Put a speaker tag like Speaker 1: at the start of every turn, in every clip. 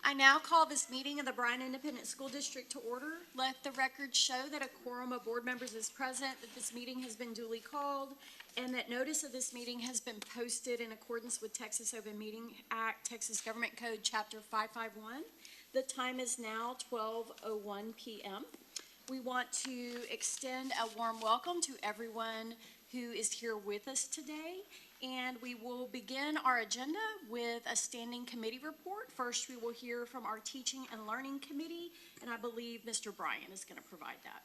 Speaker 1: I now call this meeting of the Bryan Independent School District to order. Let the record show that a quorum of board members is present, that this meeting has been duly called, and that notice of this meeting has been posted in accordance with Texas Open Meeting Act, Texas Government Code, Chapter 551. The time is now 12:01 p.m. We want to extend a warm welcome to everyone who is here with us today. And we will begin our agenda with a standing committee report. First, we will hear from our Teaching and Learning Committee, and I believe Mr. Bryan is going to provide that.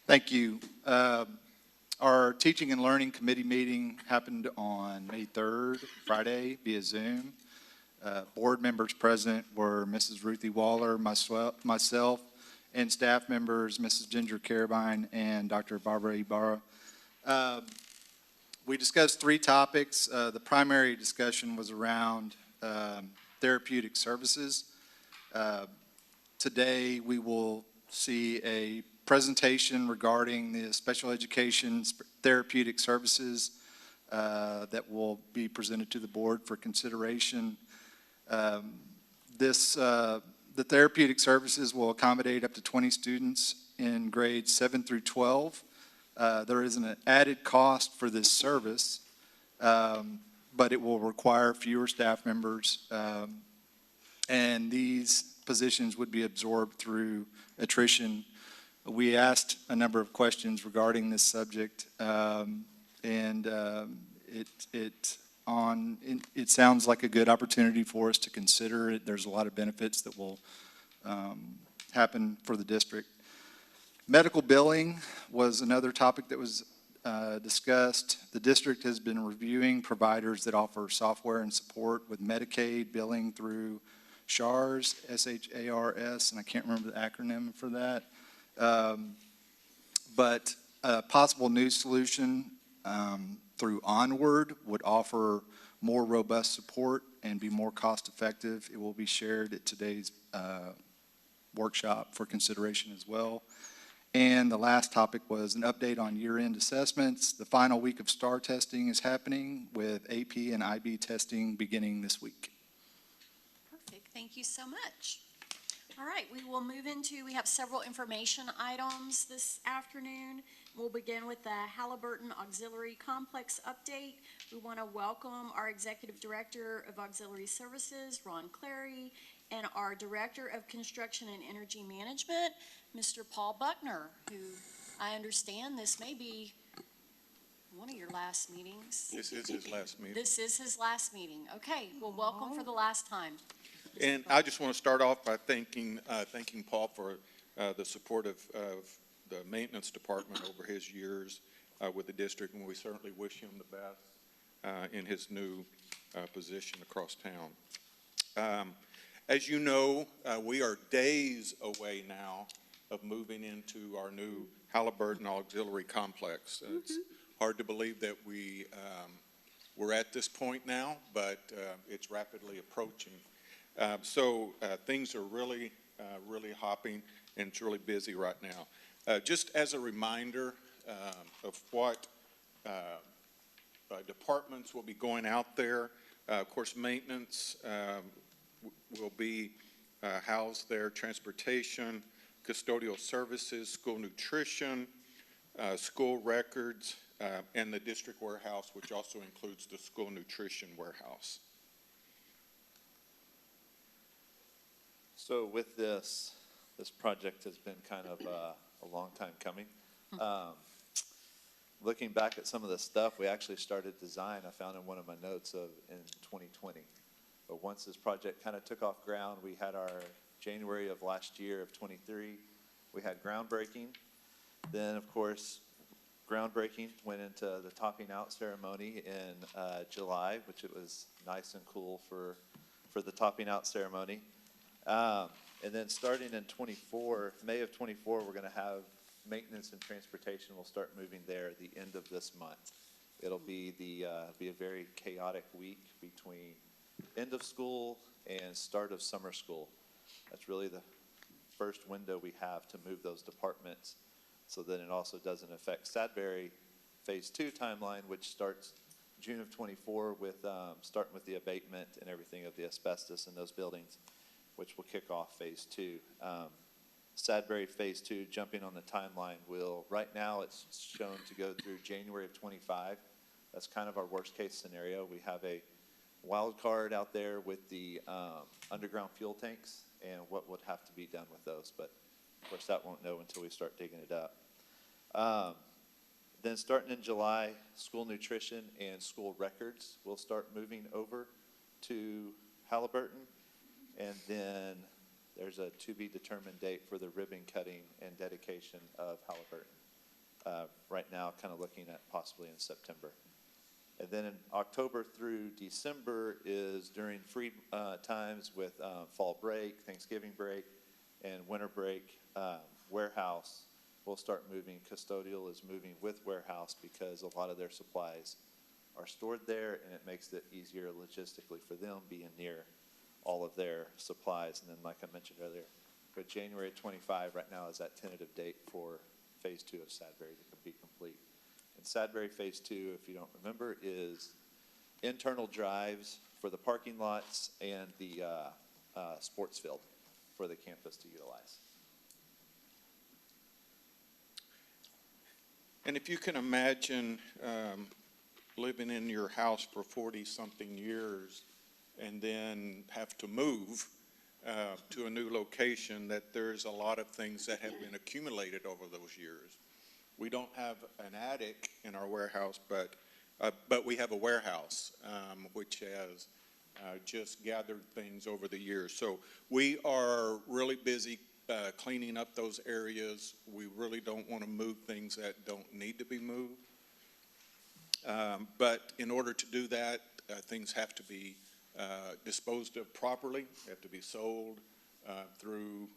Speaker 2: Thank you. Our Teaching and Learning Committee meeting happened on May 3rd, Friday, via Zoom. Board members present were Mrs. Ruthie Waller, myself, and staff members, Mrs. Ginger Carabine and Dr. Barbara Ibarra. We discussed three topics. The primary discussion was around therapeutic services. Today we will see a presentation regarding the special education therapeutic services that will be presented to the board for consideration. The therapeutic services will accommodate up to 20 students in grades 7 through 12. There is an added cost for this service, but it will require fewer staff members, and these positions would be absorbed through attrition. We asked a number of questions regarding this subject, and it sounds like a good opportunity for us to consider it. There's a lot of benefits that will happen for the district. Medical billing was another topic that was discussed. The district has been reviewing providers that offer software and support with Medicaid billing through SHARS, S-H-A-R-S, and I can't remember the acronym for that. But a possible new solution through Onward would offer more robust support and be more cost effective. It will be shared at today's workshop for consideration as well. And the last topic was an update on year-end assessments. The final week of STAR testing is happening with AP and IB testing beginning this week.
Speaker 1: Perfect. Thank you so much. All right, we have several information items this afternoon. We'll begin with the Halliburton Auxiliary Complex update. We want to welcome our Executive Director of Auxiliary Services, Ron Clary, and our Director of Construction and Energy Management, Mr. Paul Buckner, who I understand this may be one of your last meetings.
Speaker 3: This is his last meeting.
Speaker 1: This is his last meeting. Okay, well, welcome for the last time.
Speaker 3: And I just want to start off by thanking Paul for the support of the maintenance department over his years with the district, and we certainly wish him the best in his new position across town. As you know, we are days away now of moving into our new Halliburton Auxiliary Complex. It's hard to believe that we're at this point now, but it's rapidly approaching. So things are really hopping, and it's really busy right now. Just as a reminder of what departments will be going out there, of course, maintenance will be housed there, transportation, custodial services, school nutrition, school records, and the district warehouse, which also includes the school nutrition warehouse.
Speaker 4: So with this project has been kind of a long time coming. Looking back at some of the stuff, we actually started design, I found in one of my notes, in 2020. But once this project kind of took off ground, we had our January of last year of 23, we had groundbreaking. Then, of course, groundbreaking went into the topping out ceremony in July, which it was nice and cool for the topping out ceremony. And then starting in May of 24, we're going to have maintenance and transportation. We'll start moving there at the end of this month. It'll be be a very chaotic week between end of school and start of summer school. That's really the first window we have to move those departments, so then it also doesn't affect Sadberry Phase 2 timeline, which starts June of '24 with, starting with the abatement and everything of the asbestos in those buildings, which will kick off phase 2. Sadbury phase 2, jumping on the timeline, right now it's shown to go through January of '25. That's kind of our worst case scenario. We have a wild card out there with the underground fuel tanks and what would have to be done with those, but of course that won't know until we start digging it up. Then starting in July, school nutrition and school records will start moving over to Halliburton, and then there's a to-be-determined date for the ribbon cutting and dedication of Halliburton. Right now, kind of looking at possibly in September. And then in October through December is during free times with fall break, Thanksgiving break, and winter break. Warehouse will start moving. Custodial is moving with warehouse because a lot of their supplies are stored there, and it makes it easier logistically for them being near all of their supplies. And then, like I mentioned earlier, but January 25 right now is that tentative date for phase 2 of Sadbury to be complete. And Sadbury phase 2, if you don't remember, is internal drives for the parking lots and the sports field for the campus to utilize.
Speaker 3: And if you can imagine living in your house for 40-something years and then have to move to a new location, that there's a lot of things that have been accumulated over those years. We don't have an attic in our warehouse, but we have a warehouse which has just gathered things over the years. So we are really busy cleaning up those areas. We really don't want to move things that don't need to be moved. But in order to do that, things have to be disposed of properly, have to be sold through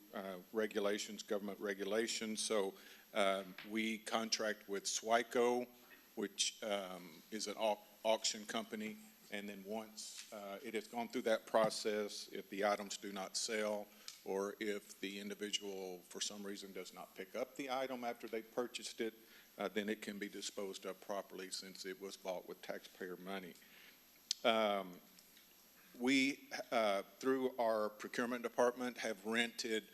Speaker 3: regulations, government regulations. So we contract with SWICO, which is an auction company, and then once it has gone through that process, if the items do not sell, or if the individual for some reason does not pick up the item after they purchased it, then it can be disposed of properly since it was bought with taxpayer money. We, through our procurement department, have rented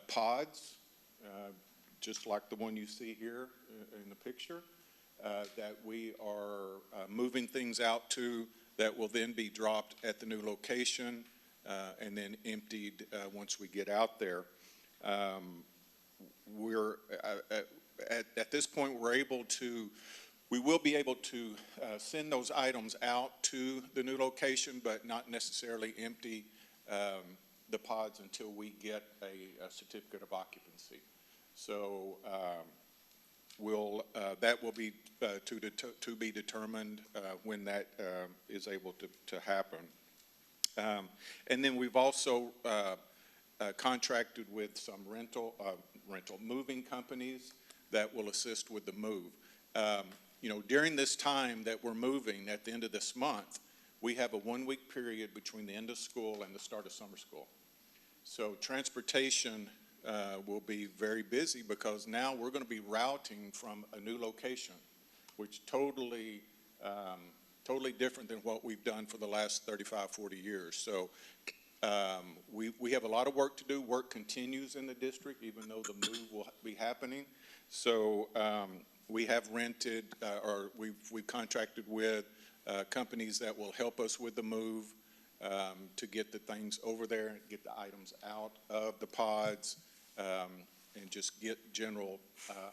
Speaker 3: pods, just like the one you see here in the picture, that we are moving things out to that will then be dropped at the new location and then emptied once we get out there. We're at this point, we will be able to send those items out to the new location, but not necessarily empty the pods until we get a certificate of occupancy. So that will be to be determined when that is able to happen. And then we've also contracted with some moving companies that will assist with the move. You know, during this time that we're moving, at the end of this month, we have a 1-week period between the end of school and the start of summer school. So transportation will be very busy because now we're going to be routing from a new location, which totally different than what we've done for the last 35, 40 years. So we have a lot of work to do. Work continues in the district, even though the move will be happening. So we have rented, or we've contracted with companies that will help us with the move to get the things over there, get the items out of the pods, and just get general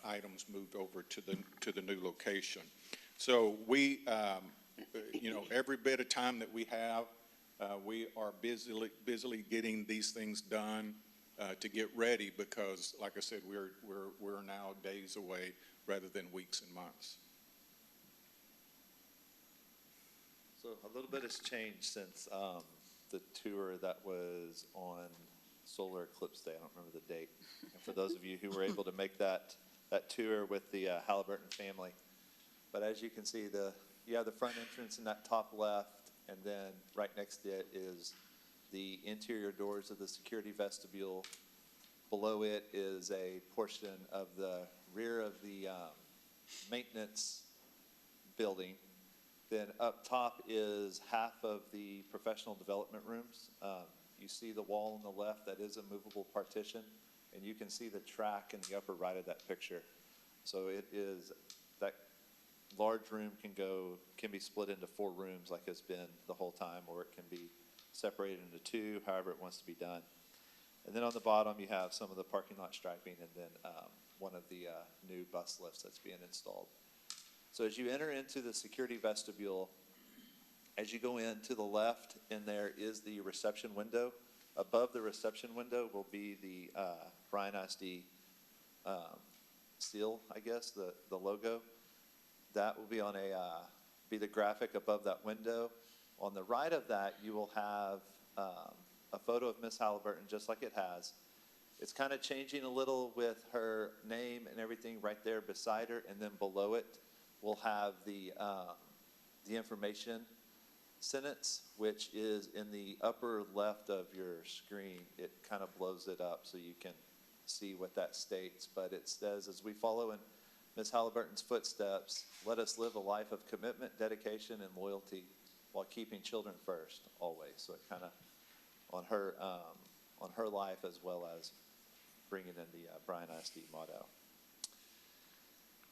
Speaker 3: items moved over to the new location. So we, you know, every bit of time that we have, we are busily getting these things done to get ready because, like I said, we're now days away rather than weeks and months.
Speaker 4: So a little bit has changed since the tour that was on Solar Eclipse Day. I don't remember the date. And for those of you who were able to make that tour with the Halliburton family. But as you can see, you have the front entrance in that top left, and then right next to it is the interior doors of the security vestibule. Below it is a portion of the rear of the maintenance building. Then up top is half of the professional development rooms. You see the wall on the left, that is a movable partition, and you can see the track in the upper right of that picture. So it is, that large room can be split into 4 rooms like it's been the whole time, or it can be separated into 2, however it wants to be done. And then on the bottom, you have some of the parking lot striping, and then one of the new bus lifts that's being installed. So as you enter into the security vestibule, as you go in to the left, and there is the reception window. Above the reception window will be the Bryan ISD seal, I guess, the logo. That will be on be the graphic above that window. On the right of that, you will have a photo of Miss Halliburton, just like it has. It's kind of changing a little with her name and everything right there beside her, and then below it, we'll have the information sentence, which is in the upper left of your screen. It kind of blows it up so you can see what that states, but it says, as we follow in Ms. Halliburton's footsteps, let us live a life of commitment, dedication, and loyalty while keeping children first, always. So it kind of on her life, as well as bringing in the Bryan ISD motto.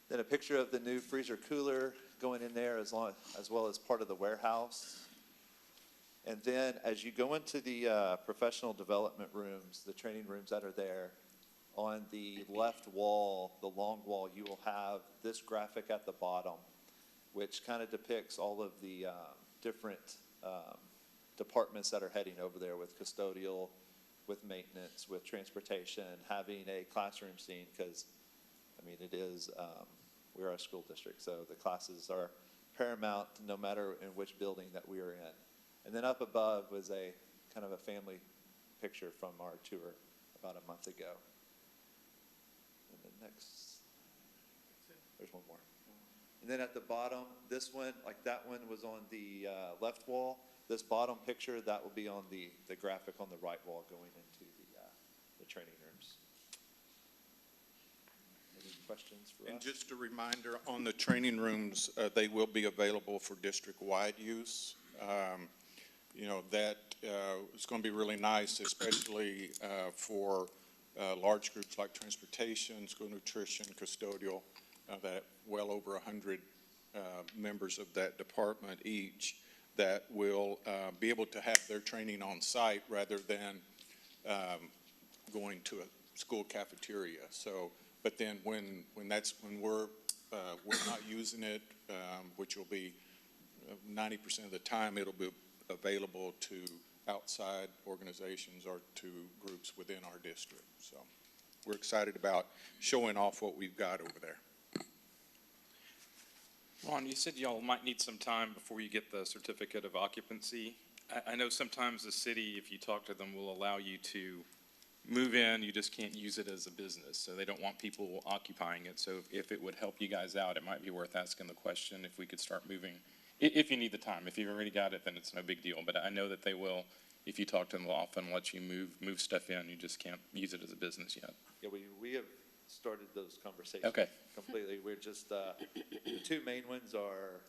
Speaker 4: Then a picture of the new freezer cooler going in there, as well as part of the warehouse. And then as you go into the professional development rooms, the training rooms that are there, on the left wall, the long wall, you will have this graphic at the bottom, which kind of depicts all of the different departments that are heading over there, with custodial, with maintenance, with transportation, having a classroom scene, because, I mean, it is, we're a school district, so the classes are paramount no matter in which building that we are in. And then up above was a kind of a family picture from our tour about a month ago. And then next, there's one more. And then at the bottom, this one, like that one was on the left wall. This bottom picture, that will be on the graphic on the right wall going into the training rooms. Any questions for us?
Speaker 3: And just a reminder, on the training rooms, they will be available for district-wide use. You know, that is going to be really nice, especially for large groups like transportation, school nutrition, custodial, that well over 100 members of that department each, that will be able to have their training on site rather than going to a school cafeteria. So, but then when we're not using it, which will be 90% of the time, it'll be available to outside organizations or to groups within our district. So we're excited about showing off what we've got over there.
Speaker 5: Ron, you said y'all might need some time before you get the certificate of occupancy. I know sometimes the city, if you talk to them, will allow you to move in, you just can't use it as a business, so they don't want people occupying it. So if it would help you guys out, it might be worth asking the question if we could start moving, if you need the time. If you've already got it, then it's no big deal, but I know that they will, if you talk to them, they'll often let you move stuff in. You just can't use it as a business yet.
Speaker 4: Yeah, we have started those conversations.
Speaker 5: Okay.
Speaker 4: Completely. We're just, the 2 main ones are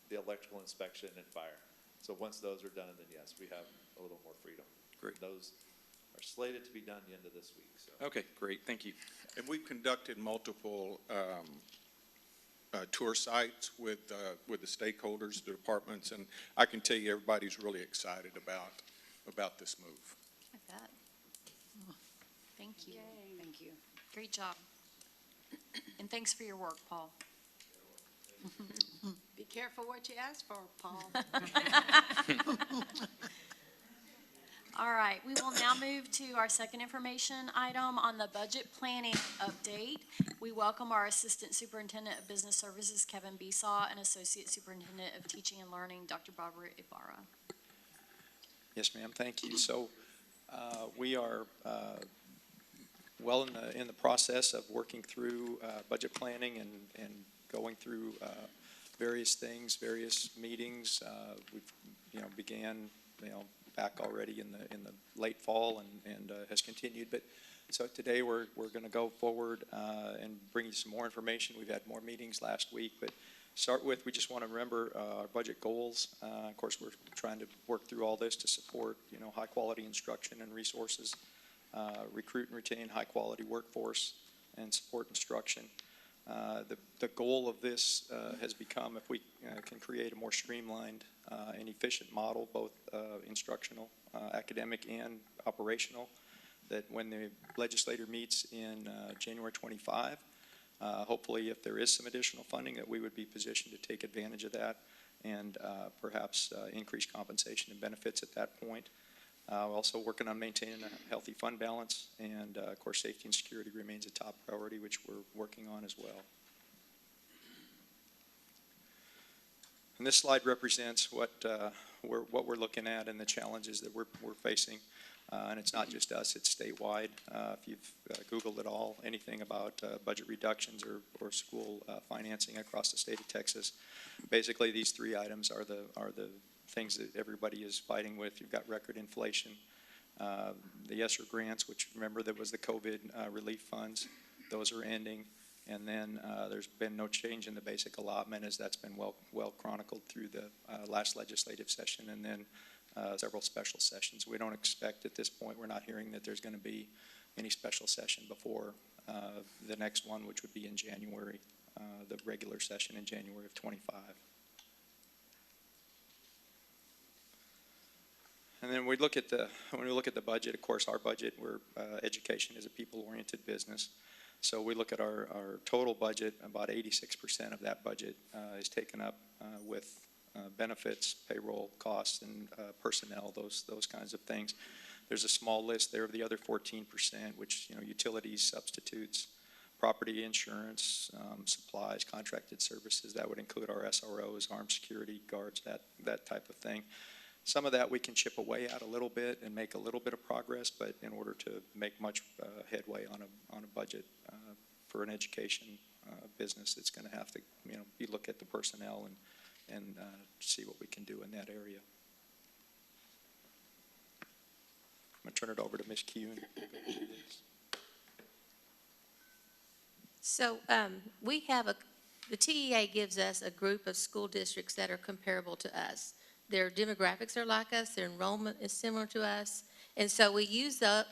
Speaker 4: the electrical inspection and fire. So once those are done, then yes, we have a little more freedom.
Speaker 5: Great.
Speaker 4: Those are slated to be done the end of this week. So.
Speaker 5: Okay, great, thank you.
Speaker 3: And we've conducted multiple tour sites with the stakeholders, the departments, and I can tell you everybody's really excited about this move.
Speaker 1: I bet. Thank you.
Speaker 6: Yay.
Speaker 1: Thank you. Great job. And thanks for your work, Paul.
Speaker 6: Be careful what you ask for, Paul.
Speaker 1: All right, we will now move to our second information item on the budget planning update. We welcome our Assistant Superintendent of Business Services, Kevin Besaw, and Associate Superintendent of Teaching and Learning, Dr. Barbara Ibarra.
Speaker 7: Yes, ma'am, thank you. So we are well in the process of working through budget planning and going through various things, various meetings. We've began back already in the late fall and has continued. But so today we're going to go forward and bring you some more information. We've had more meetings last week, but start with, we just want to remember our budget goals. Of course, we're trying to work through all this to support, high-quality instruction and resources, recruit and retain high-quality workforce, and support instruction. The goal of this has become, if we can create a more streamlined and efficient model, both instructional, academic, and operational, that when the legislature meets in January 25, hopefully if there is some additional funding, that we would be positioned to take advantage of that and perhaps increase compensation and benefits at that point. Also working on maintaining a healthy fund balance, and of course safety and security remains a top priority, which we're working on as well. And this slide represents what we're looking at and the challenges that we're facing. And it's not just us, it's statewide. If you've Googled at all, anything about budget reductions or school financing across the state of Texas, basically these three items are the things that everybody is fighting with. You've got record inflation, the ESSER grants, which remember there was the COVID relief funds, those are ending. And then there's been no change in the basic allotment, as that's been well chronicled through the last legislative session, and then several special sessions. We don't expect at this point, we're not hearing that there's going to be any special session before the next one, which would be in January, the regular session in January of 25. And then when we look at the budget, of course, our budget, education is a people-oriented business. So we look at our total budget, about 86% of that budget is taken up with benefits, payroll costs, and personnel, those kinds of things. There's a small list there of the other 14%, which, utilities, substitutes, property insurance, supplies, contracted services. That would include our SROs, armed security guards, that type of thing. Some of that we can chip away at a little bit and make a little bit of progress, but in order to make much headway on a budget for an education business, it's going to have to, you look at the personnel and see what we can do in that area. I'm going to turn it over to Ms. Kuhn.
Speaker 8: So we have the TEA gives us a group of school districts that are comparable to us. Their demographics are like us, their enrollment is similar to us, and so we use that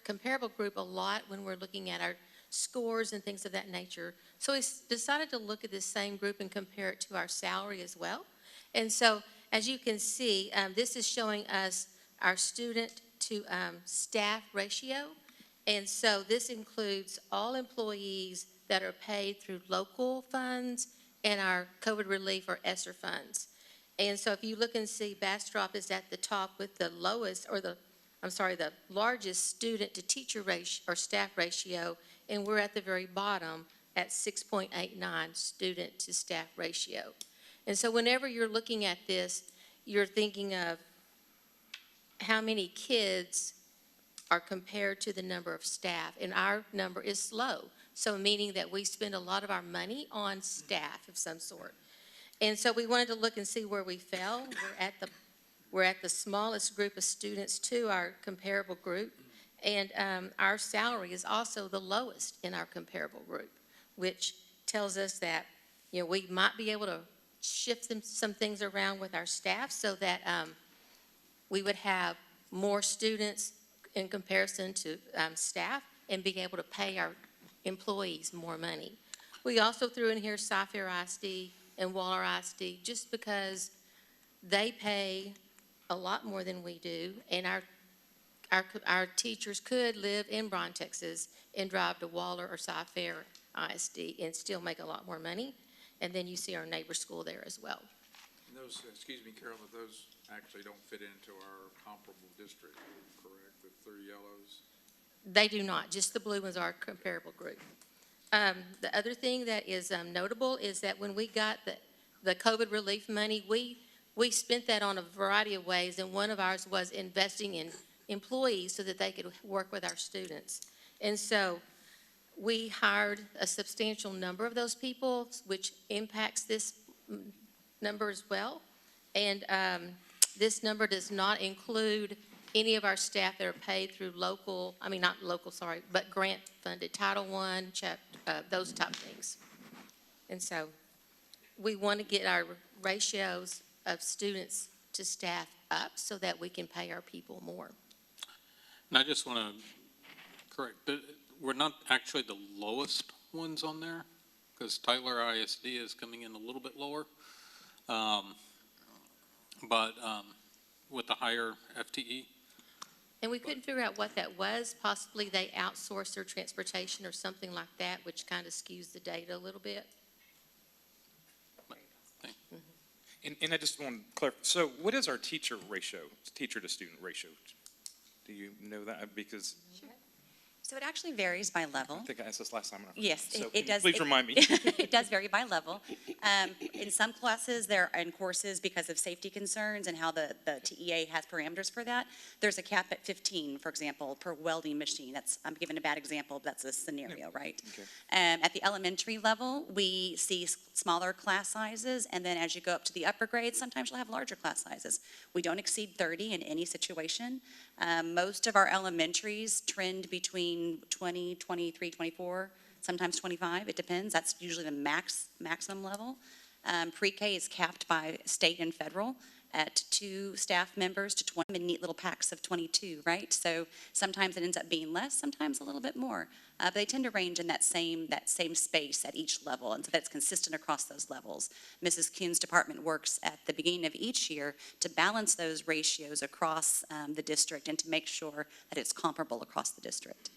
Speaker 8: comparable group a lot when we're looking at our scores and things of that nature. So we decided to look at this same group and compare it to our salary as well. And so as you can see, this is showing us our student to staff ratio. And so this includes all employees that are paid through local funds and our COVID relief or ESSER funds. And so if you look and see, Bastrop is at the top with the lowest, or the largest student to teacher ratio or staff ratio, and we're at the very bottom at 6.89 student to staff ratio. And so whenever you're looking at this, you're thinking of how many kids are compared to the number of staff, and our number is low. So meaning that we spend a lot of our money on staff of some sort. And so we wanted to look and see where we fell. We're at the smallest group of students to our comparable group, and our salary is also the lowest in our comparable group, which tells us that we might be able to shift some things around with our staff so that we would have more students in comparison to staff and being able to pay our employees more money. We also threw in here Cy-Fair ISD and Waller ISD just because they pay a lot more than we do, and our teachers could live in Bryan, Texas, and drive to Waller or Cy-Fair ISD and still make a lot more money. And then you see our neighbor school there as well.
Speaker 9: And those, excuse me, Carol, but those actually don't fit into our comparable district, correct? The three yellows?
Speaker 8: They do not. Just the blue ones are a comparable group. The other thing that is notable is that when we got the COVID relief money, we spent that on a variety of ways, and one of ours was investing in employees so that they could work with our students. And so we hired a substantial number of those people, which impacts this number as well. And this number does not include any of our staff that are paid through but grant funded, Title I, those type of things. And so we want to get our ratios of students to staff up so that we can pay our people more.
Speaker 10: And I just want to correct, but we're not actually the lowest ones on there, because Tyler ISD is coming in a little bit lower. But with the higher FTE.
Speaker 8: And we couldn't figure out what that was. Possibly they outsourced their transportation or something like that, which kind of skews the data a little bit.
Speaker 5: And I just want to clarify, so what is our teacher ratio, teacher to student ratio? Do you know that? Because
Speaker 11: So it actually varies by level.
Speaker 5: I think I asked this last time. and I forgot.
Speaker 11: Yes,
Speaker 5: So
Speaker 11: it does.
Speaker 5: Please remind me.
Speaker 11: It does vary by level. In some classes, in courses, because of safety concerns and how the TEA has parameters for that, there's a cap at 15, for example, per welding machine. I'm giving a bad example, but that's a scenario, right?
Speaker 5: Okay.
Speaker 11: At the elementary level, we see smaller class sizes, and then as you go up to the upper grades, sometimes you'll have larger class sizes. We don't exceed 30 in any situation. Most of our elementaries trend between 20, 23, 24, sometimes 25, it depends. That's usually the maximum level. Pre-K is capped by state and federal at 2 staff members to 20 in neat little packs of 22, right? So sometimes it ends up being less, sometimes a little bit more. But they tend to range in that same space at each level, and so that's consistent across those levels. Mrs. Kuhn's department works at the beginning of each year to balance those ratios across the district and to make sure that it's comparable across the district.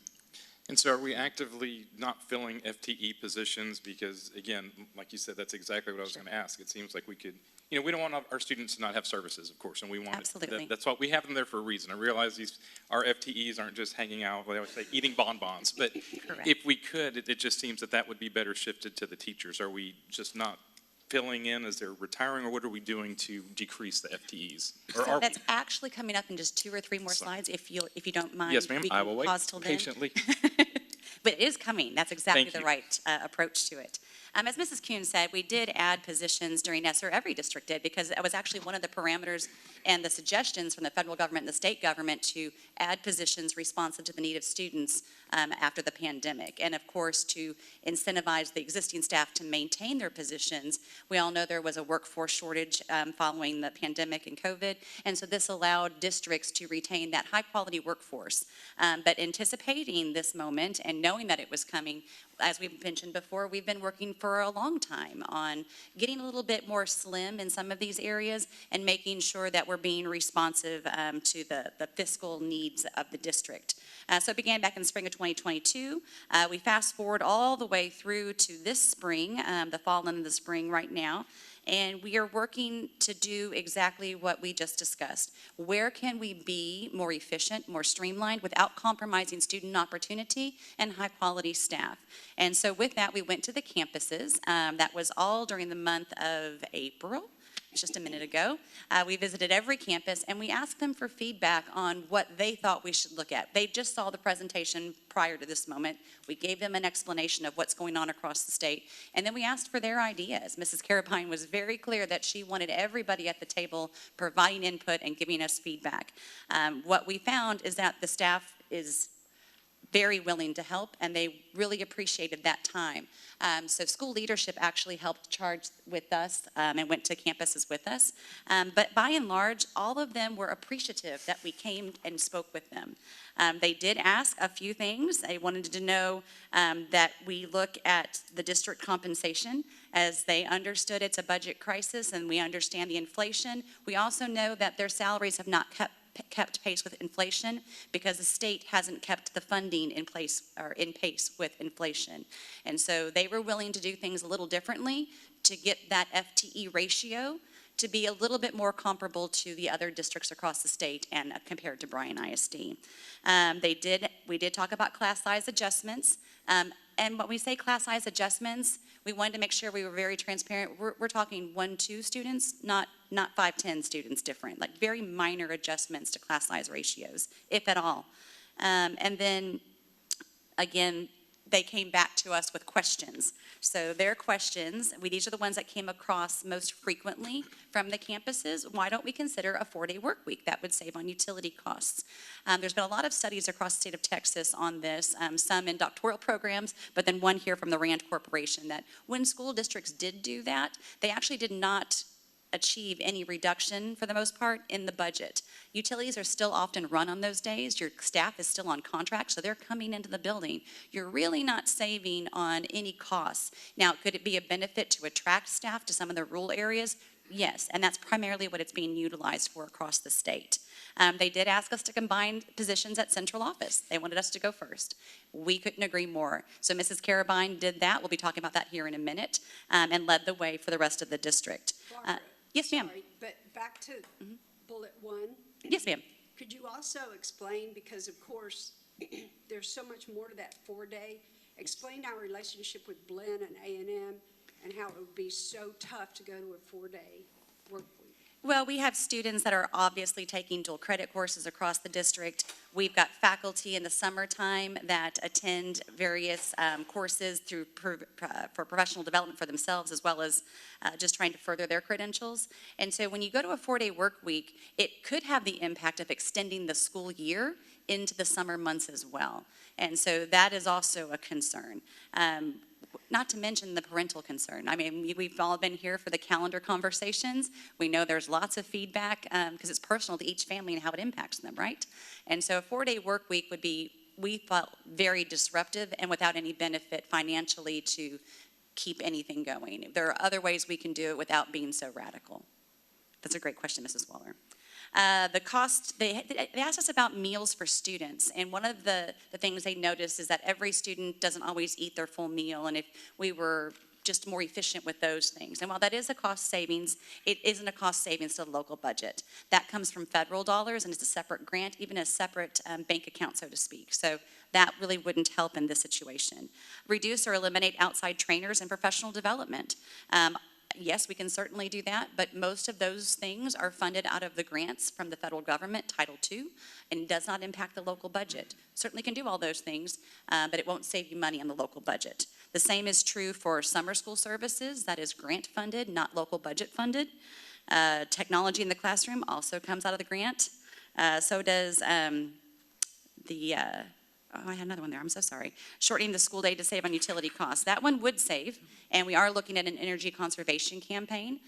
Speaker 5: And so are we actively not filling FTE positions? Because again, like you said, that's exactly what I was going to ask. It seems like we could, we don't want our students to not have services, of course, and we want
Speaker 11: Absolutely.
Speaker 5: That's why we have them there for a reason. I realize our FTEs aren't just hanging out, like I always say, eating bonbons. But
Speaker 11: Correct.
Speaker 5: if we could, it just seems that would be better shifted to the teachers. Are we just not filling in as they're retiring, or what are we doing to decrease the FTEs? Or
Speaker 11: So
Speaker 5: are
Speaker 11: that's actually coming up in just 2 or 3 more slides, if you don't mind.
Speaker 5: Yes, ma'am.
Speaker 11: We
Speaker 5: I
Speaker 11: can
Speaker 5: will wait
Speaker 11: pause till then.
Speaker 5: patiently.
Speaker 11: But it is coming. That's exactly
Speaker 5: Thank
Speaker 11: the
Speaker 5: you.
Speaker 11: right approach to it. As Mrs. Kuhn said, we did add positions during ESSER, every district did, because that was actually one of the parameters and the suggestions from the federal government and the state government to add positions responsive to the need of students after the pandemic. And of course, to incentivize the existing staff to maintain their positions. We all know there was a workforce shortage following the pandemic and COVID, and so this allowed districts to retain that high-quality workforce. But anticipating this moment and knowing that it was coming, as we've mentioned before, we've been working for a long time on getting a little bit more slim in some of these areas and making sure that we're being responsive to the fiscal needs of the district. So it began back in the spring of 2022. We fast forward all the way through to this spring, the fall and the spring right now. And we are working to do exactly what we just discussed. Where can we be more efficient, more streamlined, without compromising student opportunity and high-quality staff? And so with that, we went to the campuses. That was all during the month of April. Just a minute ago. We visited every campus and we asked them for feedback on what they thought we should look at. They just saw the presentation prior to this moment. We gave them an explanation of what's going on across the state, and then we asked for their ideas. Mrs. Carapine was very clear that she wanted everybody at the table providing input and giving us feedback. What we found is that the staff is very willing to help, and they really appreciated that time. So school leadership actually helped charge with us and went to campuses with us. But by and large, all of them were appreciative that we came and spoke with them. They did ask a few things. They wanted to know that we look at the district compensation, as they understood it's a budget crisis and we understand the inflation. We also know that their salaries have not kept pace with inflation because the state hasn't kept the funding in place or in pace with inflation. And so they were willing to do things a little differently to get that FTE ratio to be a little bit more comparable to the other districts across the state and compared to Bryan ISD. We did talk about class size adjustments. And when we say class size adjustments, we wanted to make sure we were very transparent. We're talking 1-2 students, not 5-10 students different, like very minor adjustments to class size ratios, if at all. And then, again, they came back to us with questions. So their questions, these are the ones that came across most frequently from the campuses. Why don't we consider a 4-day work week? That would save on utility costs. There's been a lot of studies across the state of Texas on this, some in doctoral programs, but then one here from the RAND Corporation, that when school districts did do that, they actually did not achieve any reduction, for the most part, in the budget. Utilities are still often run on those days. Your staff is still on contract, so they're coming into the building. You're really not saving on any costs. Now, could it be a benefit to attract staff to some of the rural areas? Yes, and that's primarily what it's being utilized for across the state. They did ask us to combine positions at central office. They wanted us to go first. We couldn't agree more. So Mrs. Carabine did that. We'll be talking about that here in a minute, and led the way for the rest of the district.
Speaker 6: Barbara,
Speaker 11: Yes, ma'am.
Speaker 6: sorry, but back to bullet 1.
Speaker 11: Yes, ma'am.
Speaker 6: Could you also explain, because of course, there's so much more to that 4-day, explain our relationship with Blinn and A&M and how it would be so tough to go to a 4-day work week?
Speaker 11: Well, we have students that are obviously taking dual credit courses across the district. We've got faculty in the summertime that attend various courses through for professional development for themselves, as well as just trying to further their credentials. And so when you go to a 4-day work week, it could have the impact of extending the school year into the summer months as well. And so that is also a concern. Not to mention the parental concern. I mean, we've all been here for the calendar conversations. We know there's lots of feedback because it's personal to each family and how it impacts them, right? And so a 4-day work week would be, we felt, very disruptive and without any benefit financially to keep anything going. There are other ways we can do it without being so radical. That's a great question, Mrs. Waller. The cost, they asked us about meals for students, and one of the things they noticed is that every student doesn't always eat their full meal, and if we were just more efficient with those things. And while that is a cost savings, it isn't a cost savings to the local budget. That comes from federal dollars, and it's a separate grant, even a separate bank account, so to speak. So that really wouldn't help in this situation. Reduce or eliminate outside trainers and professional development. Yes, we can certainly do that, but most of those things are funded out of the grants from the federal government, Title II, and does not impact the local budget. Certainly can do all those things, but it won't save you money on the local budget. The same is true for summer school services. That is grant funded, not local budget funded. Technology in the classroom also comes out of the grant. So does I had another one there, I'm so sorry. Shortening the school day to save on utility costs. That one would save, and we are looking at an energy conservation campaign.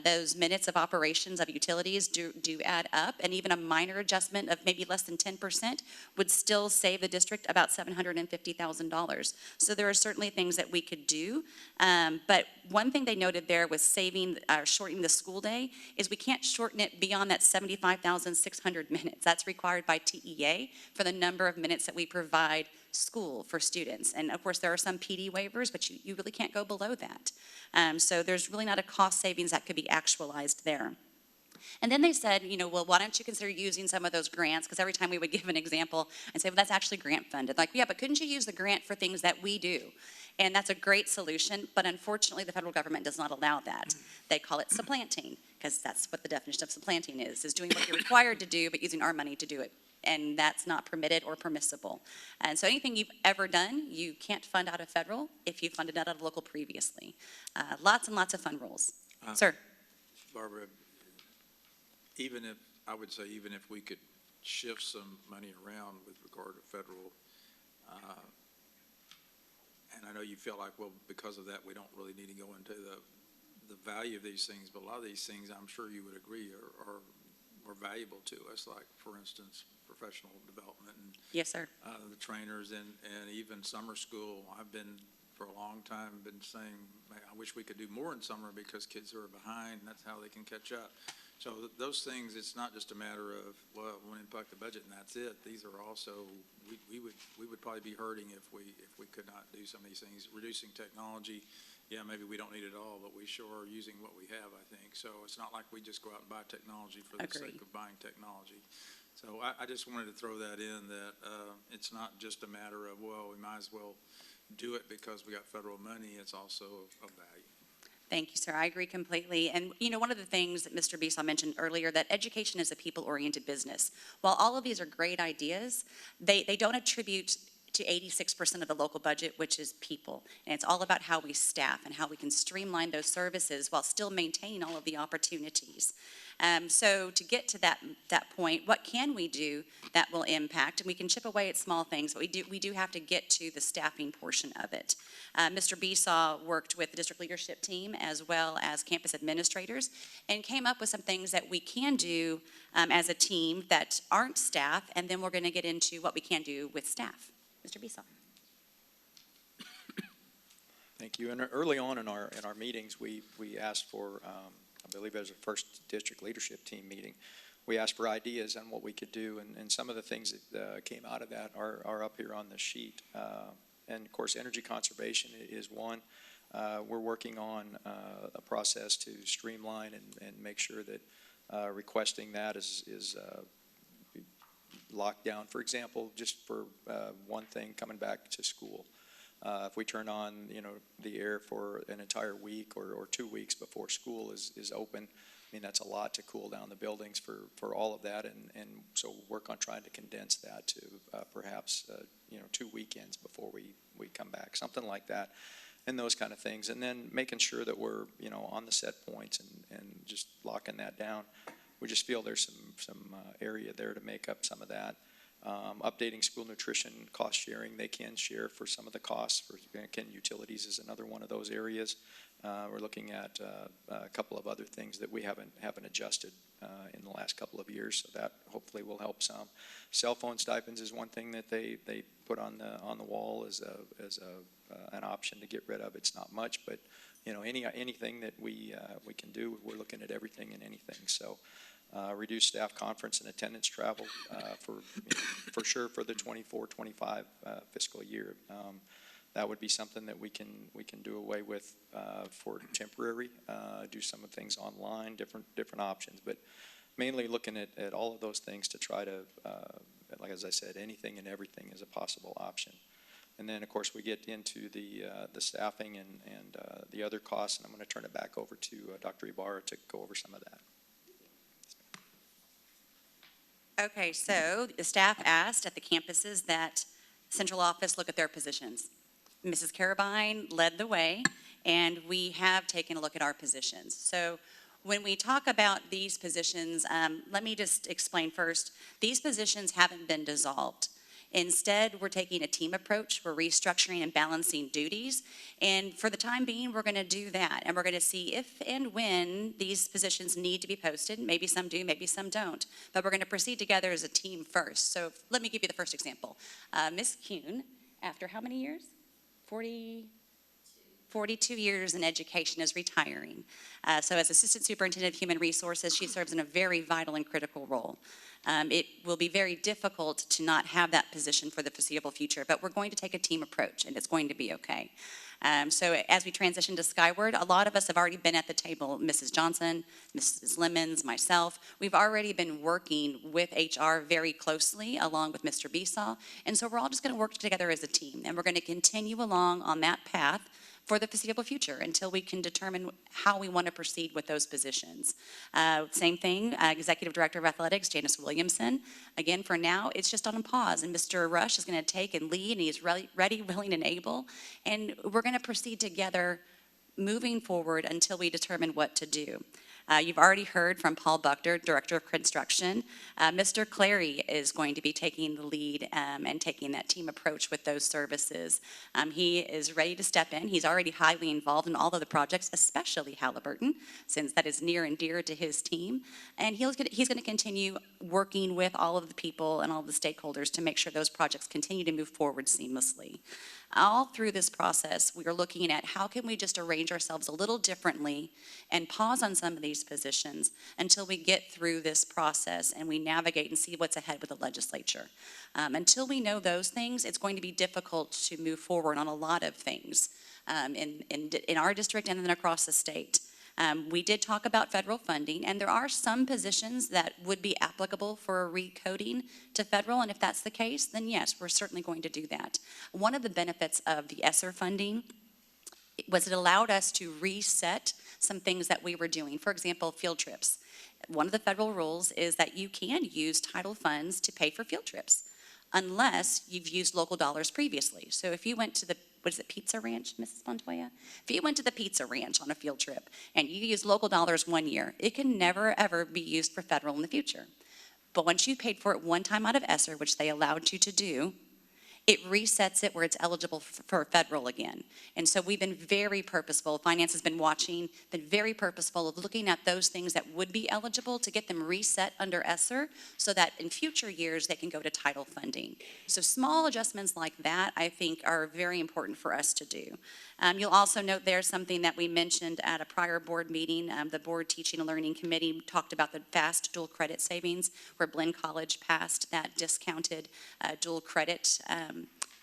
Speaker 11: Those minutes of operations of utilities do add up, and even a minor adjustment of maybe less than 10% would still save the district about $750,000. So there are certainly things that we could do, but one thing they noted there with shortening the school day is we can't shorten it beyond that 75,600 minutes. That's required by TEA for the number of minutes that we provide school for students. And of course, there are some PD waivers, but you really can't go below that. So there's really not a cost savings that could be actualized there. And then they said, well, why don't you consider using some of those grants? Because every time we would give an example and say, well, that's actually grant funded. Like, yeah, but couldn't you use the grant for things that we do? And that's a great solution, but unfortunately, the federal government does not allow that. They call it supplanting, because that's what the definition of supplanting is doing what you're required to do, but using our money to do it. And that's not permitted or permissible. And so anything you've ever done, you can't fund out of federal if you funded out of local previously. Lots and lots of fun rules. Sir?
Speaker 9: Barbara, even if we could shift some money around with regard to federal, and I know you feel like, well, because of that, we don't really need to go into the value of these things, but a lot of these things, I'm sure you would agree, are valuable to us, like, for instance, professional development and
Speaker 11: Yes, sir.
Speaker 9: The trainers and even summer school. I've been, for a long time, been saying, I wish we could do more in summer because kids are behind, and that's how they can catch up. So those things, it's not just a matter of, well, we impact the budget and that's it. These are also, we would probably be hurting if we could not do some of these things. Reducing technology, yeah, maybe we don't need it all, but we sure are using what we have, I think. So it's not like we just go out and buy technology for the sake of buying technology. So I just wanted to throw that in, that it's not just a matter of, well, we might as well do it because we got federal money. It's also of value.
Speaker 11: Thank you, sir. I agree completely. And, one of the things that Mr. Besaw mentioned earlier, that education is a people-oriented business. While all of these are great ideas, they don't attribute to 86% of the local budget, which is people. And it's all about how we staff and how we can streamline those services while still maintaining all of the opportunities. So to get to that point, what can we do that will impact? And we can chip away at small things, but we do have to get to the staffing portion of it. Mr. Besaw worked with the district leadership team as well as campus administrators and came up with some things that we can do as a team that aren't staff, and then we're going to get into what we can do with staff. Mr. Besaw.
Speaker 7: Thank you. And early on in our meetings, we asked for, I believe it was a first district leadership team meeting, we asked for ideas on what we could do, and some of the things that came out of that are up here on the sheet. And of course, energy conservation is one. We're working on a process to streamline and make sure that requesting that is locked down. For example, just for one thing, coming back to school. If we turn on, the air for an entire week or 2 weeks before school is open, I mean, that's a lot to cool down the buildings for all of that. And so work on trying to condense that to perhaps, 2 weekends before we come back, something like that. And those kind of things. And then making sure that we're, on the set points and just locking that down. We just feel there's some area there to make up some of that. Updating school nutrition cost sharing, they can share for some of the costs. Utilities is another one of those areas. We're looking at a couple of other things that we haven't adjusted in the last couple of years, so that hopefully will help some. Cell phone stipends is one thing that they put on the wall as an option to get rid of. It's not much, but anything that we can do, we're looking at everything and anything. So. Reduce staff conference and attendance travel for sure for the 24-25 fiscal year. That would be something that we can do away with for temporary. Do some of the things online, different options, but mainly looking at all of those things to try to, like as I said, anything and everything is a possible option. And then, of course, we get into the staffing and the other costs, and I'm going to turn it back over to Dr. Ibarra to go over some of that.
Speaker 11: Okay, so the staff asked at the campuses that central office look at their positions. Mrs. Carabine led the way, and we have taken a look at our positions. So when we talk about these positions, let me just explain first. These positions haven't been dissolved. Instead, we're taking a team approach. We're restructuring and balancing duties. And for the time being, we're going to do that. And we're going to see if and when these positions need to be posted. Maybe some do, maybe some don't. But we're going to proceed together as a team first. So let me give you the first example. Ms. Kuhn, after how many years? 42 years in education, is retiring. So as Assistant Superintendent of Human Resources, she serves in a very vital and critical role. It will be very difficult to not have that position for the foreseeable future, but we're going to take a team approach, and it's going to be okay. So as we transition to Skyward, a lot of us have already been at the table. Mrs. Johnson, Mrs. Lemons, myself. We've already been working with HR very closely along with Mr. Besaw, and so we're all just going to work together as a team, and we're going to continue along on that path for the foreseeable future until we can determine how we want to proceed with those positions. Same thing, Executive Director of Athletics, Janice Williamson. Again, for now, it's just on pause, and Mr. Rush is going to take and lead, and he's ready, willing, and able, and we're going to proceed together moving forward until we determine what to do. You've already heard from Paul Buchter, Director of Construction. Mr. Clary is going to be taking the lead and taking that team approach with those services. He is ready to step in. He's already highly involved in all of the projects, especially Halliburton, since that is near and dear to his team. And he's going to continue working with all of the people and all of the stakeholders to make sure those projects continue to move forward seamlessly. All through this process, we are looking at how can we just arrange ourselves a little differently and pause on some of these positions until we get through this process and we navigate and see what's ahead with the legislature. Until we know those things, it's going to be difficult to move forward on a lot of things in our district and then across the state. We did talk about federal funding, and there are some positions that would be applicable for a recoding to federal, and if that's the case, then yes, we're certainly going to do that. One of the benefits of the ESSER funding was it allowed us to reset some things that we were doing. For example, field trips. One of the federal rules is that you can use title funds to pay for field trips. unless you've used local dollars previously. So if you went to the, what is it, Pizza Ranch, Mrs. Montoya? If you went to the Pizza Ranch on a field trip and you used local dollars one year, it can never, ever be used for federal in the future. But once you paid for it one time out of ESSER, which they allowed you to do, it resets it where it's eligible for federal again. And so we've been very purposeful, finance has been watching, been very purposeful of looking at those things that would be eligible to get them reset under ESSER so that in future years they can go to title funding. So small adjustments like that, I think, are very important for us to do. You'll also note there's something that we mentioned at a prior board meeting. The Board Teaching and Learning Committee talked about the fast dual credit savings where Blinn College passed that discounted dual credit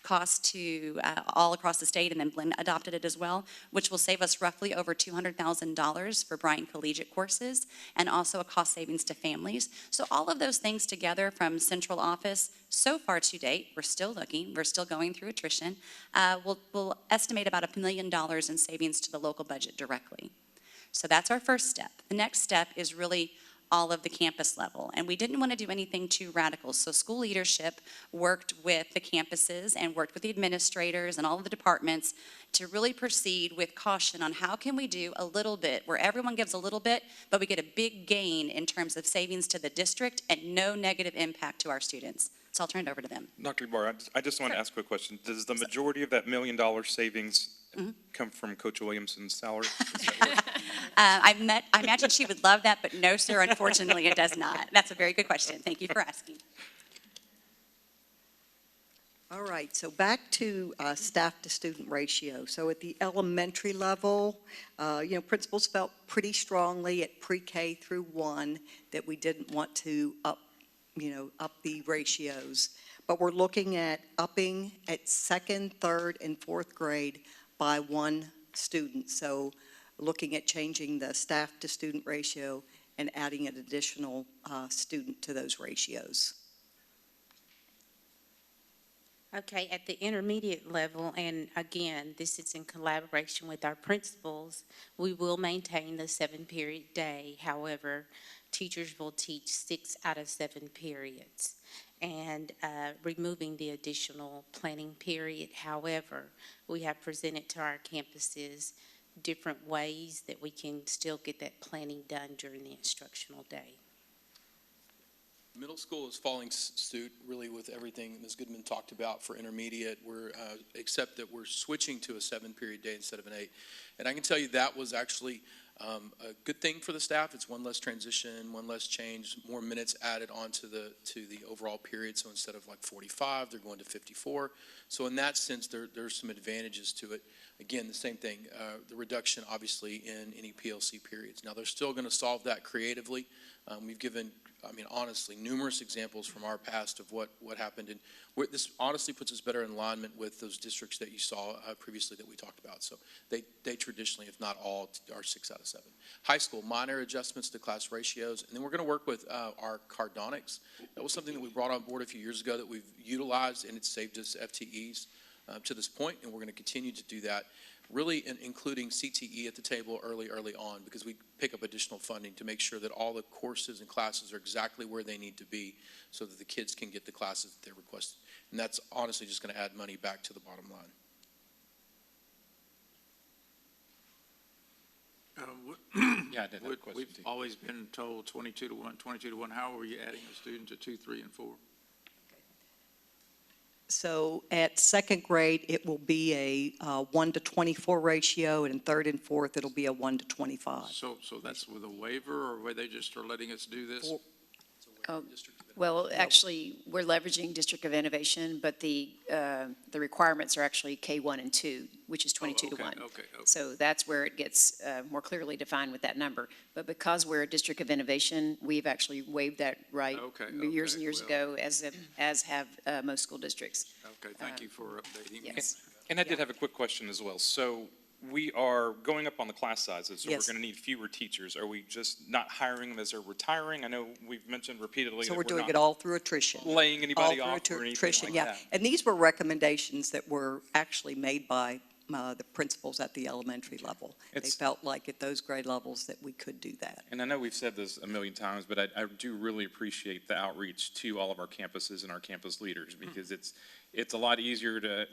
Speaker 11: cost to all across the state, and then Blinn adopted it as well, which will save us roughly over $200,000 for Bryan collegiate courses, and also a cost savings to families. So all of those things together from central office, so far to date, we're still looking, we're still going through attrition, we'll estimate about $1 million in savings to the local budget directly. So that's our first step. The next step is really all of the campus level. And we didn't want to do anything too radical. So school leadership worked with the campuses and worked with the administrators and all of the departments to really proceed with caution on how can we do a little bit where everyone gives a little bit, but we get a big gain in terms of savings to the district and no negative impact to our students. So I'll turn it over to them.
Speaker 5: Dr. Barr, I just want to ask a quick question. Does the majority of that $1 million savings come from Coach Williamson's salary? Is that where-
Speaker 11: I imagine she would love that, but no, sir, unfortunately, it does not. That's a very good question. Thank you for asking.
Speaker 12: All right, so back to staff-to-student ratio. So at the elementary level, principals felt pretty strongly at pre-K through 1 that we didn't want to up the ratios. But we're looking at upping at 2nd, 3rd, and 4th grade by 1 student. So looking at changing the staff-to-student ratio and adding an additional student to those ratios.
Speaker 13: Okay, at the intermediate level, and again, this is in collaboration with our principals, we will maintain the 7-period day. However, teachers will teach 6 out of 7 periods and removing the additional planning period. However, we have presented to our campuses different ways that we can still get that planning done during the instructional day.
Speaker 14: Middle school is following suit really with everything Ms. Goodman talked about for intermediate, except that we're switching to a 7-period day instead of an 8. And I can tell you that was actually a good thing for the staff. It's one less transition, one less change, more minutes added onto the overall period. So instead of like 45, they're going to 54. So in that sense, there's some advantages to it. Again, the same thing, the reduction obviously in any PLC periods. Now they're still going to solve that creatively. We've given, honestly, numerous examples from our past of what happened. And this honestly puts us better in alignment with those districts that you saw previously that we talked about. So they traditionally, if not all, are 6 out of 7. High school, minor adjustments to class ratios. And then we're going to work with our cardonics. That was something that we brought on board a few years ago that we've utilized, and it's saved us FTEs to this point, and we're going to continue to do that. Really including CTE at the table early on, because we pick up additional funding to make sure that all the courses and classes are exactly where they need to be so that the kids can get the classes that they requested. And that's honestly just going to add money back to the bottom line.
Speaker 10: Yeah, I did have a question
Speaker 9: We've
Speaker 10: too.
Speaker 9: always been told 22 to 1, 22 to 1. How are we adding a student to 2, 3, and 4?
Speaker 12: So at 2nd grade, it will be a 1 to 24 ratio, and in 3rd and 4th, it'll be a 1 to 25.
Speaker 9: So that's with a waiver, or where they just are letting us do this?
Speaker 15: Well, actually, we're leveraging District of Innovation, but the requirements are actually K1 and 2, which is 22 to 1.
Speaker 9: Okay.
Speaker 15: So that's where it gets more clearly defined with that number. But because we're a District of Innovation, we've actually waived that right years and years ago, as have most school districts.
Speaker 9: Okay, thank you for updating.
Speaker 15: Yes.
Speaker 5: And I did have a quick question as well. So we are going up on the class sizes, so
Speaker 12: Yes.
Speaker 5: we're going to need fewer teachers. Are we just not hiring them as they're retiring? I know we've mentioned repeatedly
Speaker 12: So
Speaker 5: that
Speaker 12: we're doing
Speaker 5: not
Speaker 12: it all through attrition.
Speaker 5: laying anybody
Speaker 12: All
Speaker 5: off
Speaker 12: through
Speaker 5: or anything
Speaker 12: attrition,
Speaker 5: like
Speaker 12: yeah.
Speaker 5: that.
Speaker 12: And these were recommendations that were actually made by the principals at the elementary level. They
Speaker 5: It's-
Speaker 12: felt like at those grade levels that we could do that.
Speaker 5: And I know we've said this a million times, but I do really appreciate the outreach to all of our campuses and our campus leaders, because it's a lot easier to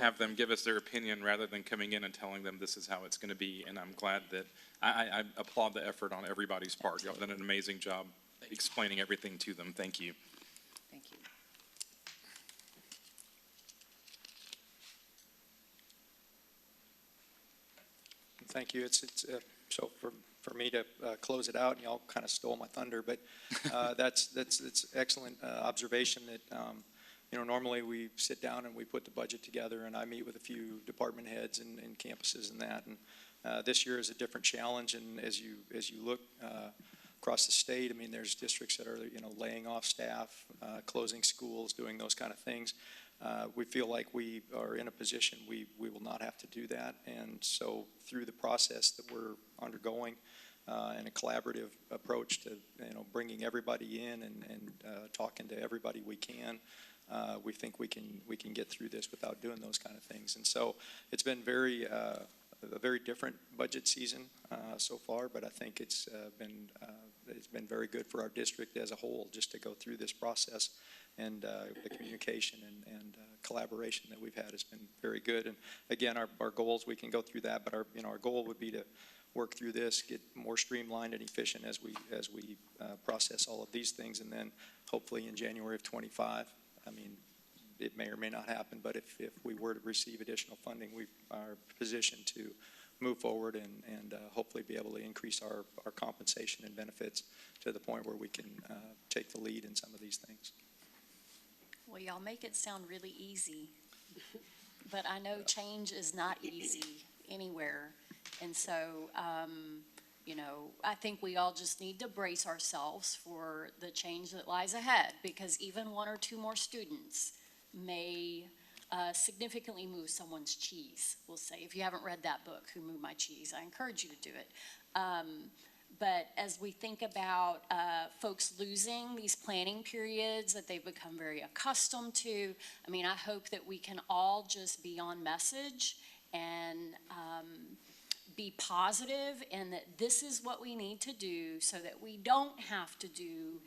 Speaker 5: have them give us their opinion rather than coming in and telling them this is how it's going to be. And I'm glad that, I applaud the effort on everybody's part. Y'all done an amazing job explaining everything to them. Thank you.
Speaker 15: Thank you.
Speaker 7: Thank you. So for me to close it out, and y'all kind of stole my thunder, but that's excellent observation that, normally we sit down and we put the budget together, and I meet with a few department heads and campuses and that. And this year is a different challenge, and as you look across the state, I mean, there's districts that are, laying off staff, closing schools, doing those kind of things. We feel like we are in a position we will not have to do that. And so through the process that we're undergoing and a collaborative approach to bringing everybody in and talking to everybody we can, we think we can get through this without doing those kind of things. And so it's been a very different budget season so far, but I think it's been very good for our district as a whole just to go through this process. And the communication and collaboration that we've had has been very good. And again, our goals, we can go through that, but our goal would be to work through this, get more streamlined and efficient as we process all of these things, and then hopefully in January of 25, I mean, it may or may not happen, but if we were to receive additional funding, we are positioned to move forward and hopefully be able to increase our compensation and benefits to the point where we can take the lead in some of these things.
Speaker 1: Well, y'all make it sound really easy, but I know change is not easy anywhere. And so, I think we all just need to brace ourselves for the change that lies ahead, because even one or two more students may significantly move someone's cheese, we'll say. If you haven't read that book, Who Moved My Cheese, I encourage you to do it. But as we think about folks losing these planning periods that they've become very accustomed to, I mean, I hope that we can all just be on message and be positive, and that this is what we need to do so that we don't have to do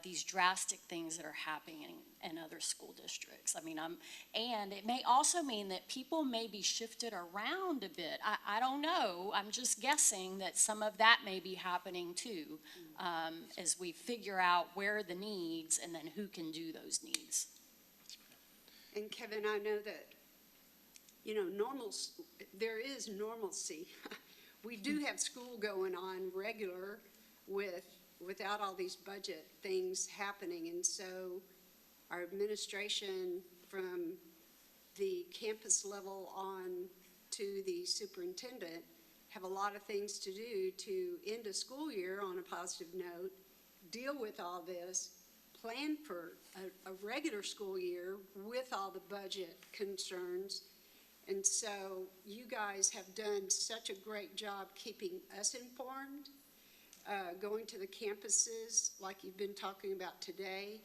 Speaker 1: these drastic things that are happening in other school districts. I mean, and it may also mean that people may be shifted around a bit. I don't know. I'm just guessing that some of that may be happening too, as we figure out where are the needs and then who can do those needs.
Speaker 6: And Kevin, I know that, there is normalcy. We do have school going on regular without all these budget things happening. And so our administration, from the campus level on to the superintendent, have a lot of things to do to end a school year on a positive note, deal with all this, plan for a regular school year with all the budget concerns. And so you guys have done such a great job keeping us informed, going to the campuses like you've been talking about today,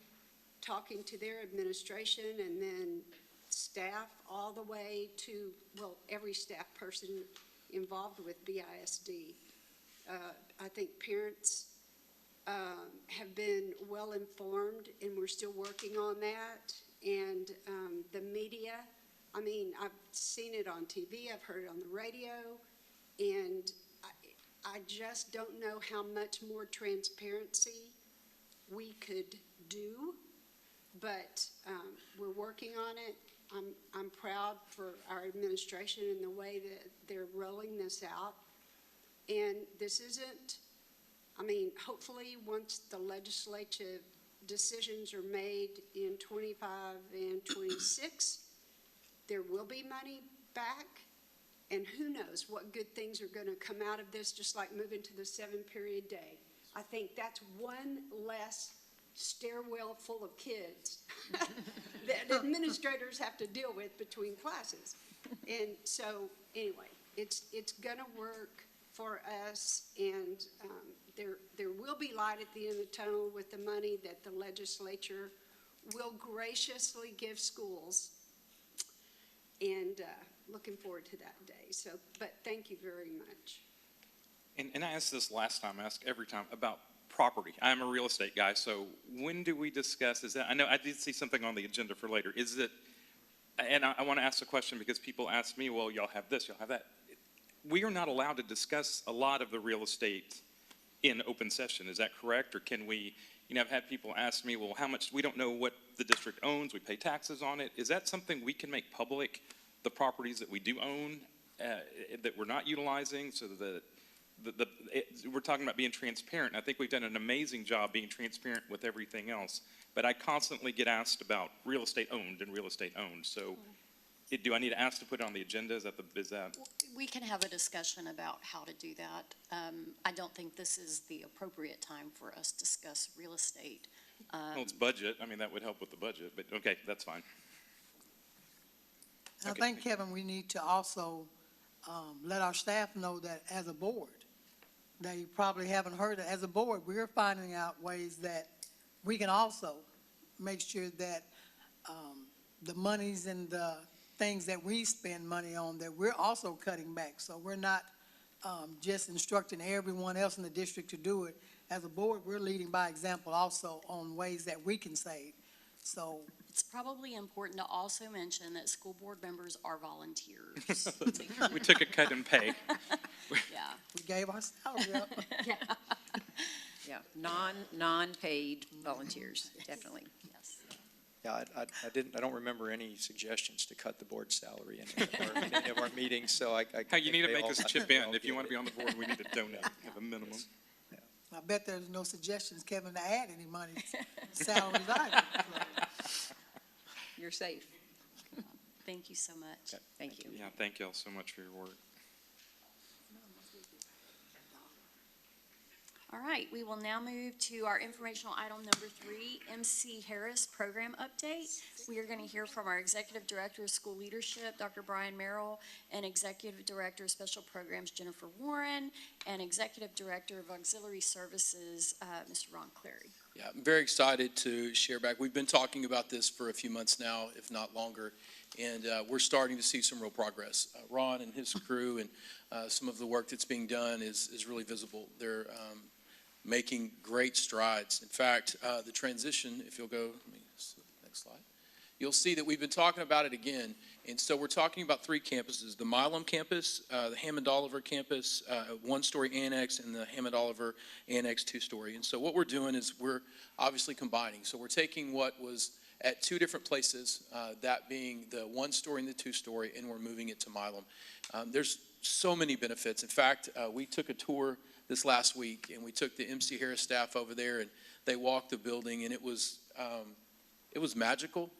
Speaker 6: talking to their administration, and then staff all the way to, well, every staff person involved with BISD. I think parents have been well informed, and we're still working on that. And the media, I mean, I've seen it on TV, I've heard it on the radio, and I just don't know how much more transparency we could do, but we're working on it. I'm proud for our administration and the way that they're rolling this out. And this isn't, I mean, hopefully once the legislative decisions are made in 25 and 26, there will be money back, and who knows what good things are going to come out of this, just like moving to the 7-period day. I think that's one less stairwell full of kids that administrators have to deal with between classes. And so, anyway, it's going to work for us, and there will be light at the end of the tunnel with the money that the legislature will graciously give schools. And looking forward to that day. So, but thank you very much.
Speaker 5: And I asked this last time, I ask every time about property. I'm a real estate guy, so when do we discuss, is that, I know I did see something on the agenda for later. Is it, and I want to ask the question because people ask me, well, y'all have this, y'all have that. We are not allowed to discuss a lot of the real estate in open session. Is that correct? Or can we, I've had people ask me, well, how much, we don't know what the district owns, we pay taxes on it. Is that something we can make public, the properties that we do own, that we're not utilizing, so that we're talking about being transparent. I think we've done an amazing job being transparent with everything else, but I constantly get asked about real estate owned and real estate owned. So do I need to ask to put it on the agenda? Is that?
Speaker 1: We can have a discussion about how to do that. I don't think this is the appropriate time for us to discuss real estate.
Speaker 5: Well, it's budget. I mean, that would help with the budget, but okay, that's fine.
Speaker 16: I think, Kevin, we need to also let our staff know that as a board, they probably haven't heard it, as a board, we're finding out ways that we can also make sure that the monies and the things that we spend money on, that we're also cutting back. So we're not just instructing everyone else in the district to do it. As a board, we're leading by example also on ways that we can save. So
Speaker 1: it's probably important to also mention that school board members are volunteers.
Speaker 5: We took a cut in pay.
Speaker 1: Yeah.
Speaker 16: we gave our salary up.
Speaker 1: Yeah.
Speaker 15: Yeah, non-paid volunteers, definitely.
Speaker 1: Yes.
Speaker 7: Yeah, I don't remember any suggestions to cut the board salary in any of our meetings, so I.
Speaker 5: Hey, you need to make us chip in. If you
Speaker 7: get
Speaker 5: want to
Speaker 7: it.
Speaker 5: be on the board, we need to donate, have a minimum.
Speaker 16: I bet there's no suggestions, Kevin, to add any money to salaries either.
Speaker 15: You're safe.
Speaker 1: Thank you so much.
Speaker 15: Okay, thank you.
Speaker 5: Yeah, thank y'all so much for your work.
Speaker 1: All right, we will now move to our informational item number 3, MC Harris Program Update. We are going to hear from our Executive Director of School Leadership, Dr. Bryan Merrill, and Executive Director of Special Programs, Jennifer Warren, and Executive Director of Auxiliary Services, Mr. Ron Clary.
Speaker 14: Yeah, I'm very excited to share back. We've been talking about this for a few months now, if not longer, and we're starting to see some real progress. Ron and his crew and some of the work that's being done is really visible. They're making great strides. In fact, the transition, if you'll go, next slide, you'll see that we've been talking about it again. And so we're talking about 3 campuses, the Milam campus, the Hammond-Oliver campus, 1-story annex, and the Hammond-Oliver annex 2-story. And so what we're doing is we're obviously combining. So we're taking what was at 2 different places, that being the 1-story and the 2-story, and we're moving it to Milam. There's so many benefits. In fact, we took a tour this last week, and we took the MC Harris staff over there, and they walked the building, and it was magical.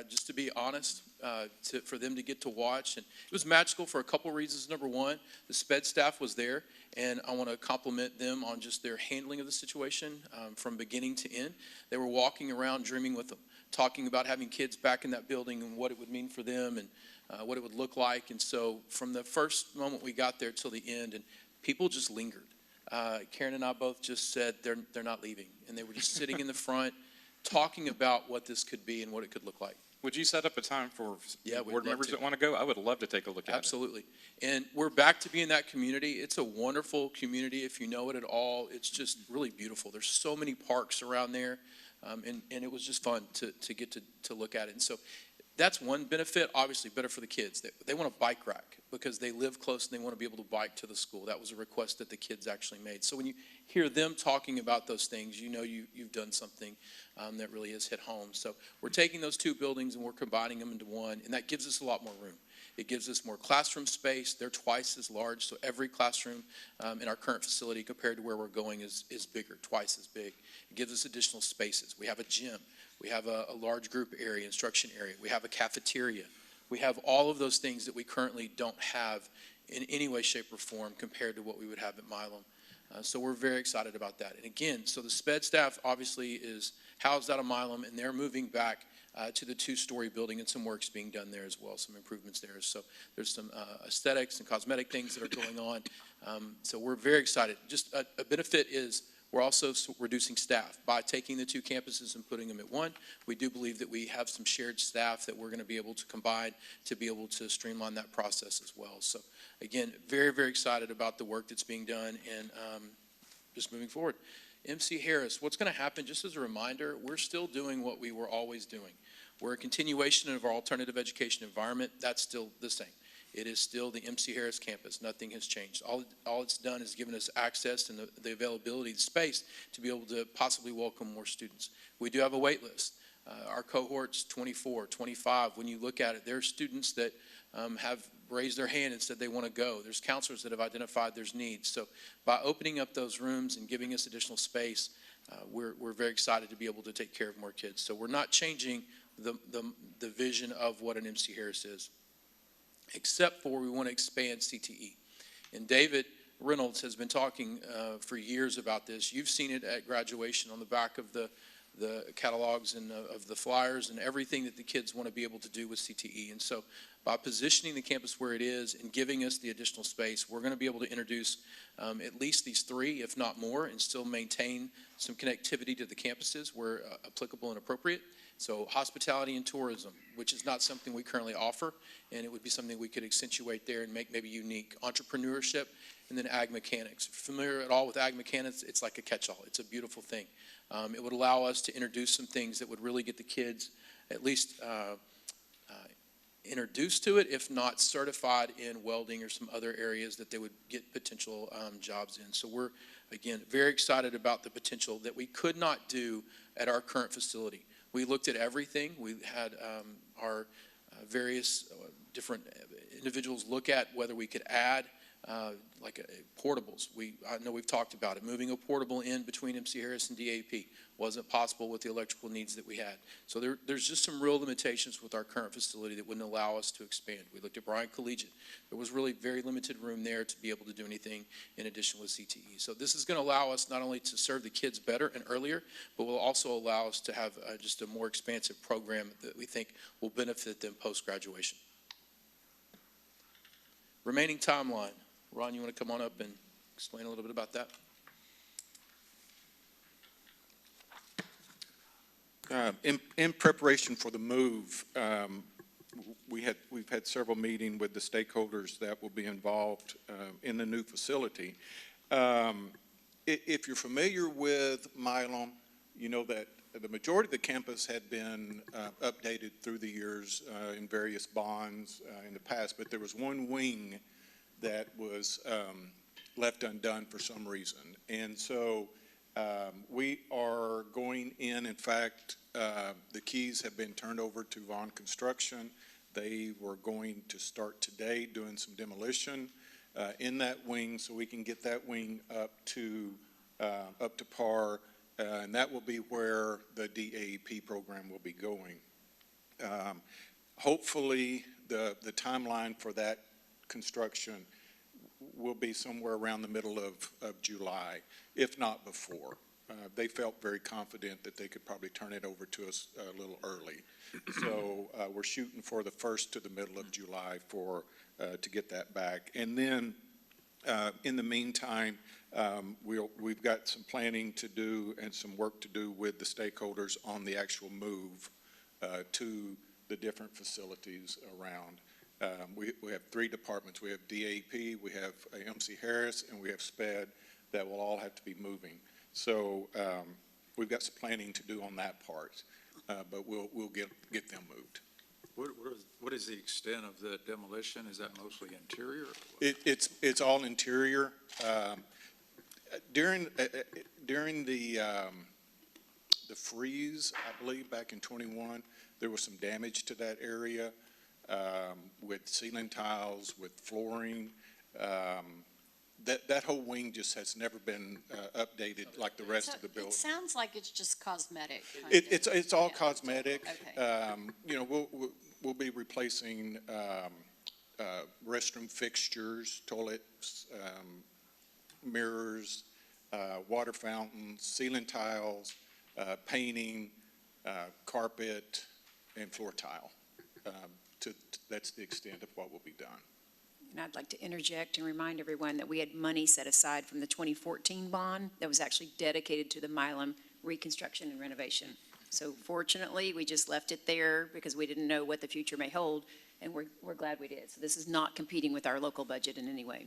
Speaker 14: Just to be honest, for them to get to watch, and it was magical for a couple reasons. Number one, the SPED staff was there, and I want to compliment them on just their handling of the situation from beginning to end. They were walking around, dreaming with them, talking about having kids back in that building and what it would mean for them and what it would look like. And so from the first moment we got there till the end, and people just lingered. Karen and I both just said they're not leaving, and they were just sitting in the front talking about what this could be and what it could look like.
Speaker 5: Would you set up a time for
Speaker 14: Yeah, we'd
Speaker 5: board
Speaker 14: love
Speaker 5: members
Speaker 14: to.
Speaker 5: that want to go? I would love to take a look at it.
Speaker 14: Absolutely. And we're back to being that community. It's a wonderful community if you know it at all. It's just really beautiful. There's so many parks around there, and it was just fun to get to look at it. And so that's one benefit, obviously better for the kids. They want a bike rack because they live close and they want to be able to bike to the school. That was a request that the kids actually made. So when you hear them talking about those things, you know you've done something that really has hit home. So we're taking those 2 buildings and we're combining them into one, and that gives us a lot more room. It gives us more classroom space. They're twice as large, so every classroom in our current facility compared to where we're going is bigger, twice as big. It gives us additional spaces. We have a gym. We have a large group area, instruction area. We have a cafeteria. We have all of those things that we currently don't have in any way, shape, or form compared to what we would have at Milam. So we're very excited about that. And again, so the SPED staff obviously is housed out of Milam, and they're moving back to the 2-story building, and some work's being done there as well, some improvements there. So there's some aesthetics and cosmetic things that are going on. So we're very excited. Just a benefit is We're also reducing staff. By taking the two campuses and putting them at one, we do believe that we have some shared staff that we're going to be able to combine to be able to streamline that process as well. So again, very, very excited about the work that's being done and just moving forward. MC Harris, what's going to happen, just as a reminder, we're still doing what we were always doing. We're a continuation of our alternative education environment. That's still the same. It is still the MC Harris campus. Nothing has changed. All it's done is given us access and the availability, the space to be able to possibly welcome more students. We do have a wait list. Our cohort's 24, 25. When you look at it, there are students that have raised their hand and said they want to go. There's counselors that have identified there's needs. So by opening up those rooms and giving us additional space, we're very excited to be able to take care of more kids. So we're not changing the vision of what an MC Harris is, except for we want to expand CTE. And David Reynolds has been talking for years about this. You've seen it at graduation on the back of the catalogs and of the flyers and everything that the kids want to be able to do with CTE. And so by positioning the campus where it is and giving us the additional space, we're going to be able to introduce at least these three, if not more, and still maintain some connectivity to the campuses where applicable and appropriate. So hospitality and tourism, which is not something we currently offer, and it would be something we could accentuate there and make maybe unique. Entrepreneurship, and then ag mechanics. If you're familiar at all with ag mechanics, it's like a catch-all. It's a beautiful thing. It would allow us to introduce some things that would really get the kids at least introduced to it, if not certified in welding or some other areas that they would get potential jobs in. So we're, again, very excited about the potential that we could not do at our current facility. We looked at everything. We had our various different individuals look at whether we could add portables. I know we've talked about it. Moving a portable in between MC Harris and DAP wasn't possible with the electrical needs that we had. So there's just some real limitations with our current facility that wouldn't allow us to expand. We looked at Bryan Collegiate. There was really very limited room there to be able to do anything in addition with CTE. So this is going to allow us not only to serve the kids better and earlier, but will also allow us to have just a more expansive program that we think will benefit them post-graduation. Remaining timeline. Ron, you want to come on up and explain a little bit about that?
Speaker 3: In preparation for the move, we've had several meetings with the stakeholders that will be involved in the new facility. If you're familiar with Milam, you know that the majority of the campus had been updated through the years in various bonds in the past, but there was one wing that was left undone for some reason. And so we are going in fact, the keys have been turned over to Vaughn Construction. They were going to start today doing some demolition in that wing so we can get that wing up to par, and that will be where the DAEP program will be going. Hopefully the timeline for that construction will be somewhere around the middle of July, if not before. They felt very confident that they could probably turn it over to us a little early. So we're shooting for the 1st to the middle of July to get that back. And then in the meantime, we've got some planning to do and some work to do with the stakeholders on the actual move to the different facilities around. We have 3 departments. We have DAP, we have MC Harris, and we have SPED that will all have to be moving. So we've got some planning to do on that part, but we'll get them moved.
Speaker 9: What is the extent of the demolition? Is that mostly interior?
Speaker 3: It's all interior. During the freeze, I believe back in 21, there was some damage to that area. With ceiling tiles, with flooring. That whole wing just has never been updated like the rest of the building.
Speaker 1: It sounds like it's just cosmetic.
Speaker 3: It's all cosmetic. Okay. You know, we'll be replacing restroom fixtures, toilets, mirrors, water fountains, ceiling tiles, painting, carpet, and floor tile. That's the extent of what will be done.
Speaker 15: And I'd like to interject and remind everyone that we had money set aside from the 2014 bond that was actually dedicated to the Milam reconstruction and renovation. So fortunately, we just left it there because we didn't know what the future may hold, and we're glad we did. So this is not competing with our local budget in any way.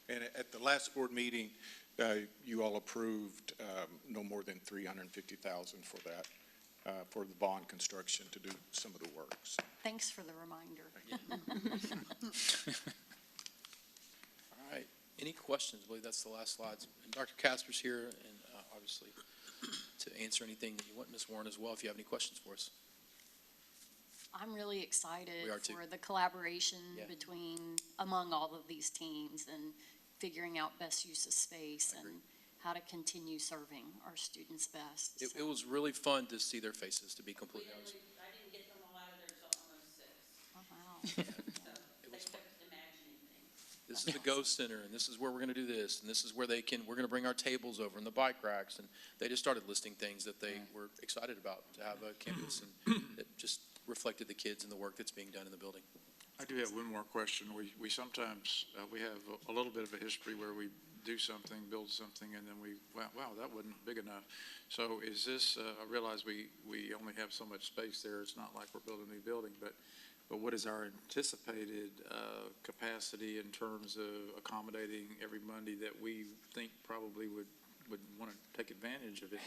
Speaker 3: And at the last board meeting, you all approved no more than $350,000 for that, for the bond construction to do some of the works.
Speaker 1: Thanks for the reminder.
Speaker 14: All right, any questions? I believe that's the last slides. And Dr. Casper's here, and obviously to answer anything that you want, Ms. Warren, as well, if you have any questions for us.
Speaker 1: I'm really excited
Speaker 14: We are too.
Speaker 1: for the collaboration
Speaker 14: Yeah.
Speaker 1: among all of these teams and figuring out best use of space
Speaker 14: I agree.
Speaker 1: and how to continue serving our students best.
Speaker 14: It was really fun to see their faces, to be completely honest.
Speaker 17: I didn't get them all out of there till almost 6.
Speaker 1: Oh, wow.
Speaker 14: It was fun.
Speaker 17: Imagining things.
Speaker 14: This is the Go Center, and this is where we're gonna do this, and this is where we're gonna bring our tables over and the bike racks, and they just started listing things that they were excited about to have a campus, and it just reflected the kids and the work that's being done in the building.
Speaker 9: I do have one more question. We sometimes, we have a little bit of a history where we do something, build something, and then wow, that wasn't big enough. So is this, I realize we only have so much space there. It's not like we're building a new building, but what is our anticipated capacity in terms of accommodating every Monday that we think probably would want to take advantage of it?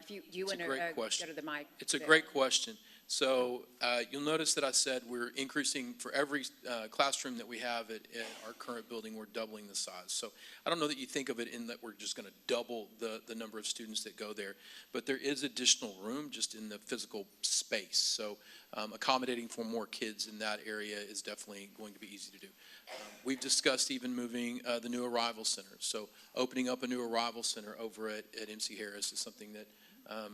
Speaker 15: If you
Speaker 14: It's
Speaker 15: want
Speaker 14: a
Speaker 15: to
Speaker 14: great
Speaker 15: go
Speaker 14: question.
Speaker 15: to the mic.
Speaker 14: It's a
Speaker 15: there.
Speaker 14: great question. So you'll notice that I said we're increasing for every classroom that we have at our current building, we're doubling the size. So I don't know that you think of it in that we're just going to double the number of students that go there, but there is additional room just in the physical space. So accommodating for more kids in that area is definitely going to be easy to do. We've discussed even moving the new arrival center. So opening up a new arrival center over at MC Harris is something that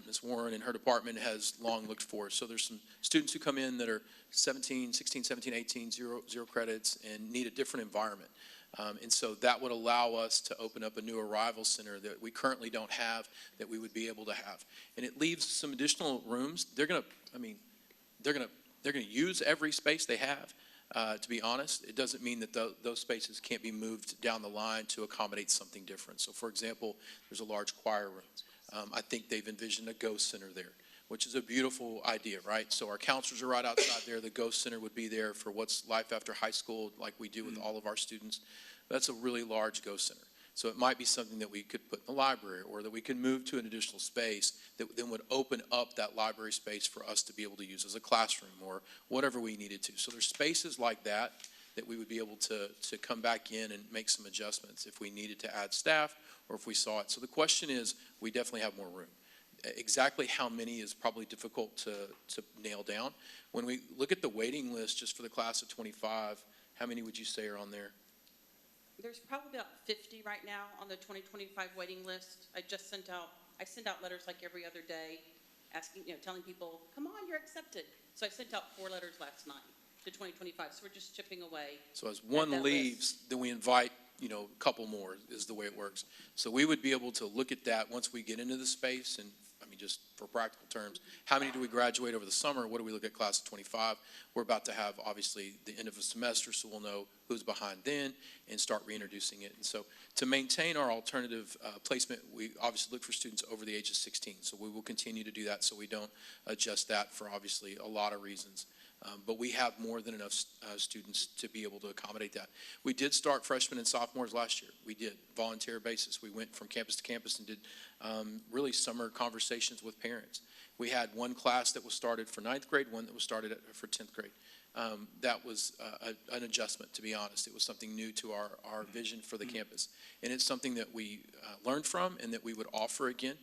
Speaker 14: Ms. Warren and her department has long looked for. So there's some students who come in that are 16, 17, 18, zero credits and need a different environment. And so that would allow us to open up a new arrival center that we currently don't have, that we would be able to have. And it leaves some additional rooms. They're going to use every space they have. To be honest, it doesn't mean that those spaces can't be moved down the line to accommodate something different. So for example, there's a large choir room. I think they've envisioned a ghost center there, which is a beautiful idea, right? So our counselors are right outside there. The ghost center would be there for what's life after high school, like we do with all of our students. That's a really large ghost center. So it might be something that we could put in the library, or that we could move to an additional space that then would open up that library space for us to be able to use as a classroom or whatever we needed to. So there's spaces like that we would be able to come back in and make some adjustments if we needed to add staff or if we saw it. So the question is, we definitely have more room. Exactly how many is probably difficult to nail down. When we look at the waiting list just for the class of 25, how many would you say are on there?
Speaker 17: There's probably about 50 right now on the 2025 waiting list. I send out letters like every other day, asking, telling people, come on, you're accepted. So I sent out 4 letters last night to 2025. So we're just chipping away.
Speaker 14: So as one leaves, then we invite, a couple more is the way it works. So we would be able to look at that once we get into the space and, just for practical terms, how many do we graduate over the summer? What do we look at class of 25? We're about to have, obviously, the end of a semester, so we'll know who's behind then and start reintroducing it. And so to maintain our alternative placement, we obviously look for students over the age of 16. So we will continue to do that so we don't adjust that for obviously a lot of reasons. But we have more than enough students to be able to accommodate that. We did start freshmen and sophomores last year. We did, volunteer basis. We went from campus to campus and did really summer conversations with parents. We had one class that was started for 9th grade, one that was started for 10th grade. That was an adjustment, to be honest. It was something new to our vision for the campus. And it's something that we learned from and that we would offer again.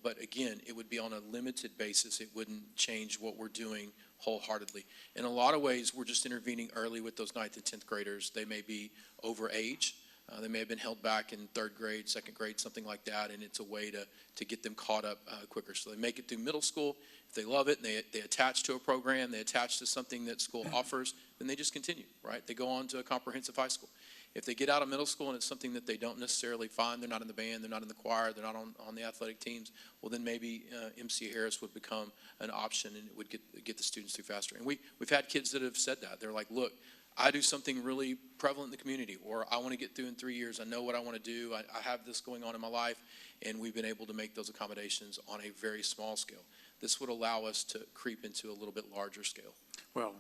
Speaker 14: But again, it would be on a limited basis. It wouldn't change what we're doing wholeheartedly. In a lot of ways, we're just intervening early with those 9th and 10th graders. They may be over age. They may have been held back in 3rd grade, 2nd grade, something like that, and it's a way to get them caught up quicker. So they make it through middle school. If they love it and they attach to a program, they attach to something that school offers, then they just continue, right? They go on to a comprehensive high school. If they get out of middle school and it's something that they don't necessarily find, they're not in the band, they're not in the choir, they're not on the athletic teams, well, then maybe MC Harris would become an option and it would get the students through faster. And we've had kids that have said that. They're like, look, I do something really prevalent in the community, or I want to get through in 3 years. I know what I want to do. I have this going on in my life, and we've been able to make those accommodations on a very small scale. This would allow us to creep into a little bit larger scale.
Speaker 9: Well,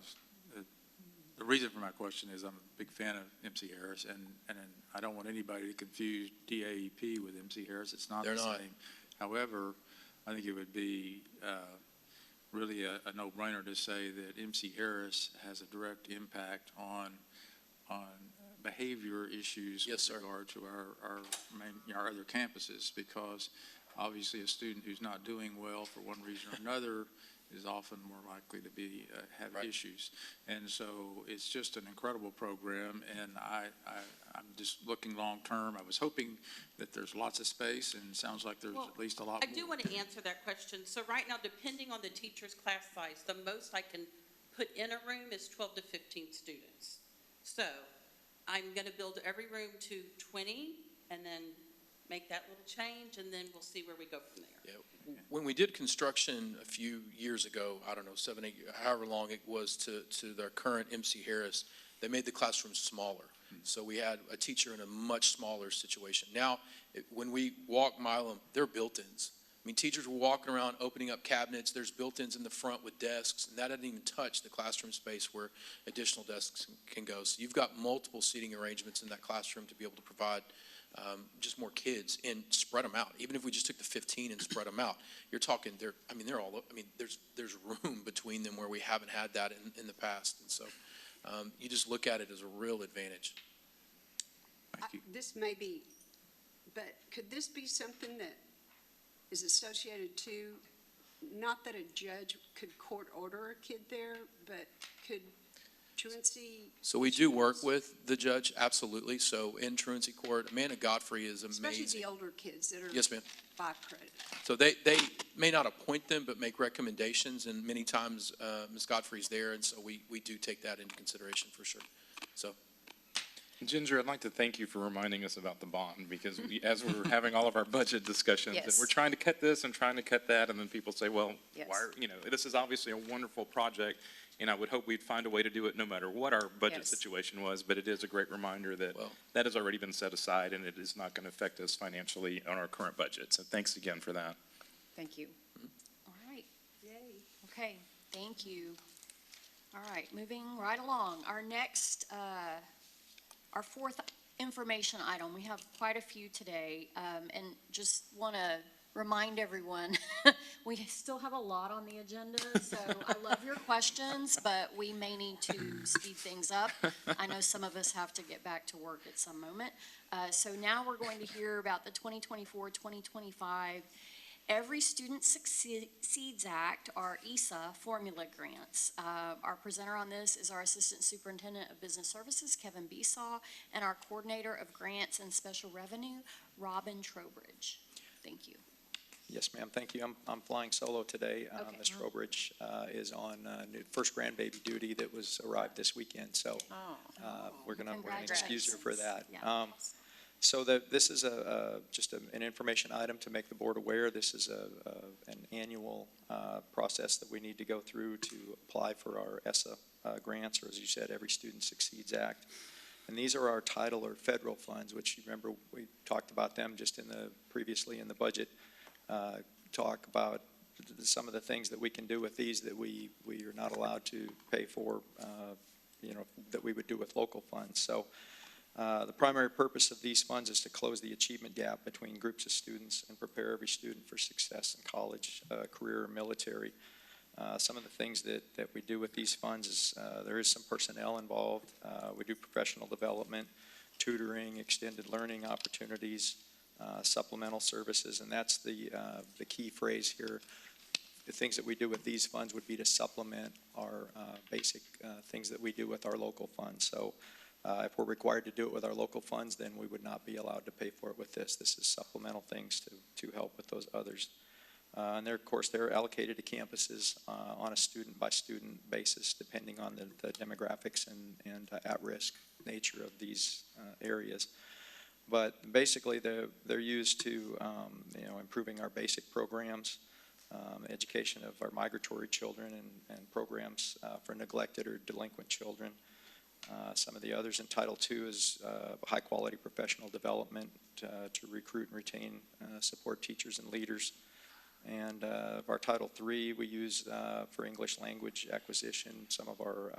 Speaker 9: the reason for my question is I'm a big fan of MC Harris, and I don't want anybody to confuse DAEP with MC Harris. It's not
Speaker 14: They're
Speaker 9: the
Speaker 14: not.
Speaker 9: same. However, I think it would be really a no-brainer to say that MC Harris has a direct impact on behavior issues
Speaker 14: Yes, sir.
Speaker 9: with regard to our other campuses, because obviously a student who's not doing well for one reason or another is often more likely to be have
Speaker 14: Right.
Speaker 9: issues. And so it's just an incredible program, and I'm just looking long-term. I was hoping that there's lots of space, and it sounds like there's
Speaker 17: Well,
Speaker 9: at least a lot
Speaker 17: I
Speaker 9: more.
Speaker 17: do want to answer that question. So right now, depending on the teacher's class size, the most I can put in a room is 12 to 15 students. So I'm going to build every room to 20 and then make that little change, and then we'll see where we go from there.
Speaker 14: Yeah. When we did construction a few years ago, I don't know, 7, 8, however long it was to their current MC Harris, they made the classrooms smaller. So we had a teacher in a much smaller situation. Now, when we walk Milam, they're built-ins. I mean, teachers were walking around opening up cabinets. There's built-ins in the front with desks, and that doesn't even touch the classroom space where additional desks can go. So you've got multiple seating arrangements in that classroom to be able to provide just more kids and spread them out. Even if we just took the 15 and spread them out, you're talking, they're all, there's room between them where we haven't had that in the past. And so you just look at it as a real advantage.
Speaker 9: Thank you.
Speaker 6: This may be, but could this be something that is associated to, not that a judge could court order a kid there, but could truancy?
Speaker 14: So we do work with the judge, absolutely. So in truancy court, Amanda Godfrey is amazing.
Speaker 6: Especially the older kids that are
Speaker 14: Yes, ma'am.
Speaker 6: 5 credit.
Speaker 14: So they may not appoint them, but make recommendations, and many times Ms. Godfrey's there, and so we do take that into consideration for sure. So.
Speaker 5: Ginger, I'd like to thank you for reminding us about the bond, because as we're having all of our budget discussions, and
Speaker 15: Yes.
Speaker 5: we're trying to cut this and trying to cut that, and then people say, well,
Speaker 15: Yes.
Speaker 5: why, this is obviously a wonderful project, and I would hope we'd find a way to do it no matter what our budget
Speaker 15: Yes.
Speaker 5: situation was, but it is a great reminder that
Speaker 14: Well-
Speaker 5: that has already been set aside, and it is not going to affect us financially on our current budget. So thanks again for that.
Speaker 15: Thank you.
Speaker 1: All right. Yay. Okay, thank you. All right, moving right along. Our next, our fourth information item, we have quite a few today, and just want to remind everyone, we still have a lot on the agenda, so I love your questions, but we may need to speed things up. I know some of us have to get back to work at some moment. So now we're going to hear about the 2024-2025 Every Student Succeeds Act, our ESA formula grants. Our presenter on this is our Assistant Superintendent of Business Services, Kevin Besaw, and our Coordinator of Grants and Special Revenue, Robin Trowbridge. Thank you.
Speaker 7: Yes, ma'am, thank you. I'm flying solo today.
Speaker 1: Okay.
Speaker 7: Ms. Trowbridge is on first grandbaby duty that was arrived this weekend, so we're gonna excuse her for that.
Speaker 1: Yeah.
Speaker 7: So this is just an information item to make the board aware. This is an annual process that we need to go through to apply for our ESSA grants, or as you said, Every Student Succeeds Act. And these are our title or federal funds, which you remember we talked about them just previously in the budget talk about some of the things that we can do with these that we are not allowed to pay for, that we would do with local funds. So the primary purpose of these funds is to close the achievement gap between groups of students and prepare every student for success in college, career, or military. Some of the things that we do with these funds is there is some personnel involved. We do professional development, tutoring, extended learning opportunities, supplemental services, and that's the key phrase here. The things that we do with these funds would be to supplement our basic things that we do with our local funds. So if we're required to do it with our local funds, then we would not be allowed to pay for it with this. This is supplemental things to help with those others. And they're, of course, they're allocated to campuses on a student-by-student basis, depending on the demographics and at-risk nature of these areas. But basically, they're used to, improving our basic programs, education of our migratory children, and programs for neglected or delinquent children. Some of the others in Title II is high-quality professional development to recruit and retain support teachers and leaders. And our Title III we use for English language acquisition, some of our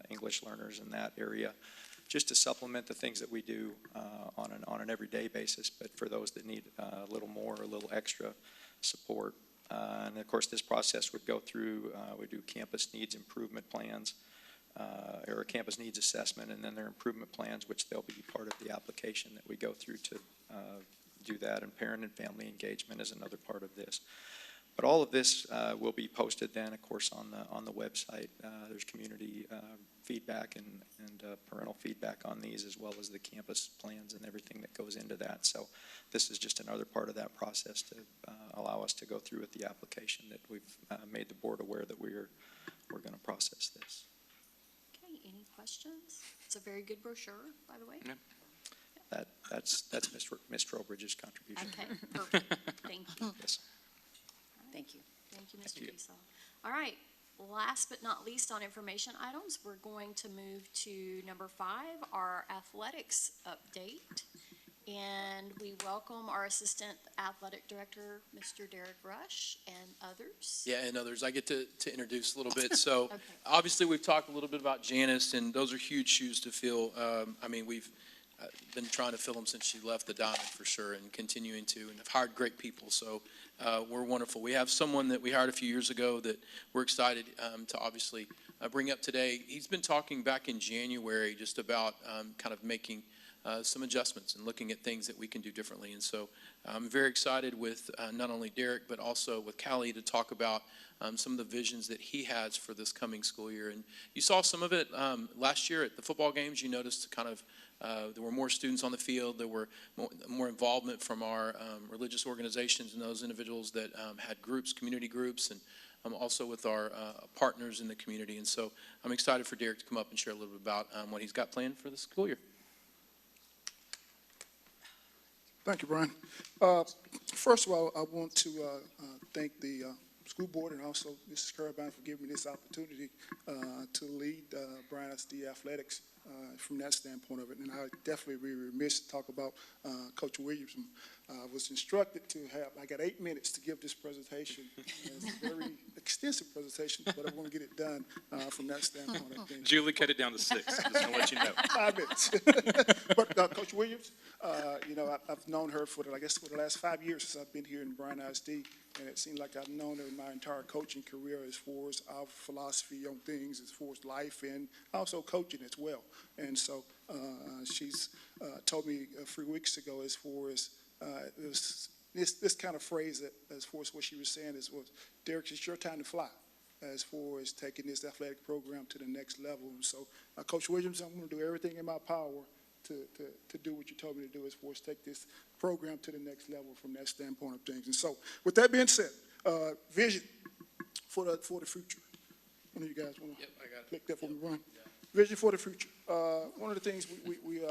Speaker 7: English learners in that area, just to supplement the things that we do on an everyday basis, but for those that need a little more, a little extra support. And of course, this process would go through, we do campus needs improvement plans, or a campus needs assessment, and then their improvement plans, which they'll be part of the application that we go through to do that, and parent and family engagement is another part of this. But all of this will be posted then, of course, on the website. There's community feedback and parental feedback on these, as well as the campus plans and everything that goes into that. So this is just another part of that process to allow us to go through with the application that we've made the board aware that we're going to process this.
Speaker 1: Okay, any questions? It's a very good brochure, by the way.
Speaker 10: Yeah.
Speaker 7: That's Ms. Trowbridge's contribution.
Speaker 1: Okay, perfect. Thank you.
Speaker 7: Yes.
Speaker 15: Thank you.
Speaker 1: Thank you, Mr.
Speaker 7: Thank you.
Speaker 1: Esau. All right, last but not least on information items, we're going to move to number 5, our athletics update. And we welcome our Assistant Athletic Director, Mr. Derek Rush, and others.
Speaker 14: Yeah, and others. I get to introduce a little bit. So
Speaker 1: Okay.
Speaker 14: obviously, we've talked a little bit about Janice, and those are huge shoes to fill. We've been trying to fill them since she left the Diamond for sure, and continuing to, and have hired great people. So we're wonderful. We have someone that we hired a few years ago that we're excited to obviously bring up today. He's been talking back in January just about kind of making some adjustments and looking at things that we can do differently. And so I'm very excited with not only Derek, but also with Callie to talk about some of the visions that he has for this coming school year. And you saw some of it last year at the football games. You noticed kind of there were more students on the field. There were more involvement from our religious organizations and those individuals that had groups, community groups, and also with our partners in the community. And so I'm excited for Derek to come up and share a little bit about what he's got planned for the school year.
Speaker 18: Thank you, Brian. First of all, I want to thank the school board and also Mrs. Carabine for giving me this opportunity to lead Bryan ISD athletics from that standpoint of it. And I definitely be remiss to talk about Coach Williams. I was instructed to have, I got 8 minutes to give this presentation. It's a very extensive presentation, but I want to get it done from that standpoint of things.
Speaker 5: Julie cut it down to 6, just to let you know.
Speaker 18: 5 minutes. But Coach Williams, I've known her for the last 5 years since I've been here in Bryan ISD, and it seems like I've known her my entire coaching career as far as our philosophy on things, as far as life, and also coaching as well. And so she's told me a few weeks ago as far as this kind of phrase that, as far as what she was saying was, Derek, it's your time to fly, as far as taking this athletic program to the next level. And so, Coach Williams, I'm going to do everything in my power to do what you told me to do, as far as take this program to the next level from that standpoint of things. And so, with that being said, vision for the future. One of you guys want to click that for me, Brian? Yeah. Vision for the future. One of the things we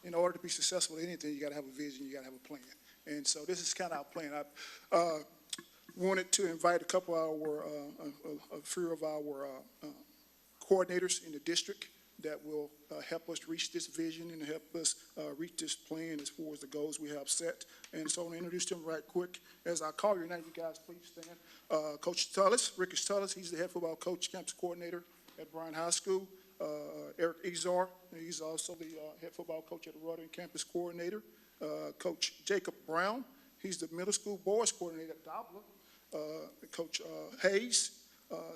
Speaker 18: in order to be successful in anything, you got to have a vision, you got to have a plan. And so this is kind of our plan. I wanted to invite a few of our coordinators in the district that will help us reach this vision and help us reach this plan as far as the goals we have set. And so I'm going to introduce them right quick. As I call your name, you guys please stand. Coach Tullis, Ricky Tullis, he's the head football coach, campus coordinator at Bryan High School. Eric Ezar, he's also the head football coach at the Rudder campus coordinator. Coach Jacob Brown, he's the middle school boys coordinator at Dobler. Coach Hayes,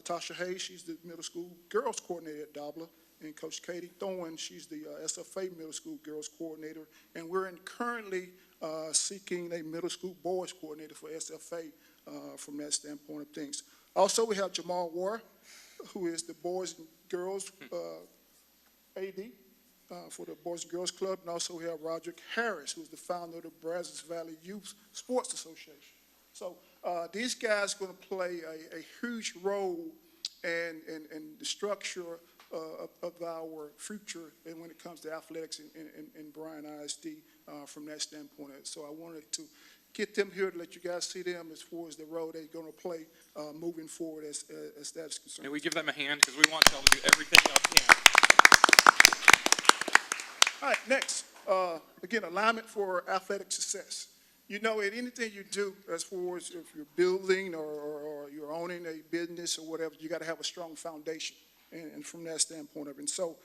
Speaker 18: Tasha Hayes, she's the middle school girls coordinator at Dobler. And Coach Katie Thorne, she's the SFA middle school girls coordinator. And we're currently seeking a middle school boys coordinator for SFA from that standpoint of things. Also, we have Jamal War, who is the boys and girls AD for the Boys and Girls Club. And also we have Roderick Harris, who's the founder of the Brazos Valley Youth Sports Association. So these guys are going to play a huge role in the structure of our future and when it comes to athletics in Bryan ISD from that standpoint. So I wanted to get them here to let you guys see them as far as the role they're going to play moving forward as that's concerned.
Speaker 5: May we give them a hand, because we want y'all to do everything y'all can.
Speaker 18: All right, next, again, alignment for athletic success. You know, in anything you do, as far as if you're building or you're owning a business or whatever, you got to have a strong foundation, and from that standpoint of it. And so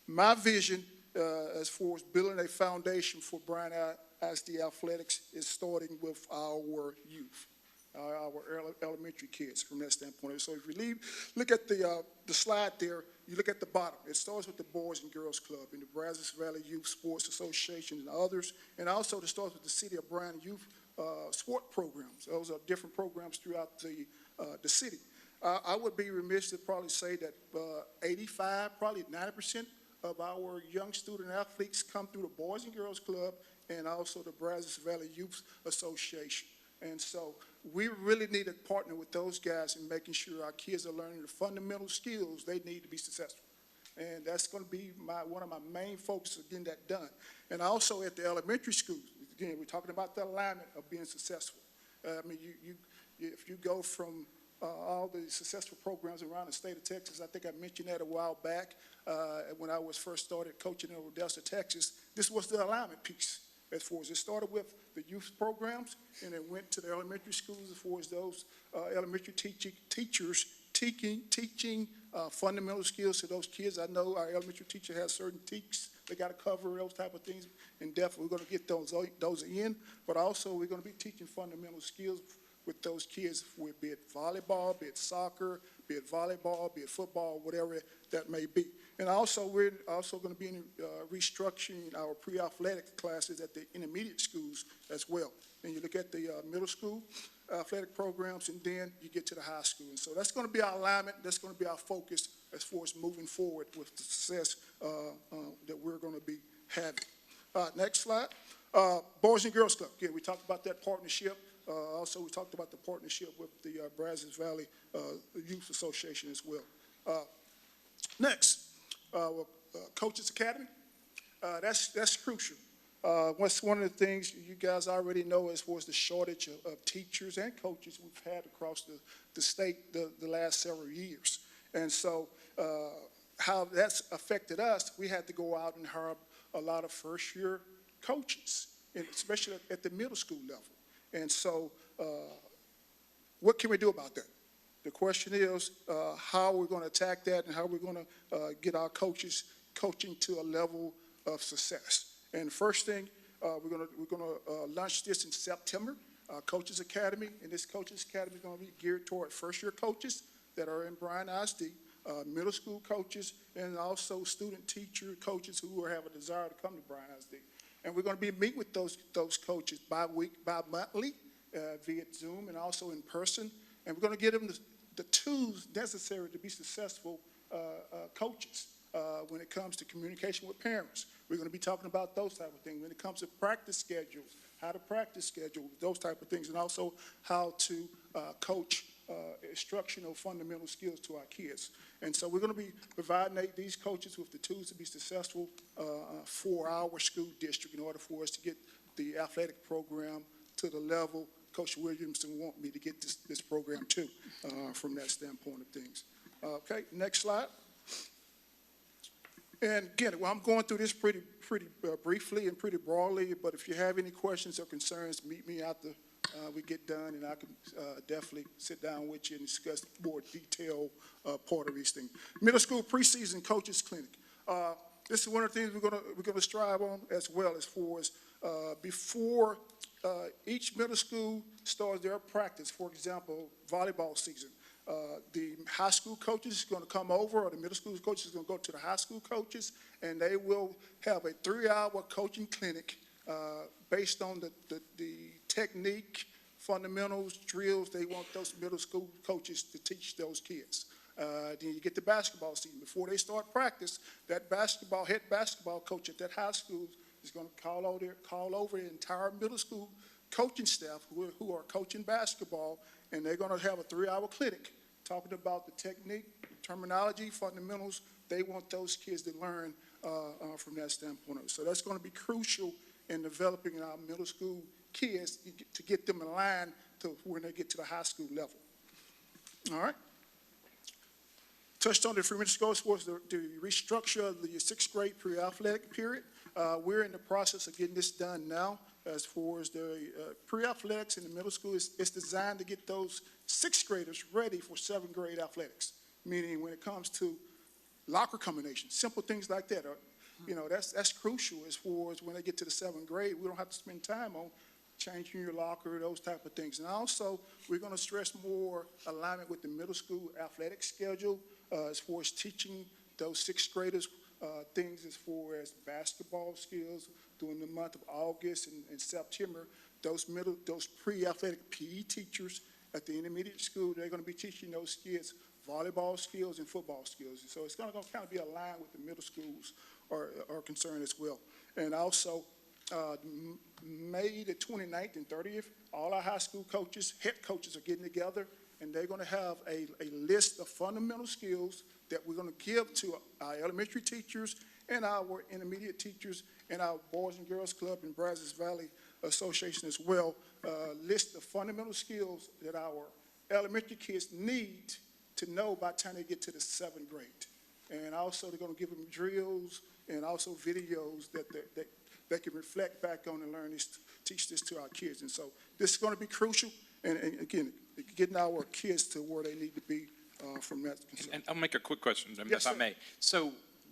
Speaker 18: my vision as far as building a foundation for Bryan ISD athletics is starting with our youth, our elementary kids from that standpoint. So if you look at the slide there, you look at the bottom. It starts with the Boys and Girls Club and the Brazos Valley Youth Sports Association and others, and also it starts with the City of Bryan Youth sport programs. Those are different programs throughout the city. I would be remiss to probably say that 85, probably 90% of our young student athletes come through the Boys and Girls Club and also the Brazos Valley Youth Association. And so we really need to partner with those guys in making sure our kids are learning the fundamental skills they need to be successful. And that's going to be one of my main focuses of getting that done. And also at the elementary schools, again, we're talking about the alignment of being successful. I mean, if you go from all the successful programs around the state of Texas, I think I mentioned that a while back when I was first started coaching in Odessa, Texas. This was the alignment piece. As far as it started with the youth programs, and it went to the elementary schools as far as those elementary teachers teaching fundamental skills to those kids. I know our elementary teacher has certain teaks they got to cover, those type of things, and definitely we're going to get those in, but also we're going to be teaching fundamental skills with those kids, be it volleyball, be it soccer, be it volleyball, be it football, whatever that may be. And also, we're also going to be restructuring our pre-athletic classes at the intermediate schools as well. And you look at the middle school athletic programs, and then you get to the high school. And so that's going to be our alignment. That's going to be our focus as far as moving forward with the success that we're going to be having. Next slide. Boys and Girls Club. Again, we talked about that partnership. Also, we talked about the partnership with the Brazos Valley Youth Association as well. Next, Coaches Academy. That's crucial. What's one of the things you guys already know as far as the shortage of teachers and coaches we've had across the state the last several years. And so how that's affected us, we had to go out and hire a lot of first-year coaches, and especially at the middle school level. And so what can we do about that? The question is how we're going to attack that and how we're going to get our coaches coaching to a level of success. And first thing, we're going to launch this in September, Coaches Academy. And this Coaches Academy is going to be geared toward first-year coaches that are in Bryan ISD, middle school coaches, and also student teacher coaches who have a desire to come to Bryan ISD. And we're going to be meeting with those coaches bi-monthly via Zoom and also in person. And we're going to give them the tools necessary to be successful coaches when it comes to communication with parents. We're going to be talking about those type of things. When it comes to practice schedules, how to practice schedule, those type of things, and also how to coach instructional fundamental skills to our kids. And so we're going to be providing these coaches with the tools to be successful for our school district in order for us to get the athletic program to the level Coach Williamson want me to get this program to from that standpoint of things. Okay, next slide. And again, well, I'm going through this pretty briefly and pretty broadly, but if you have any questions or concerns, meet me after we get done, and I can definitely sit down with you and discuss more detailed part of these things. Middle school preseason coaches clinic. This is one of the things we're gonna strive on as well, as far as before each middle school starts their practice. For example, volleyball season. The high school coaches are going to come over, or the middle school coaches are going to go to the high school coaches, and they will have a 3-hour coaching clinic based on the technique, fundamentals, drills they want those middle school coaches to teach those kids. Then you get the basketball season. Before they start practice, that head basketball coach at that high school is going to call over the entire middle school coaching staff who are coaching basketball, and they're going to have a 3-hour clinic talking about the technique, terminology, fundamentals. They want those kids to learn from that standpoint. So that's going to be crucial in developing our middle school kids to get them in line to when they get to the high school level. All right. Touched on the Freeman School Sports, the restructure of the sixth grade pre-athletic period. We're in the process of getting this done now. As far as the pre-athletics in the middle school, it's designed to get those sixth graders ready for seventh grade athletics. Meaning when it comes to locker combinations, simple things like that. That's crucial as far as when they get to the seventh grade. We don't have to spend time on changing your locker, those type of things. And also, we're going to stress more alignment with the middle school athletic schedule as far as teaching those sixth graders things as far as basketball skills during the month of August and September. Those pre-athletic PE teachers at the intermediate school, they're going to be teaching those kids volleyball skills and football skills. And so it's going to kind of be aligned with the middle schools are concerned as well. And also, May the 29th and 30th, all our high school coaches, head coaches are getting together, and they're going to have a list of fundamental skills that we're going to give to our elementary teachers and our intermediate teachers and our Boys and Girls Club and Brazos Valley Association as well. List of fundamental skills that our elementary kids need to know by the time they get to the seventh grade. And also they're going to give them drills and also videos that they can reflect back on and learn this, teach this to our kids. And so this is going to be crucial. And again, getting our kids to where they need to be from that concern.
Speaker 5: And I'll make a quick question,
Speaker 18: Yes,
Speaker 5: if I
Speaker 18: sir.
Speaker 5: may. So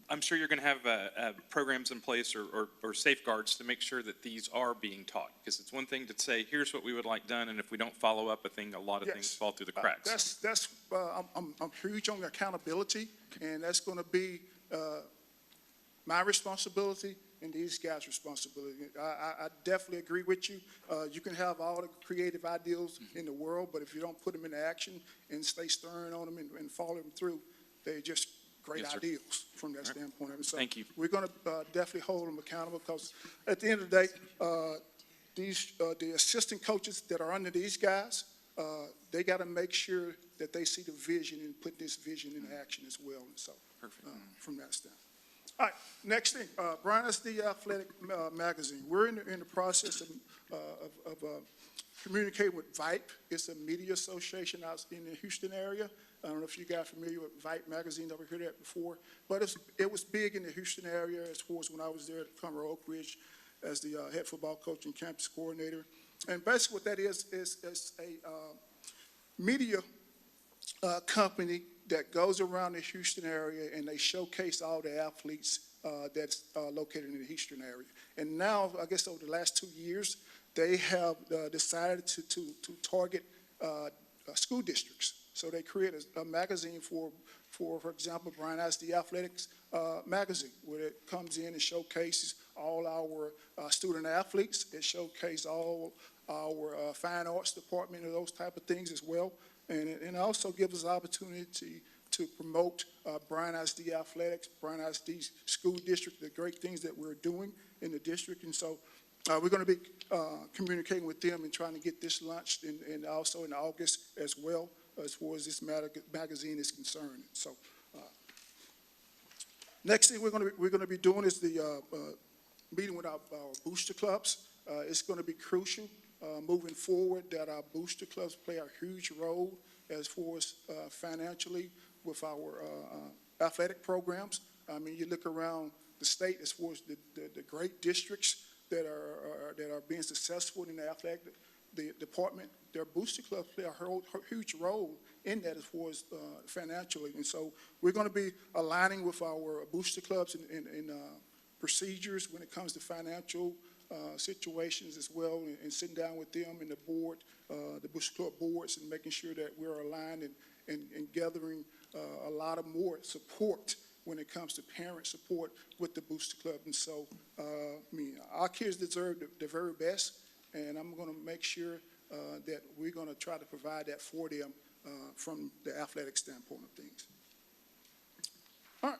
Speaker 5: I'm sure you're going to have programs in place or safeguards to make sure that these are being taught. Because it's one thing to say, here's what we would like done, and if we don't follow up, a lot of things fall through the cracks.
Speaker 18: I'm huge on accountability, and that's going to be my responsibility and these guys' responsibility. I definitely agree with you. You can have all the creative ideas in the world, but if you don't put them into action and stay stern on them and follow them through, they're just great ideals from that standpoint. And so
Speaker 5: Thank you.
Speaker 18: we're going to definitely hold them accountable because at the end of the day, the assistant coaches that are under these guys, they got to make sure that they see the vision and put this vision into action as well. And so from that standpoint. All right, next thing, Bryan ISD Athletic Magazine. We're in the process of communicating with VIPE. It's a media association out in the Houston area. I don't know if you guys are familiar with VIPE Magazine, ever heard that before, but it was big in the Houston area as far as when I was there at Conroe Oak Ridge as the head football coach and campus coordinator. And basically what that is a media company that goes around the Houston area and they showcase all the athletes that's located in the Houston area. And now, I guess over the last 2 years, they have decided to target school districts. So they create a magazine for example, Bryan ISD Athletics magazine, where it comes in and showcases all our student athletes. It showcases all our fine arts department and those type of things as well. And it also gives us opportunity to promote Bryan ISD Athletics, Bryan ISD School District, the great things that we're doing in the district. And so we're going to be communicating with them and trying to get this launched and also in August as well, as far as this magazine is concerned. So next thing we're going to be doing is the meeting with our booster clubs. It's going to be crucial moving forward that our booster clubs play a huge role as far as financially with our athletic programs. I mean, you look around the state as far as the great districts that are being successful in the athletic department. Their booster clubs play a huge role in that as far as financially. And so we're going to be aligning with our booster clubs and procedures when it comes to financial situations as well, and sitting down with them and the board, the booster club boards, and making sure that we're aligned and gathering a lot of more support when it comes to parent support with the booster club. And so, our kids deserve the very best, and I'm going to make sure that we're going to try to provide that for them from the athletic standpoint of things. All right.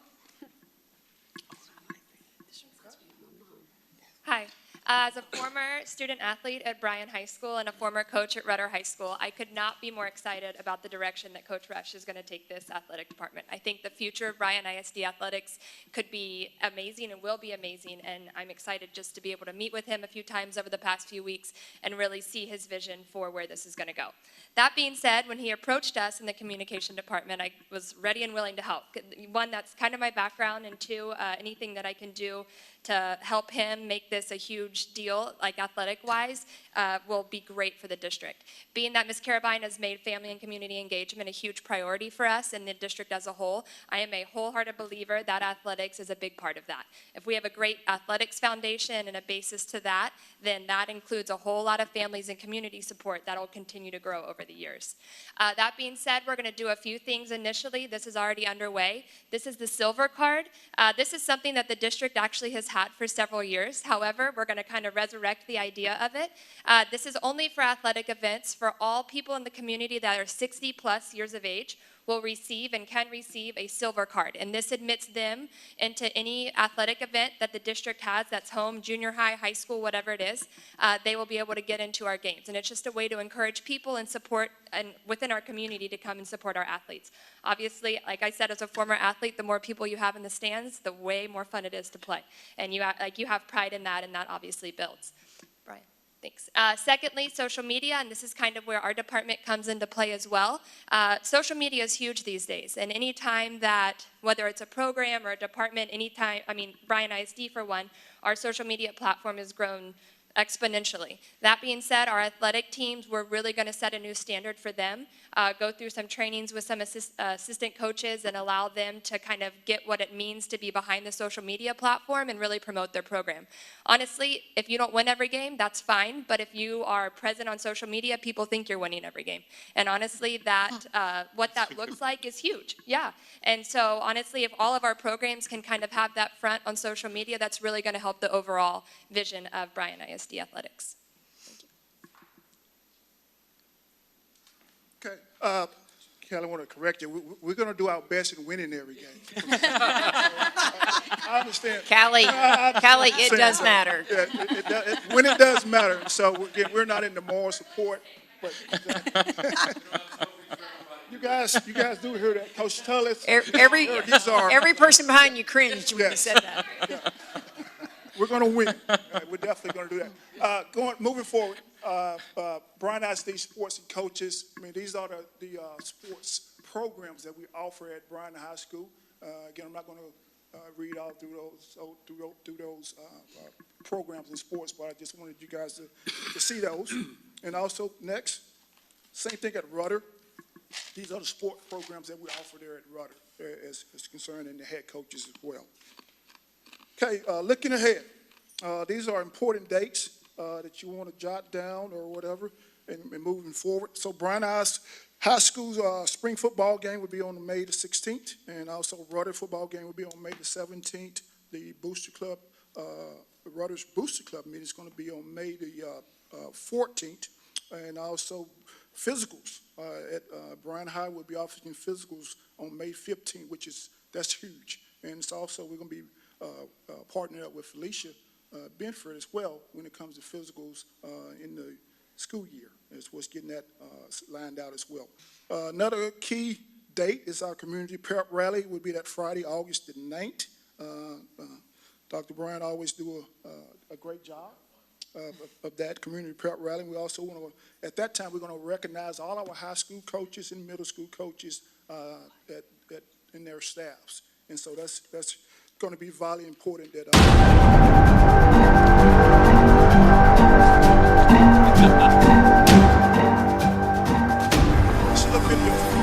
Speaker 19: Hi. As a former student athlete at Bryan High School and a former coach at Rudder High School, I could not be more excited about the direction that Coach Rush is going to take this athletic department. I think the future of Bryan ISD athletics could be amazing and will be amazing, and I'm excited just to be able to meet with him a few times over the past few weeks and really see his vision for where this is going to go. That being said, when he approached us in the communication department, I was ready and willing to help. One, that's kind of my background, and two, anything that I can do to help him make this a huge deal, like athletic-wise, will be great for the district. Being that Ms. Carabine has made family and community engagement a huge priority for us and the district as a whole, I am a wholehearted believer that athletics is a big part of that. If we have a great athletics foundation and a basis to that, then that includes a whole lot of families and community support that will continue to grow over the years. That being said, we're going to do a few things initially. This is already underway. This is the silver card. This is something that the district actually has had for several years. However, we're going to kind of resurrect the idea of it. This is only for athletic events. For all people in the community that are 60 plus years of age will receive and can receive a silver card. And this admits them into any athletic event that the district has that's home, junior high, high school, whatever it is. They will be able to get into our games. And it's just a way to encourage people and support and within our community to come and support our athletes. Obviously, like I said, as a former athlete, the more people you have in the stands, the way more fun it is to play. And you have pride in that, and that obviously builds. Brian. Thanks. Secondly, social media, and this is kind of where our department comes into play as well. Social media is huge these days, and any time that, whether it's a program or a department, Bryan ISD for one, our social media platform has grown exponentially. That being said, our athletic teams, we're really going to set a new standard for them, go through some trainings with some assistant coaches and allow them to kind of get what it means to be behind the social media platform and really promote their program. Honestly, if you don't win every game, that's fine, but if you are present on social media, people think you're winning every game. And honestly, that what that looks like is huge. Yeah. And so honestly, if all of our programs can kind of have that front on social media, that's really going to help the overall vision of Bryan ISD athletics.
Speaker 18: Okay, Kelly, I want to correct you. We're going to do our best in winning every game. I understand.
Speaker 15: Callie, Callie, it does
Speaker 18: that.
Speaker 15: matter.
Speaker 18: Yeah, when it does matter. So again, we're not in the moral support, but you guys do hear that, Coach Tullis.
Speaker 15: Every person behind you cringed when you said that.
Speaker 18: Yeah. We're going to win. We're definitely going to do that. Moving forward, Bryan ISD Sports and Coaches. I mean, these are the sports programs that we offer at Bryan High School. Again, I'm not going to read all through those programs in sports, but I just wanted you guys to see those. And also, next, same thing at Rudder. These are the sport programs that we offer there at Rudder, as concerned, and the head coaches as well. Okay, looking ahead, these are important dates that you want to jot down or whatever, and moving forward. So Bryan High School's spring football game will be on May the 16th, and also Rudder football game will be on May the 17th. The Booster Club, Rudder's Booster Club meeting is going to be on May the 14th, and also physicals at Bryan High will be offering physicals on May 15th, that's huge. And it's also, we're going to be partnering up with Felicia Benford as well when it comes to physicals in the school year, as what's getting that lined out as well. Another key date is our community prep rally. Will be that Friday, August the 9th. Dr. Bryan always do a great job of that community prep rally. We also want to, at that time, we're going to recognize all our high school coaches and middle school coaches in their staffs. And so that's going to be vitally important that it's a little bit different.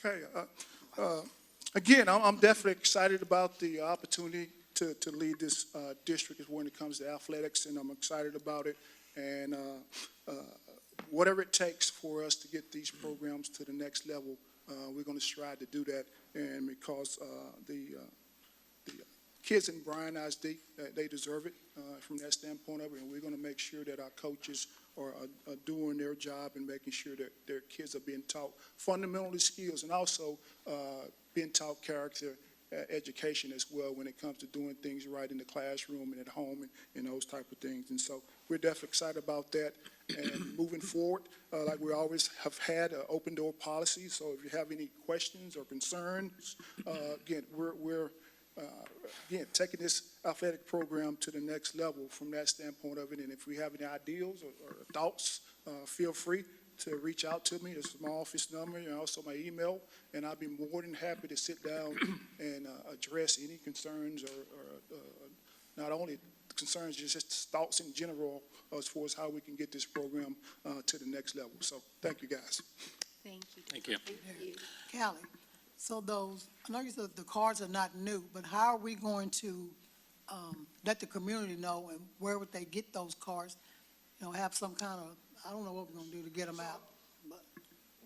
Speaker 18: Okay. Again, I'm definitely excited about the opportunity to lead this district when it comes to athletics, and I'm excited about it. And whatever it takes for us to get these programs to the next level, we're going to strive to do that. And because the kids in Bryan ISD, they deserve it from that standpoint of it, and we're going to make sure that our coaches are doing their job and making sure that their kids are being taught fundamental skills and also being taught character education as well when it comes to doing things right in the classroom and at home and those type of things. And so we're definitely excited about that. And moving forward, like we always have had, an open door policy. So if you have any questions or concerns, again, we're again, taking this athletic program to the next level from that standpoint of it. And if we have any ideas or thoughts, feel free to reach out to me. This is my office number and also my email, and I'll be more than happy to sit down and address any concerns or not only concerns, just thoughts in general as far as how we can get this program to the next level. So thank you, guys.
Speaker 1: Thank you.
Speaker 10: Thank you.
Speaker 16: Callie, so those, I know you said the cards are not new, but how are we going to let the community know, and where would they get those cards? You know, have some kind of, I don't know what we're going to do to get them out. But.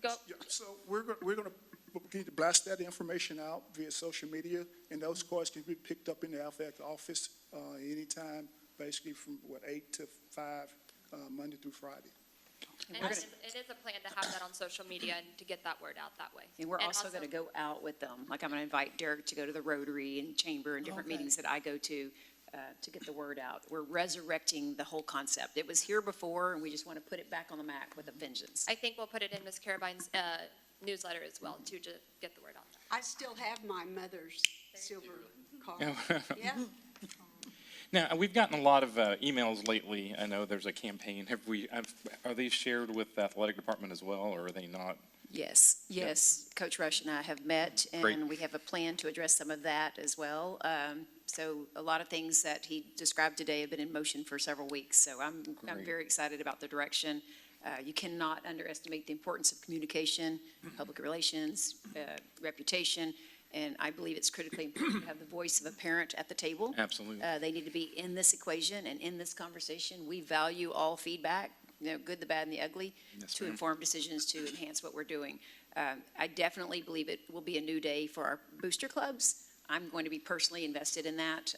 Speaker 19: Go.
Speaker 18: Yeah, so we're going to continue to blast that information out via social media, and those cards can be picked up in the athletic office anytime, basically from 8 to 5, Monday through Friday.
Speaker 19: And it is a plan to have that on social media and to get that word out that way.
Speaker 15: And we're also going to go out with them. Like, I'm going to invite Derek to go to the Rotary and Chamber and different meetings that I go to get the word out. We're resurrecting the whole concept. It was here before, and we just want to put it back on the map with a vengeance.
Speaker 19: I think we'll put it in Ms. Carabine's newsletter as well, too, to get the word out there.
Speaker 6: I still have my mother's silver card. Yeah.
Speaker 5: Now, we've gotten a lot of emails lately. I know there's a campaign. Are these shared with the athletic department as well, or are they not?
Speaker 15: Yes. Coach Rush and I have met, and
Speaker 5: Great.
Speaker 15: we have a plan to address some of that as well. So a lot of things that he described today have been in motion for several weeks. So I'm very excited about the direction. You cannot underestimate the importance of communication, public relations, reputation, and I believe it's critically important to have the voice of a parent at the table.
Speaker 5: Absolutely.
Speaker 15: They need to be in this equation and in this conversation. We value all feedback, you know, good, the bad, and the ugly, to inform decisions to enhance what we're doing. I definitely believe it will be a new day for our booster clubs. I'm going to be personally invested in that.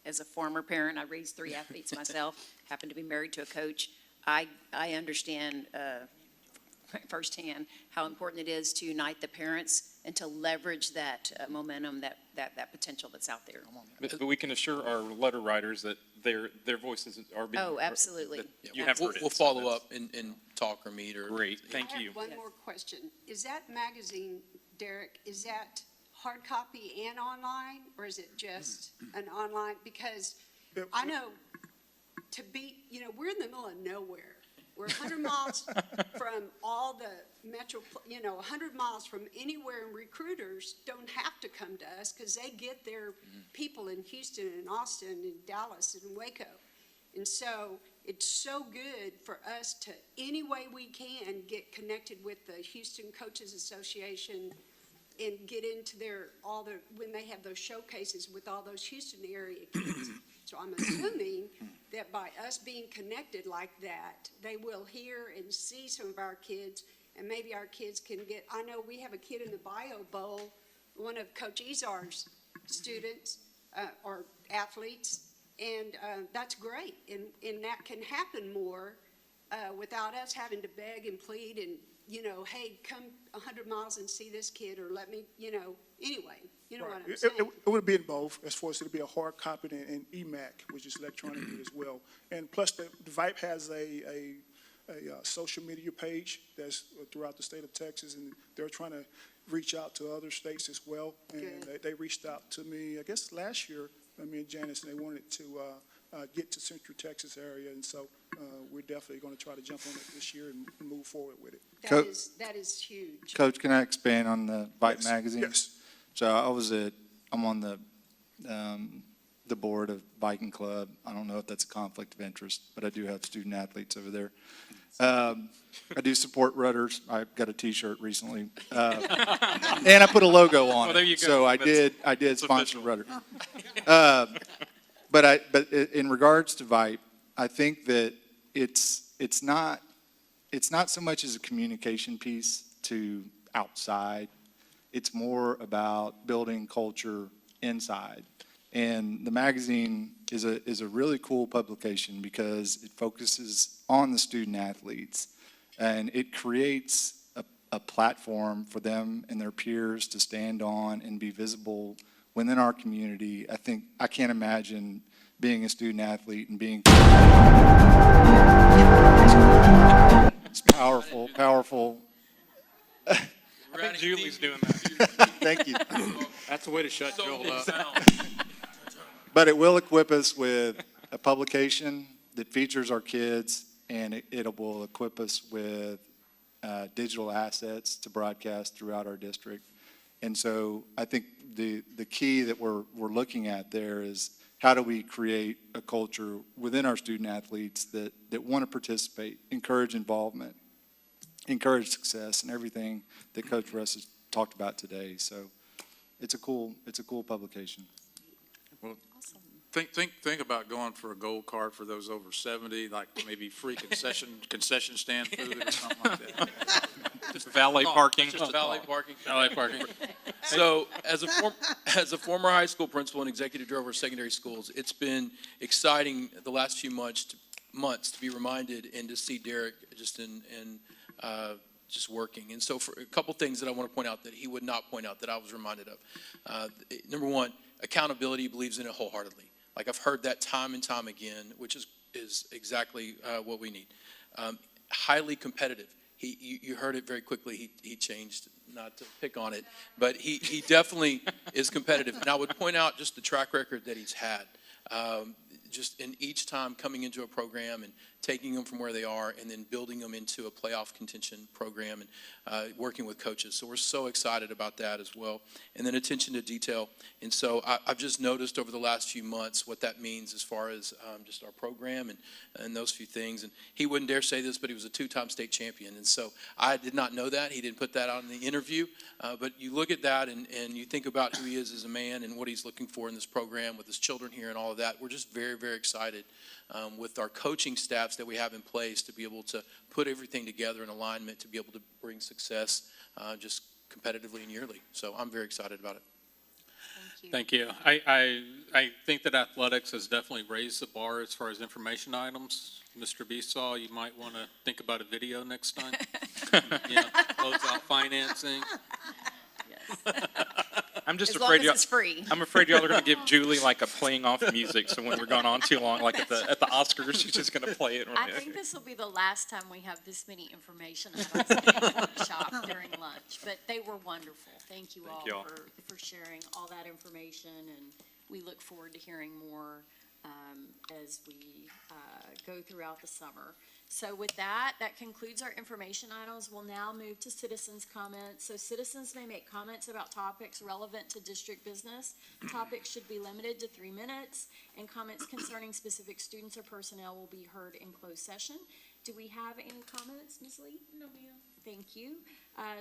Speaker 15: As a former parent, I raised 3 athletes myself, happen to be married to a coach. I understand firsthand how important it is to unite the parents and to leverage that momentum, that potential that's out there.
Speaker 5: But we can assure our letter writers that their voices are being.
Speaker 15: Oh, absolutely.
Speaker 5: You have heard it.
Speaker 14: We'll follow up and talk or meet or.
Speaker 5: Great, thank you.
Speaker 6: I have one more question. Is that magazine, Derek, is that hard copy and online, or is it just an online? Because I know we're in the middle of nowhere. We're 100 miles from all the metro, 100 miles from anywhere, and recruiters don't have to come to us because they get their people in Houston and Austin and Dallas and Waco. And so it's so good for us to, any way we can, get connected with the Houston Coaches Association and get into when they have those showcases with all those Houston area kids. So I'm assuming that by us being connected like that, they will hear and see some of our kids, and maybe our kids can get, I know we have a kid in the Bio Bowl, one of Coach Izar's students or athletes, and that's great. And that can happen more without us having to beg and plead and, hey, come 100 miles and see this kid, or let me, anyway. You know what I'm saying?
Speaker 18: It would be in both, as far as it'll be a hard copy and EMAC, which is electronically as well. And plus, the VIPE has a social media page that's throughout the state of Texas, and they're trying to reach out to other states as well. And they reached out to me, I guess last year, me and Janice, and they wanted to get to Central Texas area, and so we're definitely going to try to jump on it this year and move forward with it.
Speaker 6: That is huge.
Speaker 2: Coach, can I expand on the VIPE magazine?
Speaker 18: Yes.
Speaker 2: So I'm on the board of Viking Club. I don't know if that's a conflict of interest, but I do have student athletes over there. I do support Rudders. I got a T-shirt recently, and I put a logo on
Speaker 10: Well, there
Speaker 2: it.
Speaker 10: you go.
Speaker 2: So I did sponsor Rudder. But in regards to VIPE, I think that it's not so much as a communication piece to outside. It's more about building culture inside. And the magazine is a really cool publication because it focuses on the student athletes, and it creates a platform for them and their peers to stand on and be visible within our community. I can't imagine being a student athlete and being it's powerful.
Speaker 5: I think Julie's doing that.
Speaker 2: Thank you.
Speaker 10: That's a way to shut Joel up.
Speaker 2: But it will equip us with a publication that features our kids, and it will equip us with digital assets to broadcast throughout our district. And so I think the key that we're looking at there is how do we create a culture within our student athletes that want to participate, encourage involvement, encourage success, and everything that Coach Russ has talked about today. So it's a cool publication.
Speaker 9: Think about going for a gold card for those over 70, like maybe free concession stand food or something like that.
Speaker 5: Just valet parking.
Speaker 14: Just valet parking.
Speaker 10: Valet parking.
Speaker 14: So as a former high school principal and executive director of secondary schools, it's been exciting the last few months to be reminded and to see Derek just just working. And so for a couple things that I want to point out that he would not point out that I was reminded of. Number one, accountability, he believes in it wholeheartedly. Like I've heard that time and time again, which is exactly what we need. Highly competitive. You heard it very quickly. He changed, not to pick on it, but he definitely is competitive. And I would point out just the track record that he's had. Just in each time coming into a program and taking them from where they are and then building them into a playoff contention program and working with coaches. So we're so excited about that as well. And then attention to detail. And so I've just noticed over the last few months what that means as far as just our program and those few things. And he wouldn't dare say this, but he was a 2-time state champion. And so I did not know that. He didn't put that out in the interview. But you look at that and you think about who he is as a man and what he's looking for in this program with his children here and all of that. We're just very, very excited with our coaching staffs that we have in place to be able to put everything together in alignment to be able to bring success just competitively and yearly. So I'm very excited about it.
Speaker 10: Thank you. I think that athletics has definitely raised the bar as far as information items. Mr. Besaw, you might want to think about a video next time. Close out financing.
Speaker 5: I'm just
Speaker 15: As
Speaker 5: afraid
Speaker 15: long as it's free.
Speaker 5: I'm afraid y'all are going to give Julie like a playing off music. So when we're going on too long, like at the Oscars, she's just going to play it.
Speaker 1: I think this will be the last time we have this many information items in the workshop during lunch, but they were wonderful. Thank you all for sharing all that information, and we look forward to hearing more as we go throughout the summer. So with that concludes our information items. We'll now move to citizens' comments. So citizens may make comments about topics relevant to district business. Topics should be limited to 3 minutes, and comments concerning specific students or personnel will be heard in closed session. Do we have any comments, Ms. Lee? No, ma'am. Thank you.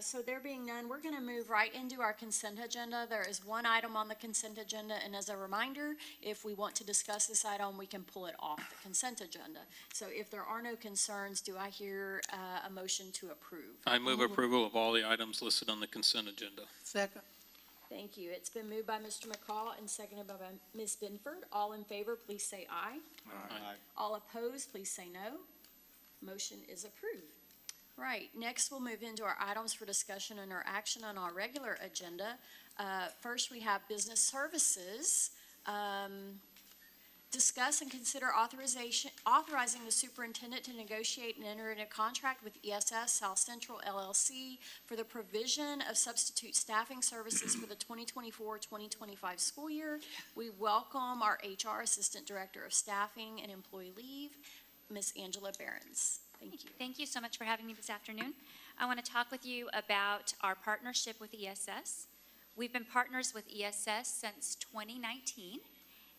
Speaker 1: So there being none, we're going to move right into our consent agenda. There is one item on the consent agenda, and as a reminder, if we want to discuss this item, we can pull it off the consent agenda. So if there are no concerns, do I hear a motion to approve?
Speaker 10: I move approval of all the items listed on the consent agenda.
Speaker 16: Second.
Speaker 1: Thank you. It's been moved by Mr. McCall and seconded by Ms. Binford. All in favor, please say aye.
Speaker 10: Aye.
Speaker 1: All opposed, please say no. Motion is approved. Right, next we'll move into our items for discussion and our action on our regular agenda. First, we have business services. Discuss and consider authorizing the superintendent to negotiate and enter into a contract with ESS South Central LLC for the provision of substitute staffing services for the 2024-2025 school year. We welcome our HR Assistant Director of Staffing and Employee Leave, Ms. Angela Behrens. Thank you.
Speaker 20: Thank you so much for having me this afternoon. I want to talk with you about our partnership with ESS. We've been partners with ESS since 2019,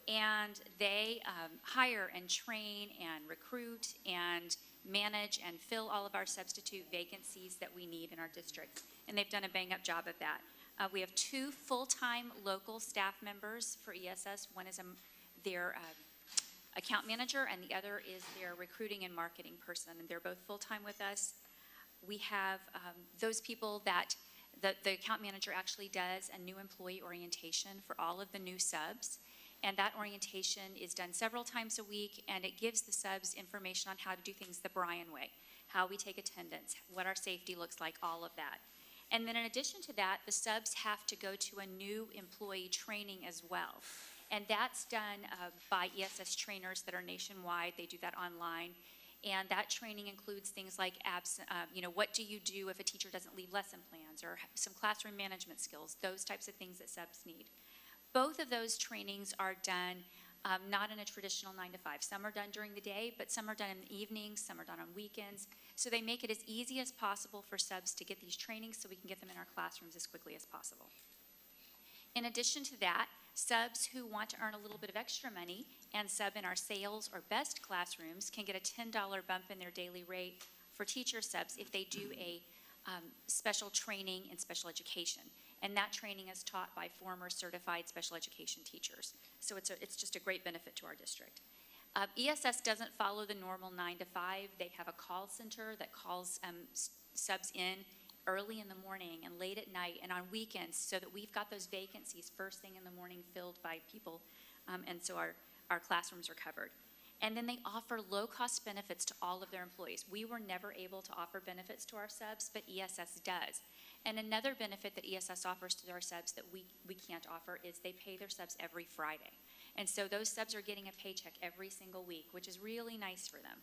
Speaker 20: and they hire and train and recruit and manage and fill all of our substitute vacancies that we need in our district. And they've done a bang-up job of that. We have 2 full-time local staff members for ESS. One is their account manager, and the other is their recruiting and marketing person, and they're both full-time with us. We have those people that the account manager actually does a new employee orientation for all of the new subs, and that orientation is done several times a week, and it gives the subs information on how to do things the Bryan way, how we take attendance, what our safety looks like, all of that. And then in addition to that, the subs have to go to a new employee training as well. And that's done by ESS trainers that are nationwide. They do that online. And that training includes things like what do you do if a teacher doesn't leave lesson plans, or some classroom management skills, those types of things that subs need. Both of those trainings are done not in a traditional 9 to 5. Some are done during the day, but some are done in the evenings, some are done on weekends. So they make it as easy as possible for subs to get these trainings so we can get them in our classrooms as quickly as possible. In addition to that, subs who want to earn a little bit of extra money and sub in our sales or best classrooms can get a $10 bump in their daily rate for teacher subs if they do a special training in special education. And that training is taught by former certified special education teachers. So it's just a great benefit to our district. ESS doesn't follow the normal 9 to 5. They have a call center that calls subs in early in the morning and late at night and on weekends, so that we've got those vacancies first thing in the morning filled by people, and so our classrooms are covered. And then they offer low-cost benefits to all of their employees. We were never able to offer benefits to our subs, but ESS does. And another benefit that ESS offers to our subs that we can't offer is they pay their subs every Friday. And so those subs are getting a paycheck every single week, which is really nice for them.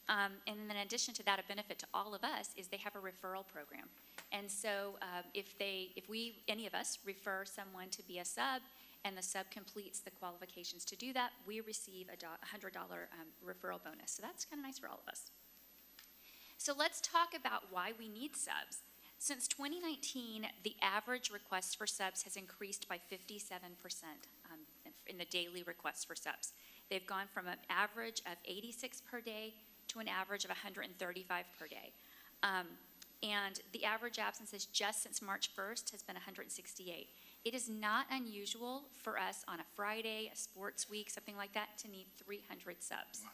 Speaker 20: And then in addition to that, a benefit to all of us is they have a referral program. And so if any of us refer someone to be a sub, and the sub completes the qualifications to do that, we receive a $100 referral bonus. So that's kind of nice for all of us. So let's talk about why we need subs. Since 2019, the average request for subs has increased by 57% in the daily requests for subs. They've gone from an average of 86 per day to an average of 135 per day. And the average absences just since March 1st has been 168. It is not unusual for us on a Friday, a sports week, something like that, to need 300 subs. Wow.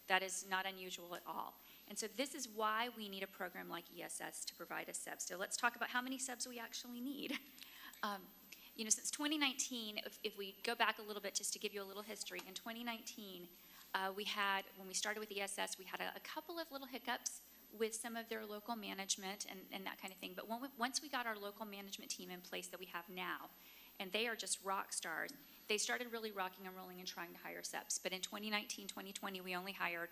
Speaker 20: That is not unusual at all. And so this is why we need a program like ESS to provide us subs. So let's talk about how many subs we actually need. Since 2019, if we go back a little bit just to give you a little history, in 2019, when we started with ESS, we had a couple of little hiccups with some of their local management and that kind of thing. But once we got our local management team in place that we have now, and they are just rock stars, they started really rocking and rolling and trying to hire subs. But in 2019, 2020, they only hired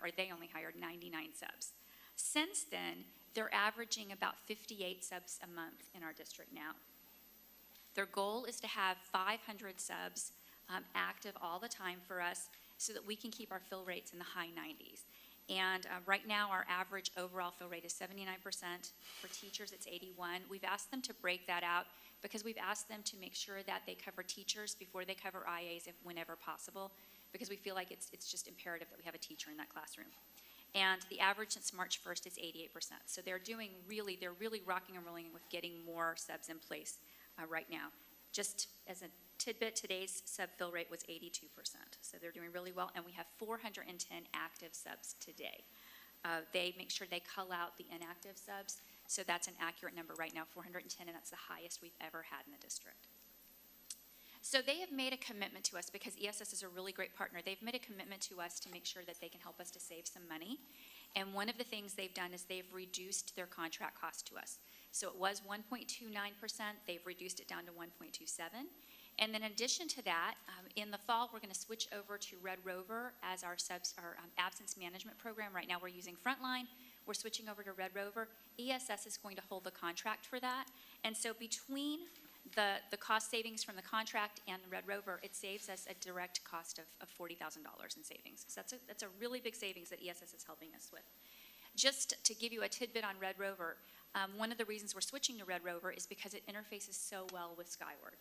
Speaker 20: 99 subs. Since then, they're averaging about 58 subs a month in our district now. Their goal is to have 500 subs active all the time for us so that we can keep our fill rates in the high 90s. And right now, our average overall fill rate is 79%. For teachers, it's 81%. We've asked them to break that out because we've asked them to make sure that they cover teachers before they cover IAs whenever possible, because we feel like it's just imperative that we have a teacher in that classroom. And the average since March 1st is 88%. So they're really rocking and rolling with getting more subs in place right now. Just as a tidbit, today's sub fill rate was 82%. So they're doing really well, and we have 410 active subs today. They make sure they cull out the inactive subs, so that's an accurate number right now, 410, and that's the highest we've ever had in the district. So they have made a commitment to us, because ESS is a really great partner. They've made a commitment to us to make sure that they can help us to save some money. And one of the things they've done is they've reduced their contract cost to us. So it was 1.29%. They've reduced it down to 1.27%. And then in addition to that, in the fall, we're going to switch over to Red Rover as our absence management program. Right now, we're using Frontline. We're switching over to Red Rover. ESS is going to hold the contract for that. And so between the cost savings from the contract and the Red Rover, it saves us a direct cost of $40,000 in savings. So that's a really big savings that ESS is helping us with. Just to give you a tidbit on Red Rover, one of the reasons we're switching to Red Rover is because it interfaces so well with Skyward.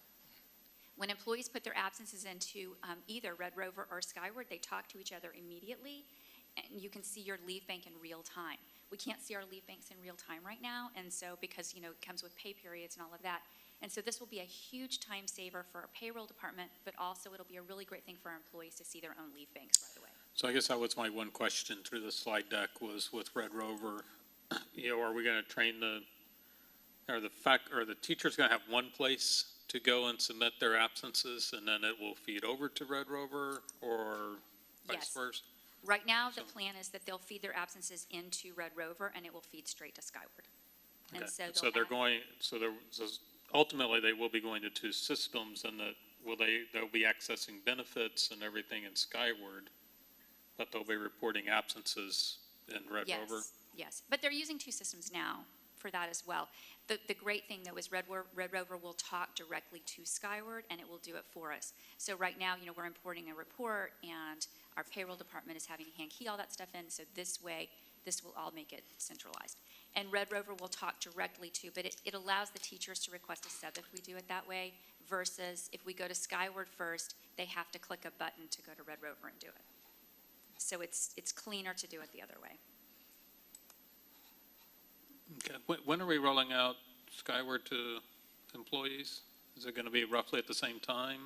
Speaker 20: When employees put their absences into either Red Rover or Skyward, they talk to each other immediately,
Speaker 11: and you can see your leave bank in real time. We can't see our leave banks in real time right now, and so because, it comes with pay periods and all of that. And so this will be a huge time saver for our payroll department, but also it'll be a really great thing for our employees to see their own leave banks right away.
Speaker 10: So I guess that was my one question through the slide deck was with Red Rover, are we going to train are the teachers going to have one place to go and submit their absences and then it will feed over to Red Rover or vice
Speaker 11: Yes.
Speaker 10: versa?
Speaker 11: Right now, the plan is that they'll feed their absences into Red Rover and it will feed straight to Skyward. And
Speaker 10: Okay.
Speaker 11: so
Speaker 10: Ultimately they will be going to two systems and they'll be accessing benefits and everything in Skyward, but they'll be reporting absences in Red Rover?
Speaker 11: Yes, but they're using two systems now for that as well. The great thing, though, is Red Rover will talk directly to Skyward, and it will do it for us. So right now, we're importing a report, and our payroll department is having to hand key all that stuff in, so this way, this will all make it centralized. And Red Rover will talk directly to, but it allows the teachers to request a sub if we do it that way, versus if we go to Skyward first, they have to click a button to go to Red Rover and do it. So it's cleaner to do it the other way.
Speaker 10: Okay. When are we rolling out Skyward to employees? Is it going to be roughly at the same time?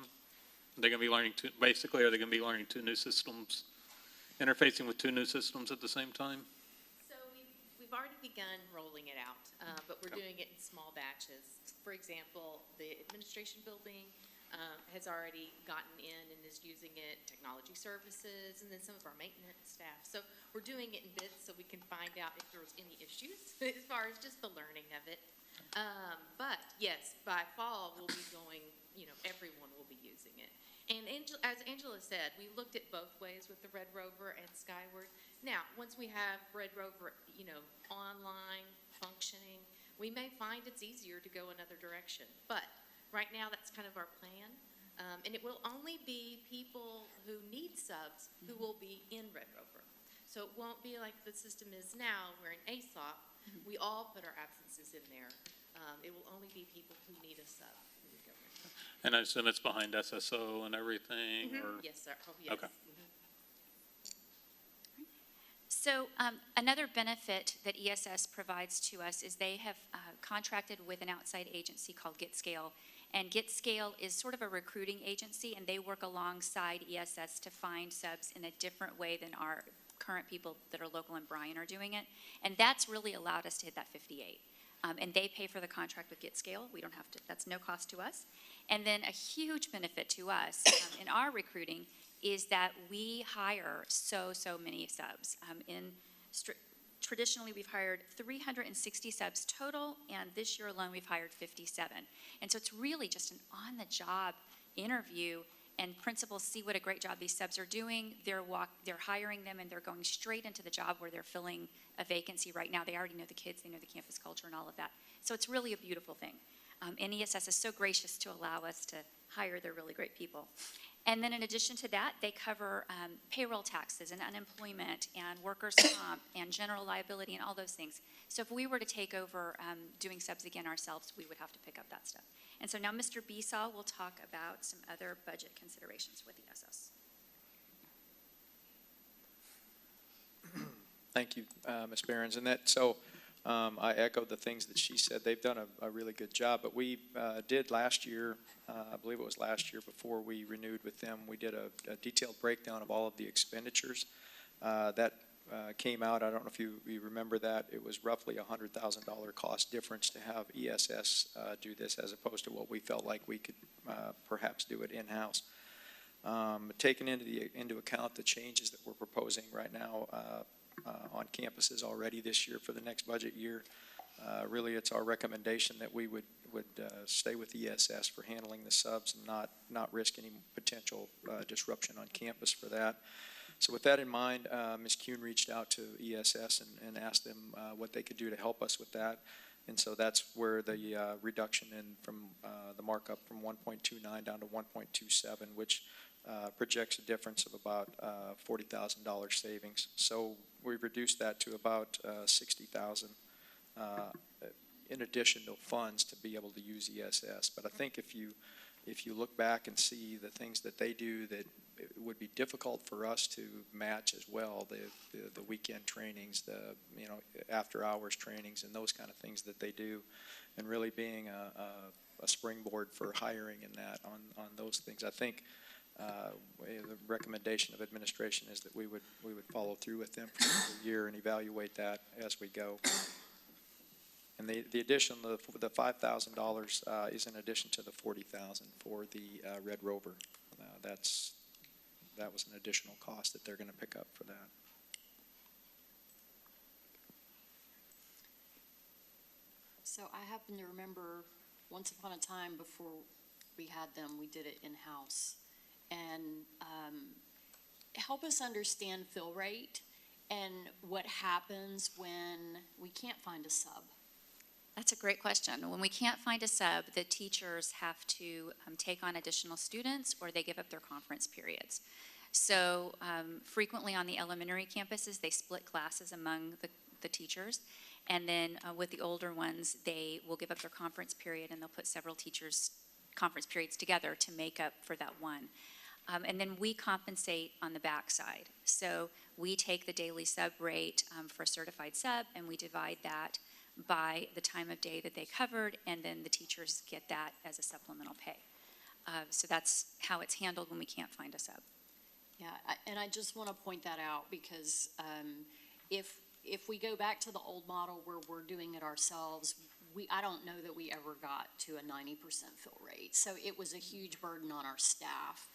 Speaker 10: Are they going to be learning are they going to be learning two new systems, interfacing with two new systems at the same time?
Speaker 21: So we've already begun rolling it out, but we're doing it in small batches. For example, the administration building has already gotten in and is using it, technology services, and then some of our maintenance staff. So we're doing it in bits so we can find out if there was any issues as far as just the learning of it. But yes, by fall, we'll be going, everyone will be using it. And as Angela said, we looked at both ways with the Red Rover and Skyward. Now, once we have Red Rover, online, functioning, we may find it's easier to go another direction. But right now, that's kind of our plan. And it will only be people who need subs who will be in Red Rover. So it won't be like the system is now, where in ASOP, we all put our absences in there. It will only be people who need a sub who would go in.
Speaker 10: And I assume it's behind SSO and everything? Or?
Speaker 21: Yes, sir. Oh, yes.
Speaker 10: Okay.
Speaker 11: So another benefit that ESS provides to us is they have contracted with an outside agency called GetScale. And GetScale is sort of a recruiting agency, and they work alongside ESS to find subs in a different way than our current people that are local in Bryan are doing it. And that's really allowed us to hit that 58. And they pay for the contract with GetScale. We don't have to, that's no cost to us. And then a huge benefit to us in our recruiting is that we hire so many subs. Traditionally, we've hired 360 subs total, and this year alone, we've hired 57. And so it's really just an on-the-job interview, and principals see what a great job these subs are doing. They're hiring them, and they're going straight into the job where they're filling a vacancy right now. They already know the kids, they know the campus culture and all of that. So it's really a beautiful thing. And ESS is so gracious to allow us to hire their really great people. And then in addition to that, they cover payroll taxes and unemployment and workers' comp and general liability and all those things. So if we were to take over doing subs again ourselves, we would have to pick up that stuff. And so now Mr. Besaw will talk about some other budget considerations with ESS.
Speaker 7: Thank you, Ms. Behrens. And I echo the things that she said. They've done a really good job. But we did last year, I believe it was last year before we renewed with them, we did a detailed breakdown of all of the expenditures. That came out, I don't know if you remember that, it was roughly a $100,000 cost difference to have ESS do this as opposed to what we felt like we could perhaps do it in-house. Taking into account the changes that we're proposing right now on campuses already this year for the next budget year, really it's our recommendation that we would stay with ESS for handling the subs and not risk any potential disruption on campus for that. So with that in mind, Ms. Kuhn reached out to ESS and asked them what they could do to help us with that. And so that's where the reduction from the markup from 1.29 down to 1.27, which projects a difference of about $40,000 savings. So we've reduced that to about $60,000 in additional funds to be able to use ESS. But I think if you look back and see the things that they do that it would be difficult for us to match as well the weekend trainings, the, you know, after-hours trainings and those kind of things that they do, and really being a springboard for hiring in that on those things. I think the recommendation of administration is that we would follow through with them for the year and evaluate that as we go. And the addition, the $5,000 is in addition to the $40,000 for the Red Rover. That was an additional cost that they're going to pick up for that.
Speaker 1: So I happen to remember once upon a time before we had them, we did it in-house. And help us understand fill rate and what happens when we can't find a sub.
Speaker 11: That's a great question. When we can't find a sub, the teachers have to take on additional students or they give up their conference periods. So frequently on the elementary campuses, they split classes among the teachers. And then with the older ones, they will give up their conference period and they'll put several teachers' conference periods together to make up for that one. And then we compensate on the backside. So we take the daily sub rate for a certified sub and we divide that by the time of day that they covered, and then the teachers get that as a supplemental pay. So that's how it's handled when we can't find a sub.
Speaker 1: Yeah, and I just want to point that out because if we go back to the old model where we're doing it ourselves, I don't know that we ever got to a 90% fill rate. So it was a huge burden on our staff.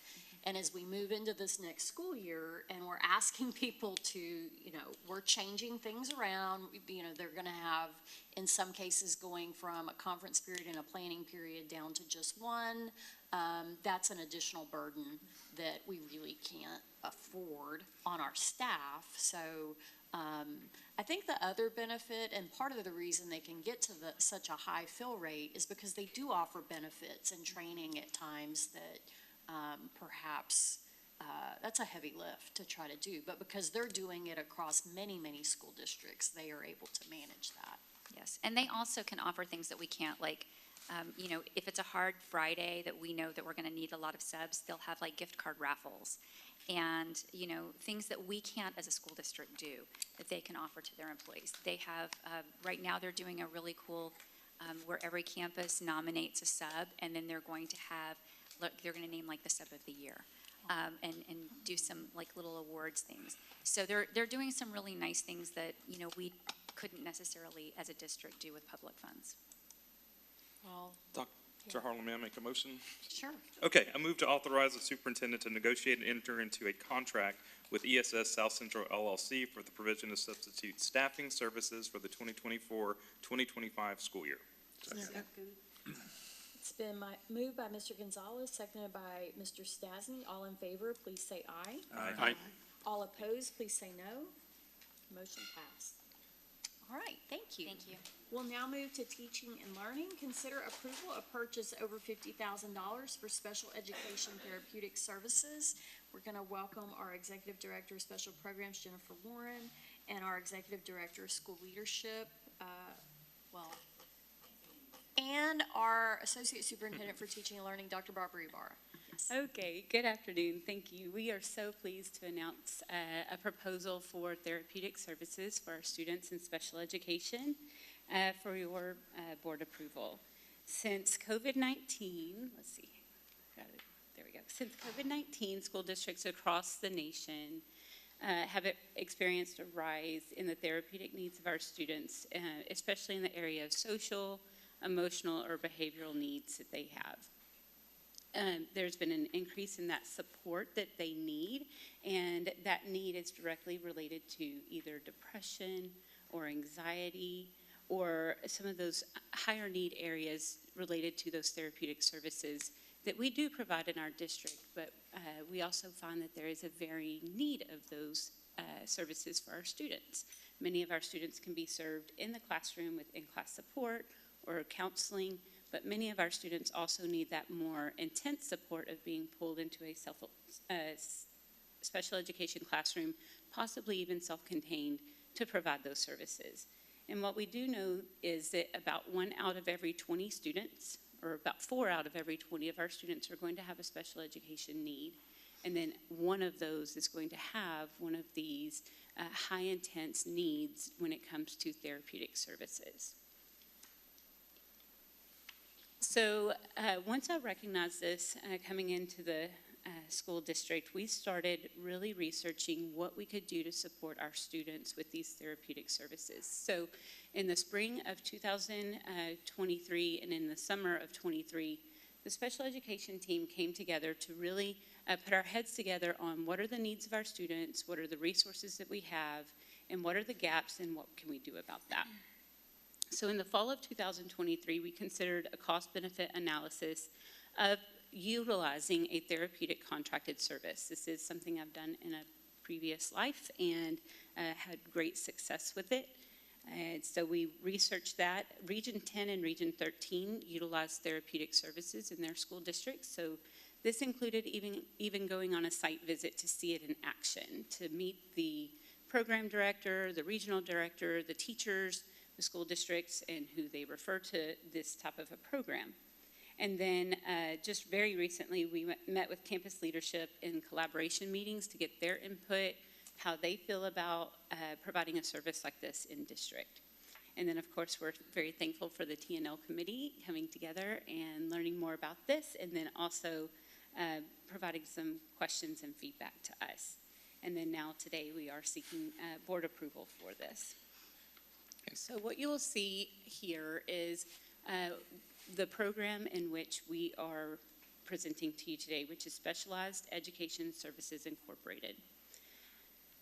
Speaker 1: And as we move into this next school year and we're asking people to, you know, we're changing things around, you know, they're going to have, in some cases, going from a conference period and a planning period down to just one. That's an additional burden that we really can't afford on our staff. So I think the other benefit, and part of the reason they can get to such a high fill rate is because they do offer benefits and training at times that perhaps that's a heavy lift to try to do, but because they're doing it across many, many school districts, they are able to manage that.
Speaker 11: Yes, and they also can offer things that we can't, like, you know, if it's a hard Friday that we know that we're going to need a lot of subs, they'll have like gift card raffles and, you know, things that we can't as a school district do that they can offer to their employees. They have, right now they're doing a really cool, where every campus nominates a sub and then they're going to have, they're going to name like the sub of the year and do some like little awards things. So they're doing some really nice things that, you know, we couldn't necessarily as a district do with public funds.
Speaker 1: Well,
Speaker 5: Dr. Harlan, may I make a motion?
Speaker 1: Sure.
Speaker 5: Okay, I move to authorize the superintendent to negotiate and enter into a contract with ESS South Central LLC for the provision of substitute staffing services for the 2024-2025 school year.
Speaker 6: Second.
Speaker 1: It's been moved by Mr. Gonzalez, seconded by Mr. Stasny. All in favor, please say aye.
Speaker 5: Aye.
Speaker 1: All opposed, please say no. Motion passed. All right, thank you.
Speaker 11: Thank you.
Speaker 1: We'll now move to teaching and learning. Consider approval of purchase over $50,000 for special education therapeutic services. We're going to welcome our Executive Director of Special Programs, Jennifer Warren, and our Executive Director of School Leadership, and our Associate Superintendent for Teaching and Learning, Dr. Barbara Ibarra.
Speaker 4: Okay, good afternoon. Thank you. We are so pleased to announce a proposal for therapeutic services for our students in special education for your board approval. Since COVID-19, let's see, there we go. Since COVID-19, school districts across the nation have experienced a rise in the therapeutic needs of our students, especially in the area of social, emotional, or behavioral needs that they have. There's been an increase in that support that they need, and that need is directly related to either depression or anxiety or some of those higher need areas related to those therapeutic services that we do provide in our district, but we also find that there is a varying need of those services for our students. Many of our students can be served in the classroom with in-class support or counseling, but many of our students also need that more intense support of being pulled into a special education classroom, possibly even self-contained, to provide those services. And what we do know is that about 1 out of every 20 students, or about 4 out of every 20 of our students are going to have a special education need. And then one of those is going to have one of these high-intense needs when it comes to therapeutic services. So once I recognized this coming into the school district, we started really researching what we could do to support our students with these therapeutic services. So in the spring of 2023 and in the summer of 23, the special education team came together to really put our heads together on what are the needs of our students, what are the resources that we have, and what are the gaps and what can we do about that. So in the fall of 2023, we considered a cost-benefit analysis of utilizing a therapeutic contracted service. This is something I've done in a previous life and had great success with it. And so we researched that. Region 10 and Region 13 utilized therapeutic services in their school districts. So this included even going on a site visit to see it in action, to meet the program director, the regional director, the teachers, the school districts, and who they refer to this type of a program. And then just very recently, we met with campus leadership in collaboration meetings to get their input, how they feel about providing a service like this in district. And then, of course, we're very thankful for the TNL committee coming together and learning more about this, and then also providing some questions and feedback to us. And then now today, we are seeking board approval for this. So what you'll see here is the program in which we are presenting to you today, which is Specialized Education Services Incorporated.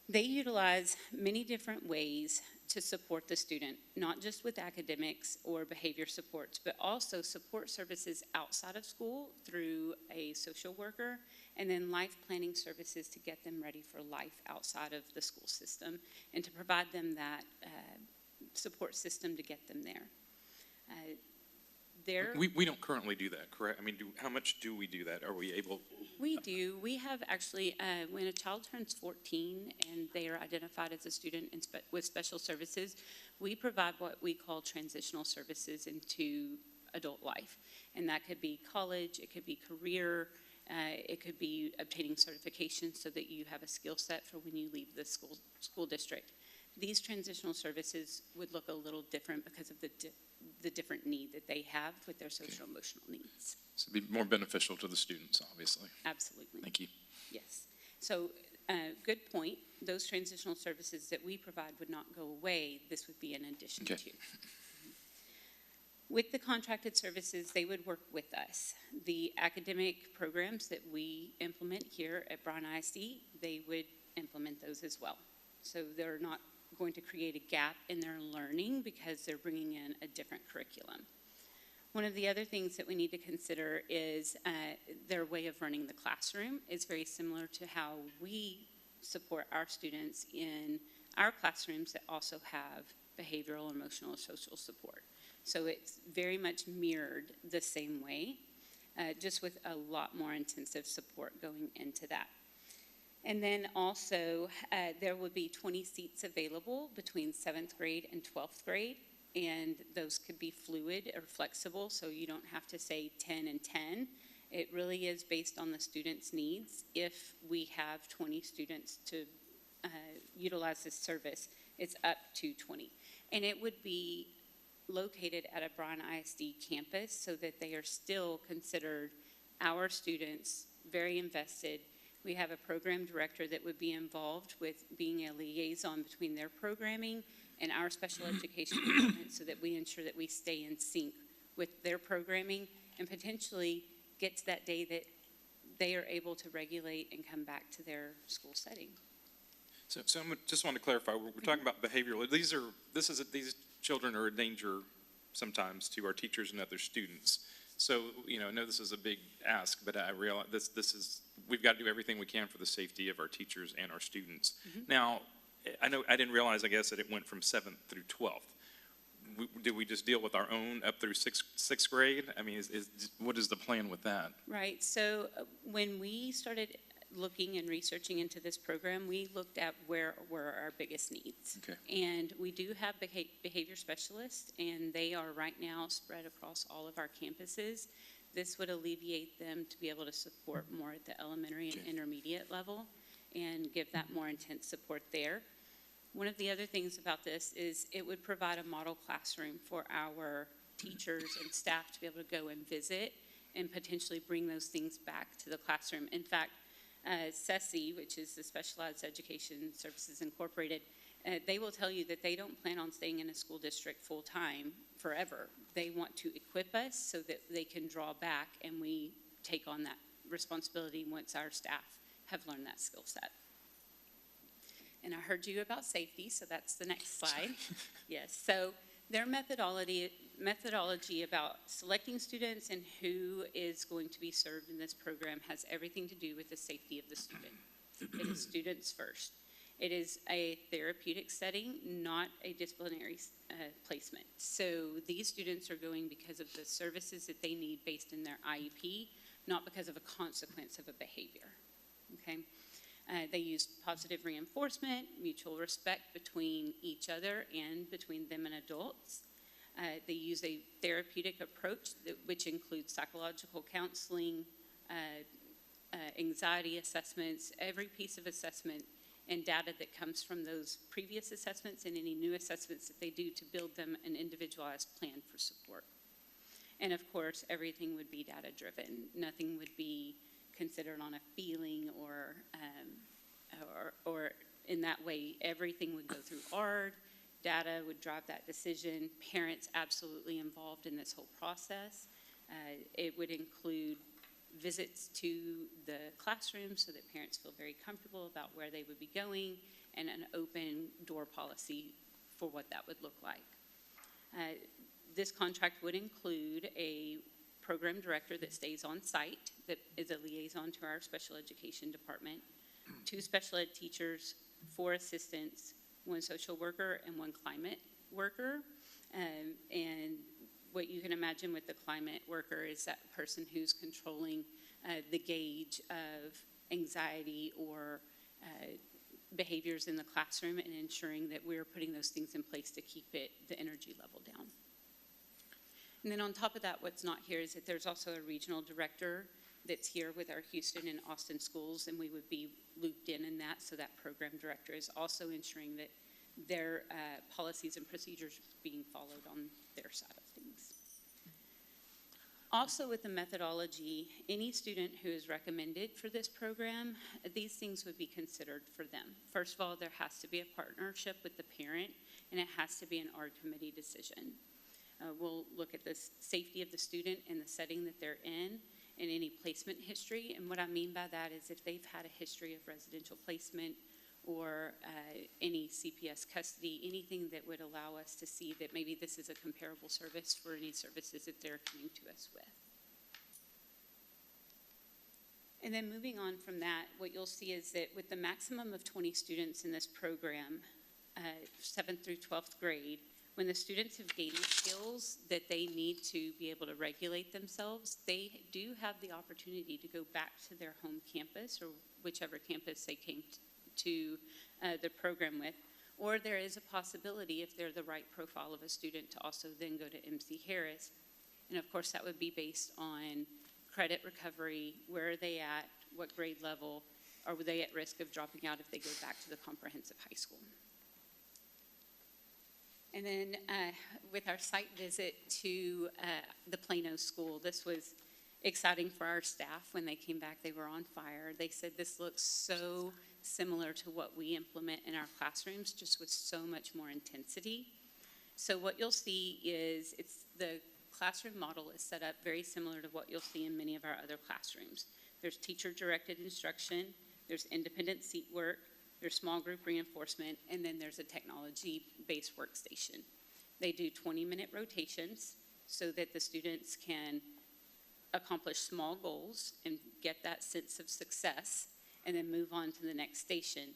Speaker 4: They utilize many different ways to support the student, not just with academics or behavior supports, but also support services outside of school through a social worker, and then life planning services to get them ready for life outside of the school system and to provide them that support system to get them there.
Speaker 5: We don't currently do that, correct? I mean, how much do we do that? Are we able?
Speaker 4: We do. We have actually, when a child turns 14 and they are identified as a student with special services, we provide what we call transitional services into adult life. And that could be college, it could be career, it could be obtaining certification so that you have a skill set for when you leave the school district. These transitional services would look a little different because of the different need that they have with their social emotional needs.
Speaker 5: So it'd be more beneficial to the students, obviously.
Speaker 4: Absolutely.
Speaker 5: Thank you.
Speaker 4: Yes. So, good point. Those transitional services that we provide would not go away. This would be an addition to. With the contracted services, they would work with us. The academic programs that we implement here at Bryan ISD, they would implement those as well. So they're not going to create a gap in their learning because they're bringing in a different curriculum. One of the other things that we need to consider is their way of running the classroom is very similar to how we support our students in our classrooms that also have behavioral, emotional, and social support. So it's very much mirrored the same way, just with a lot more intensive support going into that. And then also, there would be 20 seats available between 7th grade and 12th grade, and those could be fluid or flexible, so you don't have to say 10 and 10. It really is based on the student's needs. If we have 20 students to utilize this service, it's up to 20. And it would be located at a Bryan ISD campus so that they are still considered our students, very invested. We have a program director that would be involved with being a liaison between their programming and our special education department so that we ensure that we stay in sync with their programming and potentially get to that day that they are able to regulate and come back to their school setting.
Speaker 5: So I just want to clarify, we're talking about behavioral. These children are a danger sometimes to our teachers and other students. So, I know this is a big ask, but I realize we've got to do everything we can for the safety of our teachers and our students. Mm-hmm. Now, I didn't realize, I guess, that it went from 7th through 12th. Did we just deal with our own up through sixth grade? I mean, what is the plan with that?
Speaker 4: Right. So when we started looking and researching into this program, we looked at where were our biggest needs.
Speaker 5: Okay.
Speaker 4: And we do have behavior specialists, and they are right now spread across all of our campuses. This would alleviate them to be able to support more at the elementary and intermediate level and give that more intense support there. One of the other things about this is it would provide a model classroom for our teachers and staff to be able to go and visit and potentially bring those things back to the classroom. In fact, SESI, which is the Specialized Education Services Incorporated, they will tell you that they don't plan on staying in a school district full-time forever. They want to equip us so that they can draw back, and we take on that responsibility once our staff have learned that skill set. And I heard you about safety, so that's the next slide. Yes, so their methodology about selecting students and who is going to be served in this program has everything to do with the safety of the student. It is students first. It is a therapeutic setting, not a disciplinary placement. So these students are going because of the services that they need based in their IEP, not because of a consequence of a behavior, okay? They use positive reinforcement, mutual respect between each other and between them and adults. They use a therapeutic approach which includes psychological counseling, anxiety assessments, every piece of assessment and data that comes from those previous assessments and any new assessments that they do to build them an individualized plan for support. And of course, everything would be data-driven. Nothing would be considered on a feeling or in that way. Everything would go through ARD. Data would drive that decision. Parents absolutely involved in this whole process. It would include visits to the classroom so that parents feel very comfortable about where they would be going, and an open door policy for what that would look like. This contract would include a program director that stays on site, that is a liaison to our special education department, 2 special ed teachers, 4 assistants, 1 social worker, and 1 climate worker. And what you can imagine with the climate worker is that person who's controlling the gauge of anxiety or behaviors in the classroom and ensuring that we're putting those things in place to keep the energy level down. And then on top of that, what's not here is that there's also a regional director that's here with our Houston and Austin schools, and we would be looped in that, so that program director is also ensuring that their policies and procedures are being followed on their side of things. Also with the methodology, any student who is recommended for this program, these things would be considered for them. First of all, there has to be a partnership with the parent, and it has to be an ARD committee decision. We'll look at the safety of the student and the setting that they're in, and any placement history. And what I mean by that is if they've had a history of residential placement or any CPS custody, anything that would allow us to see that maybe this is a comparable service for any services that they're coming to us with. And then moving on from that, what you'll see is that with the maximum of 20 students in this program, 7th through 12th grade, when the students have gained the skills that they need to be able to regulate themselves, they do have the opportunity to go back to their home campus or whichever campus they came to the program with, or there is a possibility, if they're the right profile of a student, to also then go to MC Harris. And of course, that would be based on credit recovery, where are they at, what grade level, are they at risk of dropping out if they go back to the comprehensive high school. And then with our site visit to the Plano school, this was exciting for our staff. When they came back, they were on fire. They said this looks so similar to what we implement in our classrooms, just with so much more intensity. So what you'll see is the classroom model is set up very similar to what you'll see in many of our other classrooms. There's teacher-directed instruction, there's independent seat work, there's small group reinforcement, and then there's a technology-based workstation. They do 20-minute rotations so that the students can accomplish small goals and get that sense of success and then move on to the next station.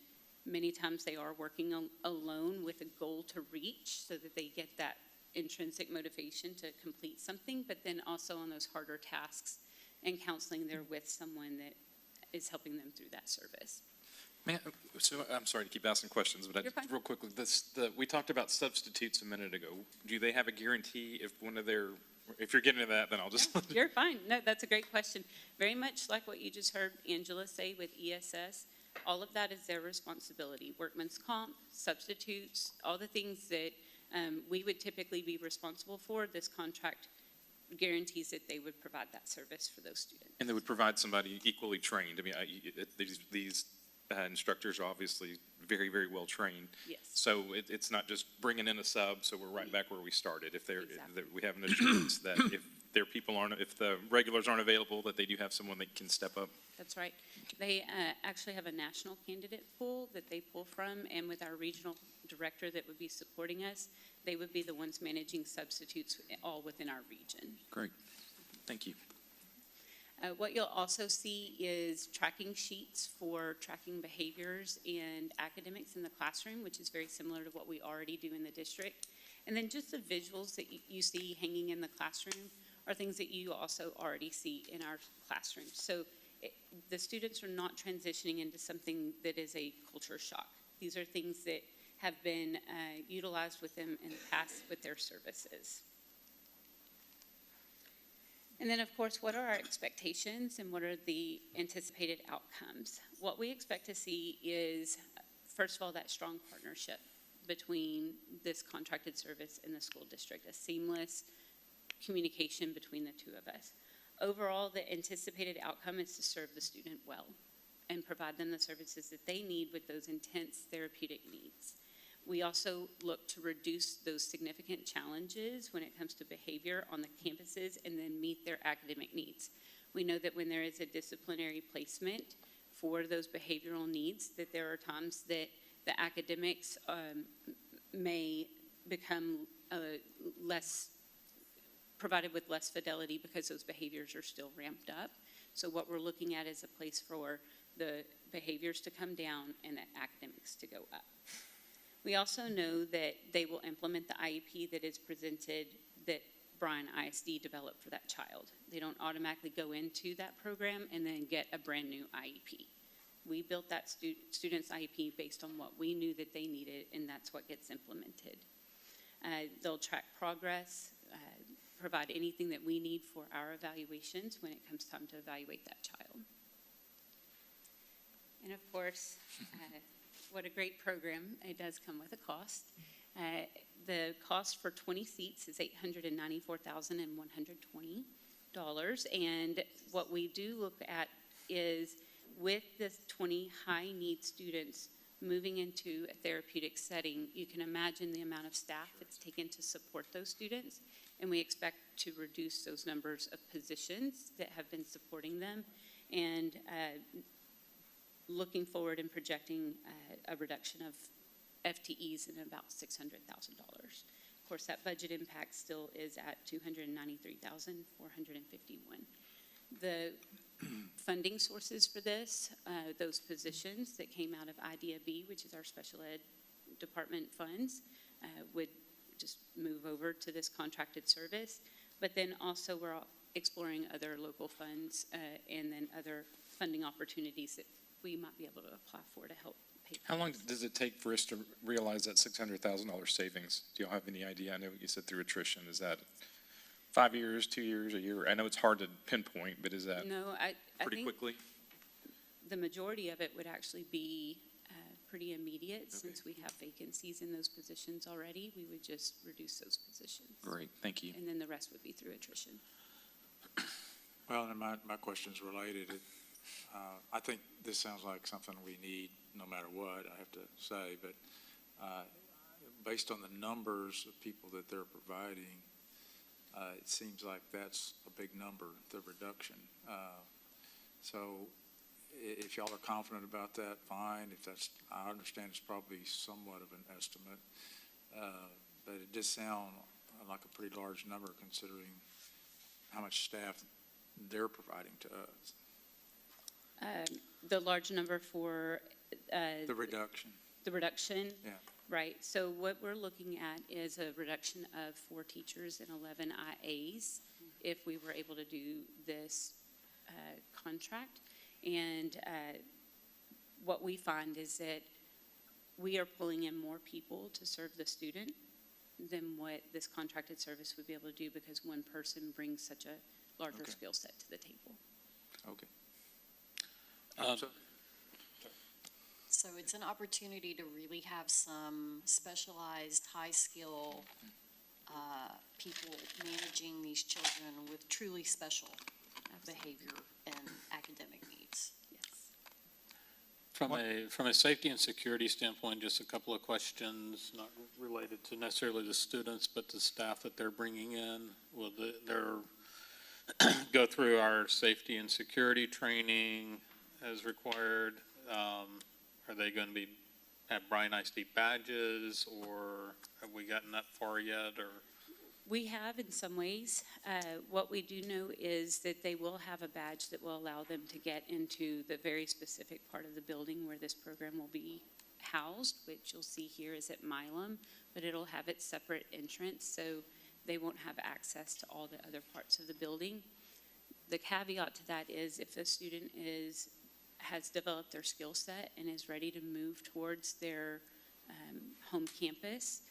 Speaker 4: Many times they are working alone with a goal to reach so that they get that intrinsic motivation to complete something, but then also on those harder tasks and counseling, they're with someone that is helping them through that service.
Speaker 5: So I'm sorry to keep asking questions, but real quickly, we talked about substitutes a minute ago. Do they have a guarantee if one of their If you're getting to that, then I'll just.
Speaker 4: You're fine. No, that's a great question. Very much like what you just heard Angela say with ESS, all of that is their responsibility. Workman's comp, substitutes, all the things that we would typically be responsible for, this contract guarantees that they would provide that service for those students.
Speaker 5: And they would provide somebody equally trained. I mean, these instructors are obviously very, very well trained.
Speaker 4: Yes.
Speaker 5: So it's not just bringing in a sub, so we're right back where we started. If we have an assurance that if their people if the regulars aren't available, that they do have someone that can step up.
Speaker 4: That's right. They actually have a national candidate pool that they pull from, and with our regional director that would be supporting us, they would be the ones managing substitutes all within our region.
Speaker 5: Great. Thank you.
Speaker 4: What you'll also see is tracking sheets for tracking behaviors and academics in the classroom, which is very similar to what we already do in the district. And then just the visuals that you see hanging in the classroom are things that you also already see in our classroom. So the students are not transitioning into something that is a culture shock. These are things that have been utilized with them in the past with their services. And then, of course, what are our expectations and what are the anticipated outcomes? What we expect to see is, first of all, that strong partnership between this contracted service and the school district, a seamless communication between the two of us. Overall, the anticipated outcome is to serve the student well and provide them the services that they need with those intense therapeutic needs. We also look to reduce those significant challenges when it comes to behavior on the campuses and then meet their academic needs. We know that when there is a disciplinary placement for those behavioral needs, that there are times that the academics may become provided with less fidelity because those behaviors are still ramped up. So what we're looking at is a place for the behaviors to come down and the academics to go up. We also know that they will implement the IEP that is presented that Bryan ISD developed for that child. They don't automatically go into that program and then get a brand new IEP. We built that student's IEP based on what we knew that they needed, and that's what gets implemented. They'll track progress, provide anything that we need for our evaluations when it comes time to evaluate that child. And of course, what a great program. It does come with a cost. The cost for 20 seats is $894,120. And what we do look at is with the 20 high-need students moving into a therapeutic setting, you can imagine the amount of staff that's taken to support those students. And we expect to reduce those numbers of positions that have been supporting them. And looking forward and projecting a reduction of FTEs in about $600,000. Of course, that budget impact still is at $293,451. The funding sources for this, those positions that came out of IDIB, which is our special ed department funds, would just move over to this contracted service. But then also we're exploring other local funds and then other funding opportunities that we might be able to apply for to help pay for.
Speaker 5: How long does it take for us to realize that $600,000 savings? Do you all have any idea? I know you said through attrition. Is that 5 years, 2 years, a year? I know it's hard to pinpoint, but is that pretty quickly?
Speaker 4: The majority of it would actually be pretty immediate. Since we have vacancies in those positions already, we would just reduce those positions.
Speaker 5: Great, thank you.
Speaker 4: And then the rest would be through attrition.
Speaker 9: Well, and my question's related. I think this sounds like something we need no matter what, I have to say, but based on the numbers of people that they're providing, it seems like that's a big number, the reduction. So if y'all are confident about that, fine. If that's, I understand it's probably somewhat of an estimate, but it does sound like a pretty large number considering how much staff they're providing to us.
Speaker 4: The large number for
Speaker 9: the reduction.
Speaker 4: The reduction?
Speaker 9: Yeah.
Speaker 4: Right. So what we're looking at is a reduction of 4 teachers and 11 IAs if we were able to do this contract. And what we find is that we are pulling in more people to serve the student than what this contracted service would be able to do, because one person brings such a larger
Speaker 3: Okay.
Speaker 4: skill set to the table.
Speaker 3: Okay.
Speaker 1: So it's an opportunity to really have some specialized, high-skill people managing these children with truly special behavior and academic needs.
Speaker 4: Yes.
Speaker 10: From a safety and security standpoint, just a couple of questions, not related to necessarily the students, but the staff that they're bringing in. Will go through our safety and security training as required? Are they going to have Bryan ISD badges, or have we gotten that far yet, or?
Speaker 4: We have in some ways. What we do know is that they will have a badge that will allow them to get into the very specific part of the building where this program will be housed, which you'll see here is at Milam, but it'll have its separate entrance, so they won't have access to all the other parts of the building. The caveat to that is if a student has developed their skill set and is ready to move towards their home campus,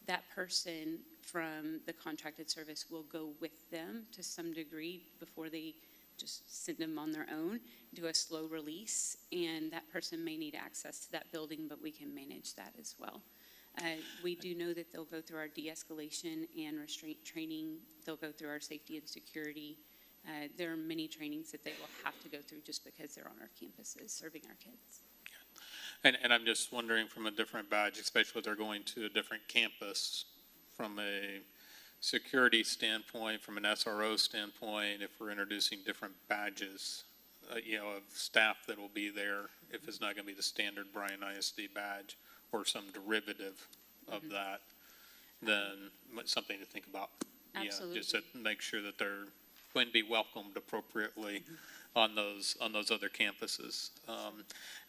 Speaker 4: that person from the contracted service will go with them to some degree before they just send them on their own, do a slow release, and that person may need access to that building, but we can manage that as well. We do know that they'll go through our de-escalation and restraint training. They'll go through our safety and security. There are many trainings that they will have to go through just because they're on our campuses serving our kids.
Speaker 10: And I'm just wondering, from a different badge, especially if they're going to a different campus, from a security standpoint, from an SRO standpoint, if we're introducing different badges, of staff that will be there, if it's not going to be the standard Bryan ISD badge or some derivative of that, then something to think about.
Speaker 4: Absolutely.
Speaker 10: Just to make sure that they're going to be welcomed appropriately on those other campuses.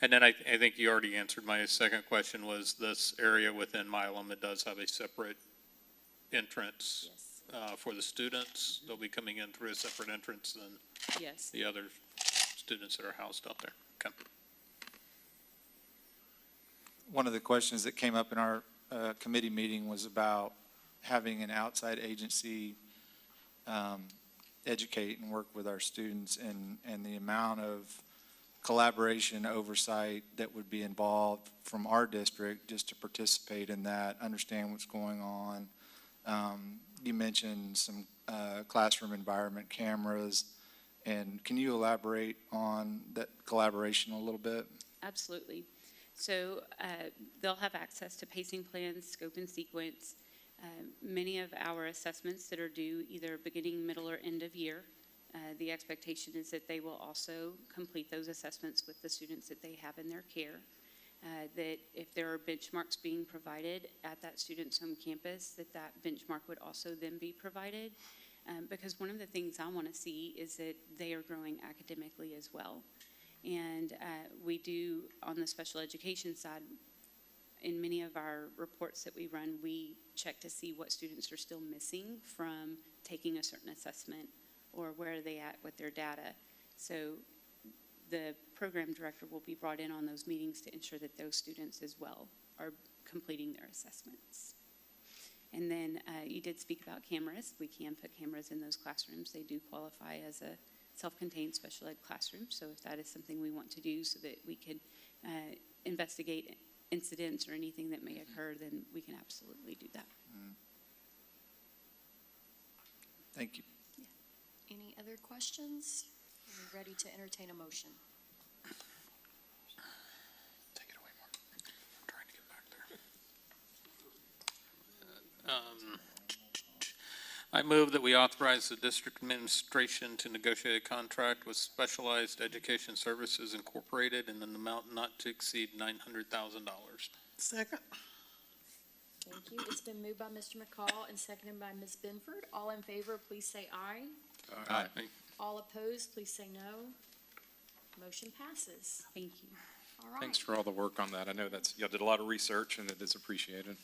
Speaker 10: And then I think you already answered my second question, was this area within Milam, it does have a separate entrance for the students. They'll be coming in through a separate entrance than
Speaker 4: Yes.
Speaker 10: the other students that are housed out there. Okay.
Speaker 2: One of the questions that came up in our committee meeting was about having an outside agency educate and work with our students, and the amount of collaboration, oversight that would be involved from our district just to participate in that, understand what's going on. You mentioned some classroom environment cameras, and can you elaborate on that collaboration a little bit?
Speaker 4: Absolutely. So they'll have access to pacing plans, scope and sequence, many of our assessments that are due either beginning, middle, or end of year. The expectation is that they will also complete those assessments with the students that they have in their care. That if there are benchmarks being provided at that student's home campus, that benchmark would also then be provided. Because one of the things I want to see is that they are growing academically as well. And we do, on the special education side, in many of our reports that we run, we check to see what students are still missing from taking a certain assessment, or where are they at with their data. So the program director will be brought in on those meetings to ensure that those students as well are completing their assessments. And then you did speak about cameras. We can put cameras in those classrooms. They do qualify as a self-contained special ed classroom. So if that is something we want to do so that we can investigate incidents or anything that may occur, then we can absolutely do that.
Speaker 2: Thank you.
Speaker 1: Any other questions? Are we ready to entertain a motion?
Speaker 10: Take it away, Mark. I'm trying to get back there. I move that we authorize the district administration to negotiate a contract with Specialized Education Services Incorporated in an amount not to exceed $900,000.
Speaker 16: Second.
Speaker 1: Thank you. It's been moved by Mr. McCall and seconded by Ms. Benford. All in favor, please say aye.
Speaker 10: Aye.
Speaker 1: All opposed, please say no. Motion passes.
Speaker 4: Thank you.
Speaker 1: All right.
Speaker 5: Thanks for all the work on that. I know y'all did a lot of research, and it is appreciated.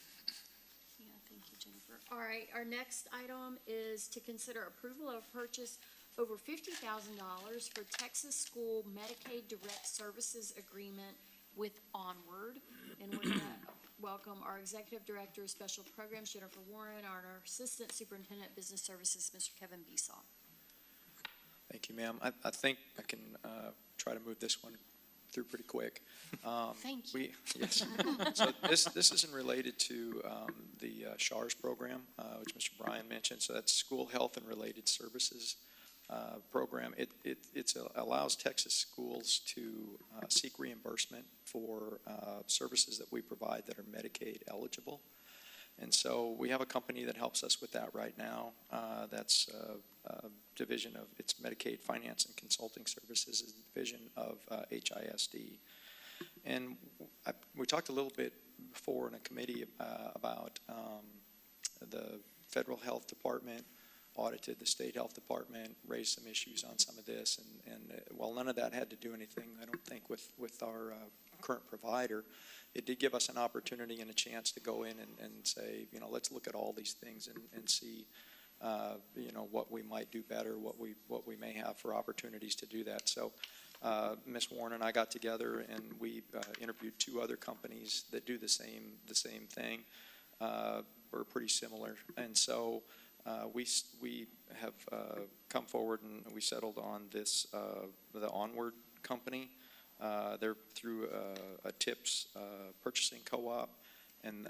Speaker 1: Yeah, thank you, Jennifer. All right, our next item is to consider approval of purchase over $50,000 for Texas School Medicaid Direct Services Agreement with Onward. And we're gonna welcome our Executive Director of Special Programs, Jennifer Warren, and our Assistant Superintendent of Business Services, Mr. Kevin Besaw.
Speaker 7: Thank you, ma'am. I think I can try to move this one through pretty quick.
Speaker 1: Thank you.
Speaker 7: Yes. So this isn't related to the SHARS program, which Mr. Bryan mentioned. So that's School Health and Related Services program. It allows Texas schools to seek reimbursement for services that we provide that are Medicaid eligible. And so we have a company that helps us with that right now. That's a division of, it's Medicaid Finance and Consulting Services, is a division of HISD. And we talked a little bit before in a committee about the federal health department audited the state health department, raised some issues on some of this, and while none of that had to do anything, I don't think, with our current provider, it did give us an opportunity and a chance to go in and say, let's look at all these things and see, what we might do better, what we may have for opportunities to do that. So Ms. Warren and I got together and we interviewed 2 other companies that do the same thing. We're pretty similar, and so we have come forward and we settled on this, the Onward company. They're through a TIPS purchasing co-op, and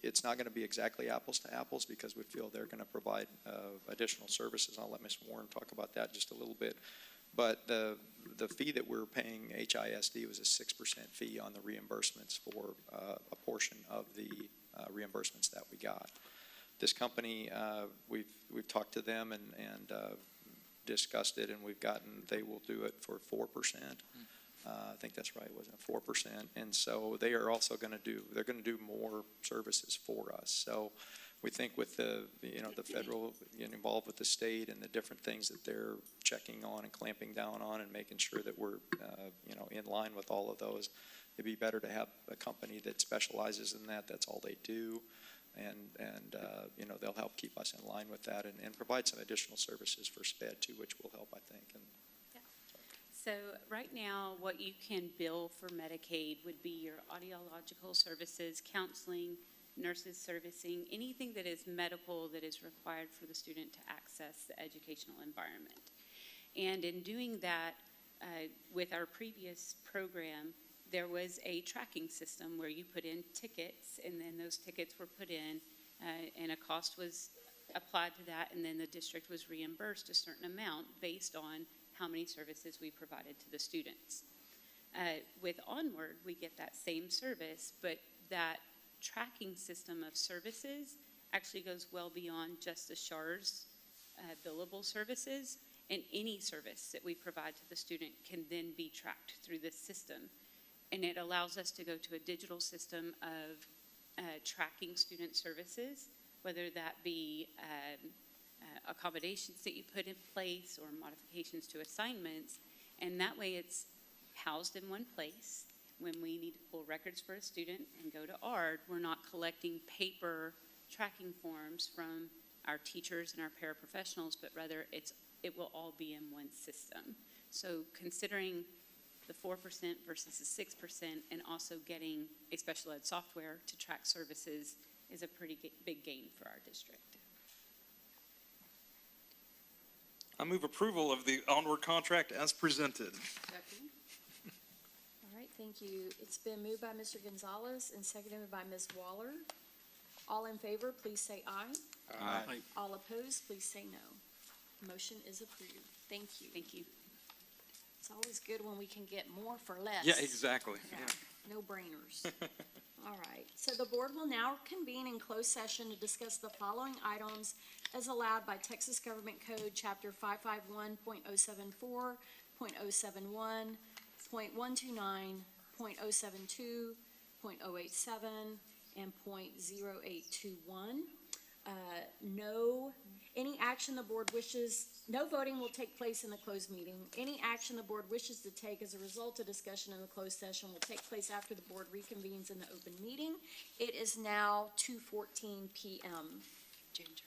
Speaker 7: it's not going to be exactly apples to apples because we feel they're going to provide additional services. I'll let Ms. Warren talk about that just a little bit. But the fee that we're paying HISD was a 6% fee on the reimbursements for a portion of the reimbursements that we got. This company, we've talked to them and discussed it, and they will do it for 4%. I think that's right, wasn't it? 4%. And so they are also they're going to do more services for us. So we think with the federal involved with the state and the different things that they're checking on and clamping down on and making sure that we're, in line with all of those, it'd be better to have a company that specializes in that. That's all they do. And they'll help keep us in line with that and provide some additional services for SPED too, which will help, I think.
Speaker 4: So right now, what you can bill for Medicaid would be your audiological services, counseling, nurses servicing, anything that is medical that is required for the student to access the educational environment. And in doing that, with our previous program, there was a tracking system where you put in tickets, and then those tickets were put in, and a cost was applied to that, and then the district was reimbursed a certain amount based on how many services we provided to the students. With Onward, we get that same service, but that tracking system of services actually goes well beyond just the SHARS billable services, and any service that we provide to the student can then be tracked through this system. And it allows us to go to a digital system of tracking student services, whether that be accommodations that you put in place or modifications to assignments, and that way it's housed in one place. When we need to pull records for a student and go to ARD, we're not collecting paper tracking forms from our teachers and our paraprofessionals, but rather it will all be in one system. So considering the 4% versus the 6% and also getting a special ed software to track services is a pretty big gain for our district.
Speaker 5: I move approval of the Onward contract as presented.
Speaker 1: Second. All right, thank you. It's been moved by Mr. Gonzalez and seconded by Ms. Waller. All in favor, please say aye.
Speaker 5: Aye.
Speaker 1: All opposed, please say no. Motion is approved. Thank you.
Speaker 4: Thank you.
Speaker 1: It's always good when we can get more for less.
Speaker 5: Yeah, exactly.
Speaker 1: Yeah, no brainers. All right, so the board will now convene in closed session to discuss the following items as allowed by Texas Government Code, Chapter 551.074, .071, .129, .072, .087, and .0821. No voting will take place in the closed meeting. Any action the board wishes to take as a result of discussion in the closed session will take place after the board reconvenes in the open meeting. It is now 2:14 p.m.
Speaker 15: Ginger.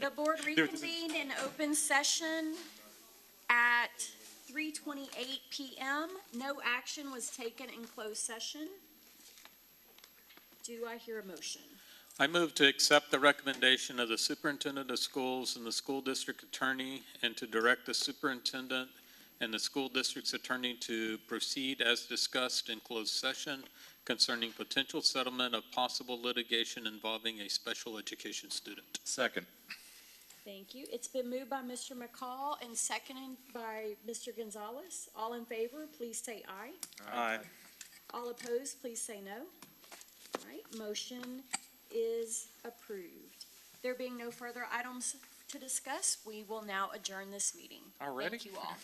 Speaker 1: The board reconvened in open session at 3:28 PM. No action was taken in closed session. Do I hear a motion?
Speaker 10: I move to accept the recommendation of the superintendent of schools and the school district attorney, and to direct the superintendent and the school district's attorney to proceed as discussed in closed session concerning potential settlement of possible litigation involving a special education student.
Speaker 2: Second.
Speaker 1: Thank you. It's been moved by Mr. McCall and seconded by Mr. Gonzalez. All in favor, please say aye.
Speaker 5: Aye.
Speaker 1: All opposed, please say no. All right, motion is approved. There being no further items to discuss, we will now adjourn this meeting.
Speaker 5: Already?
Speaker 1: Thank you all.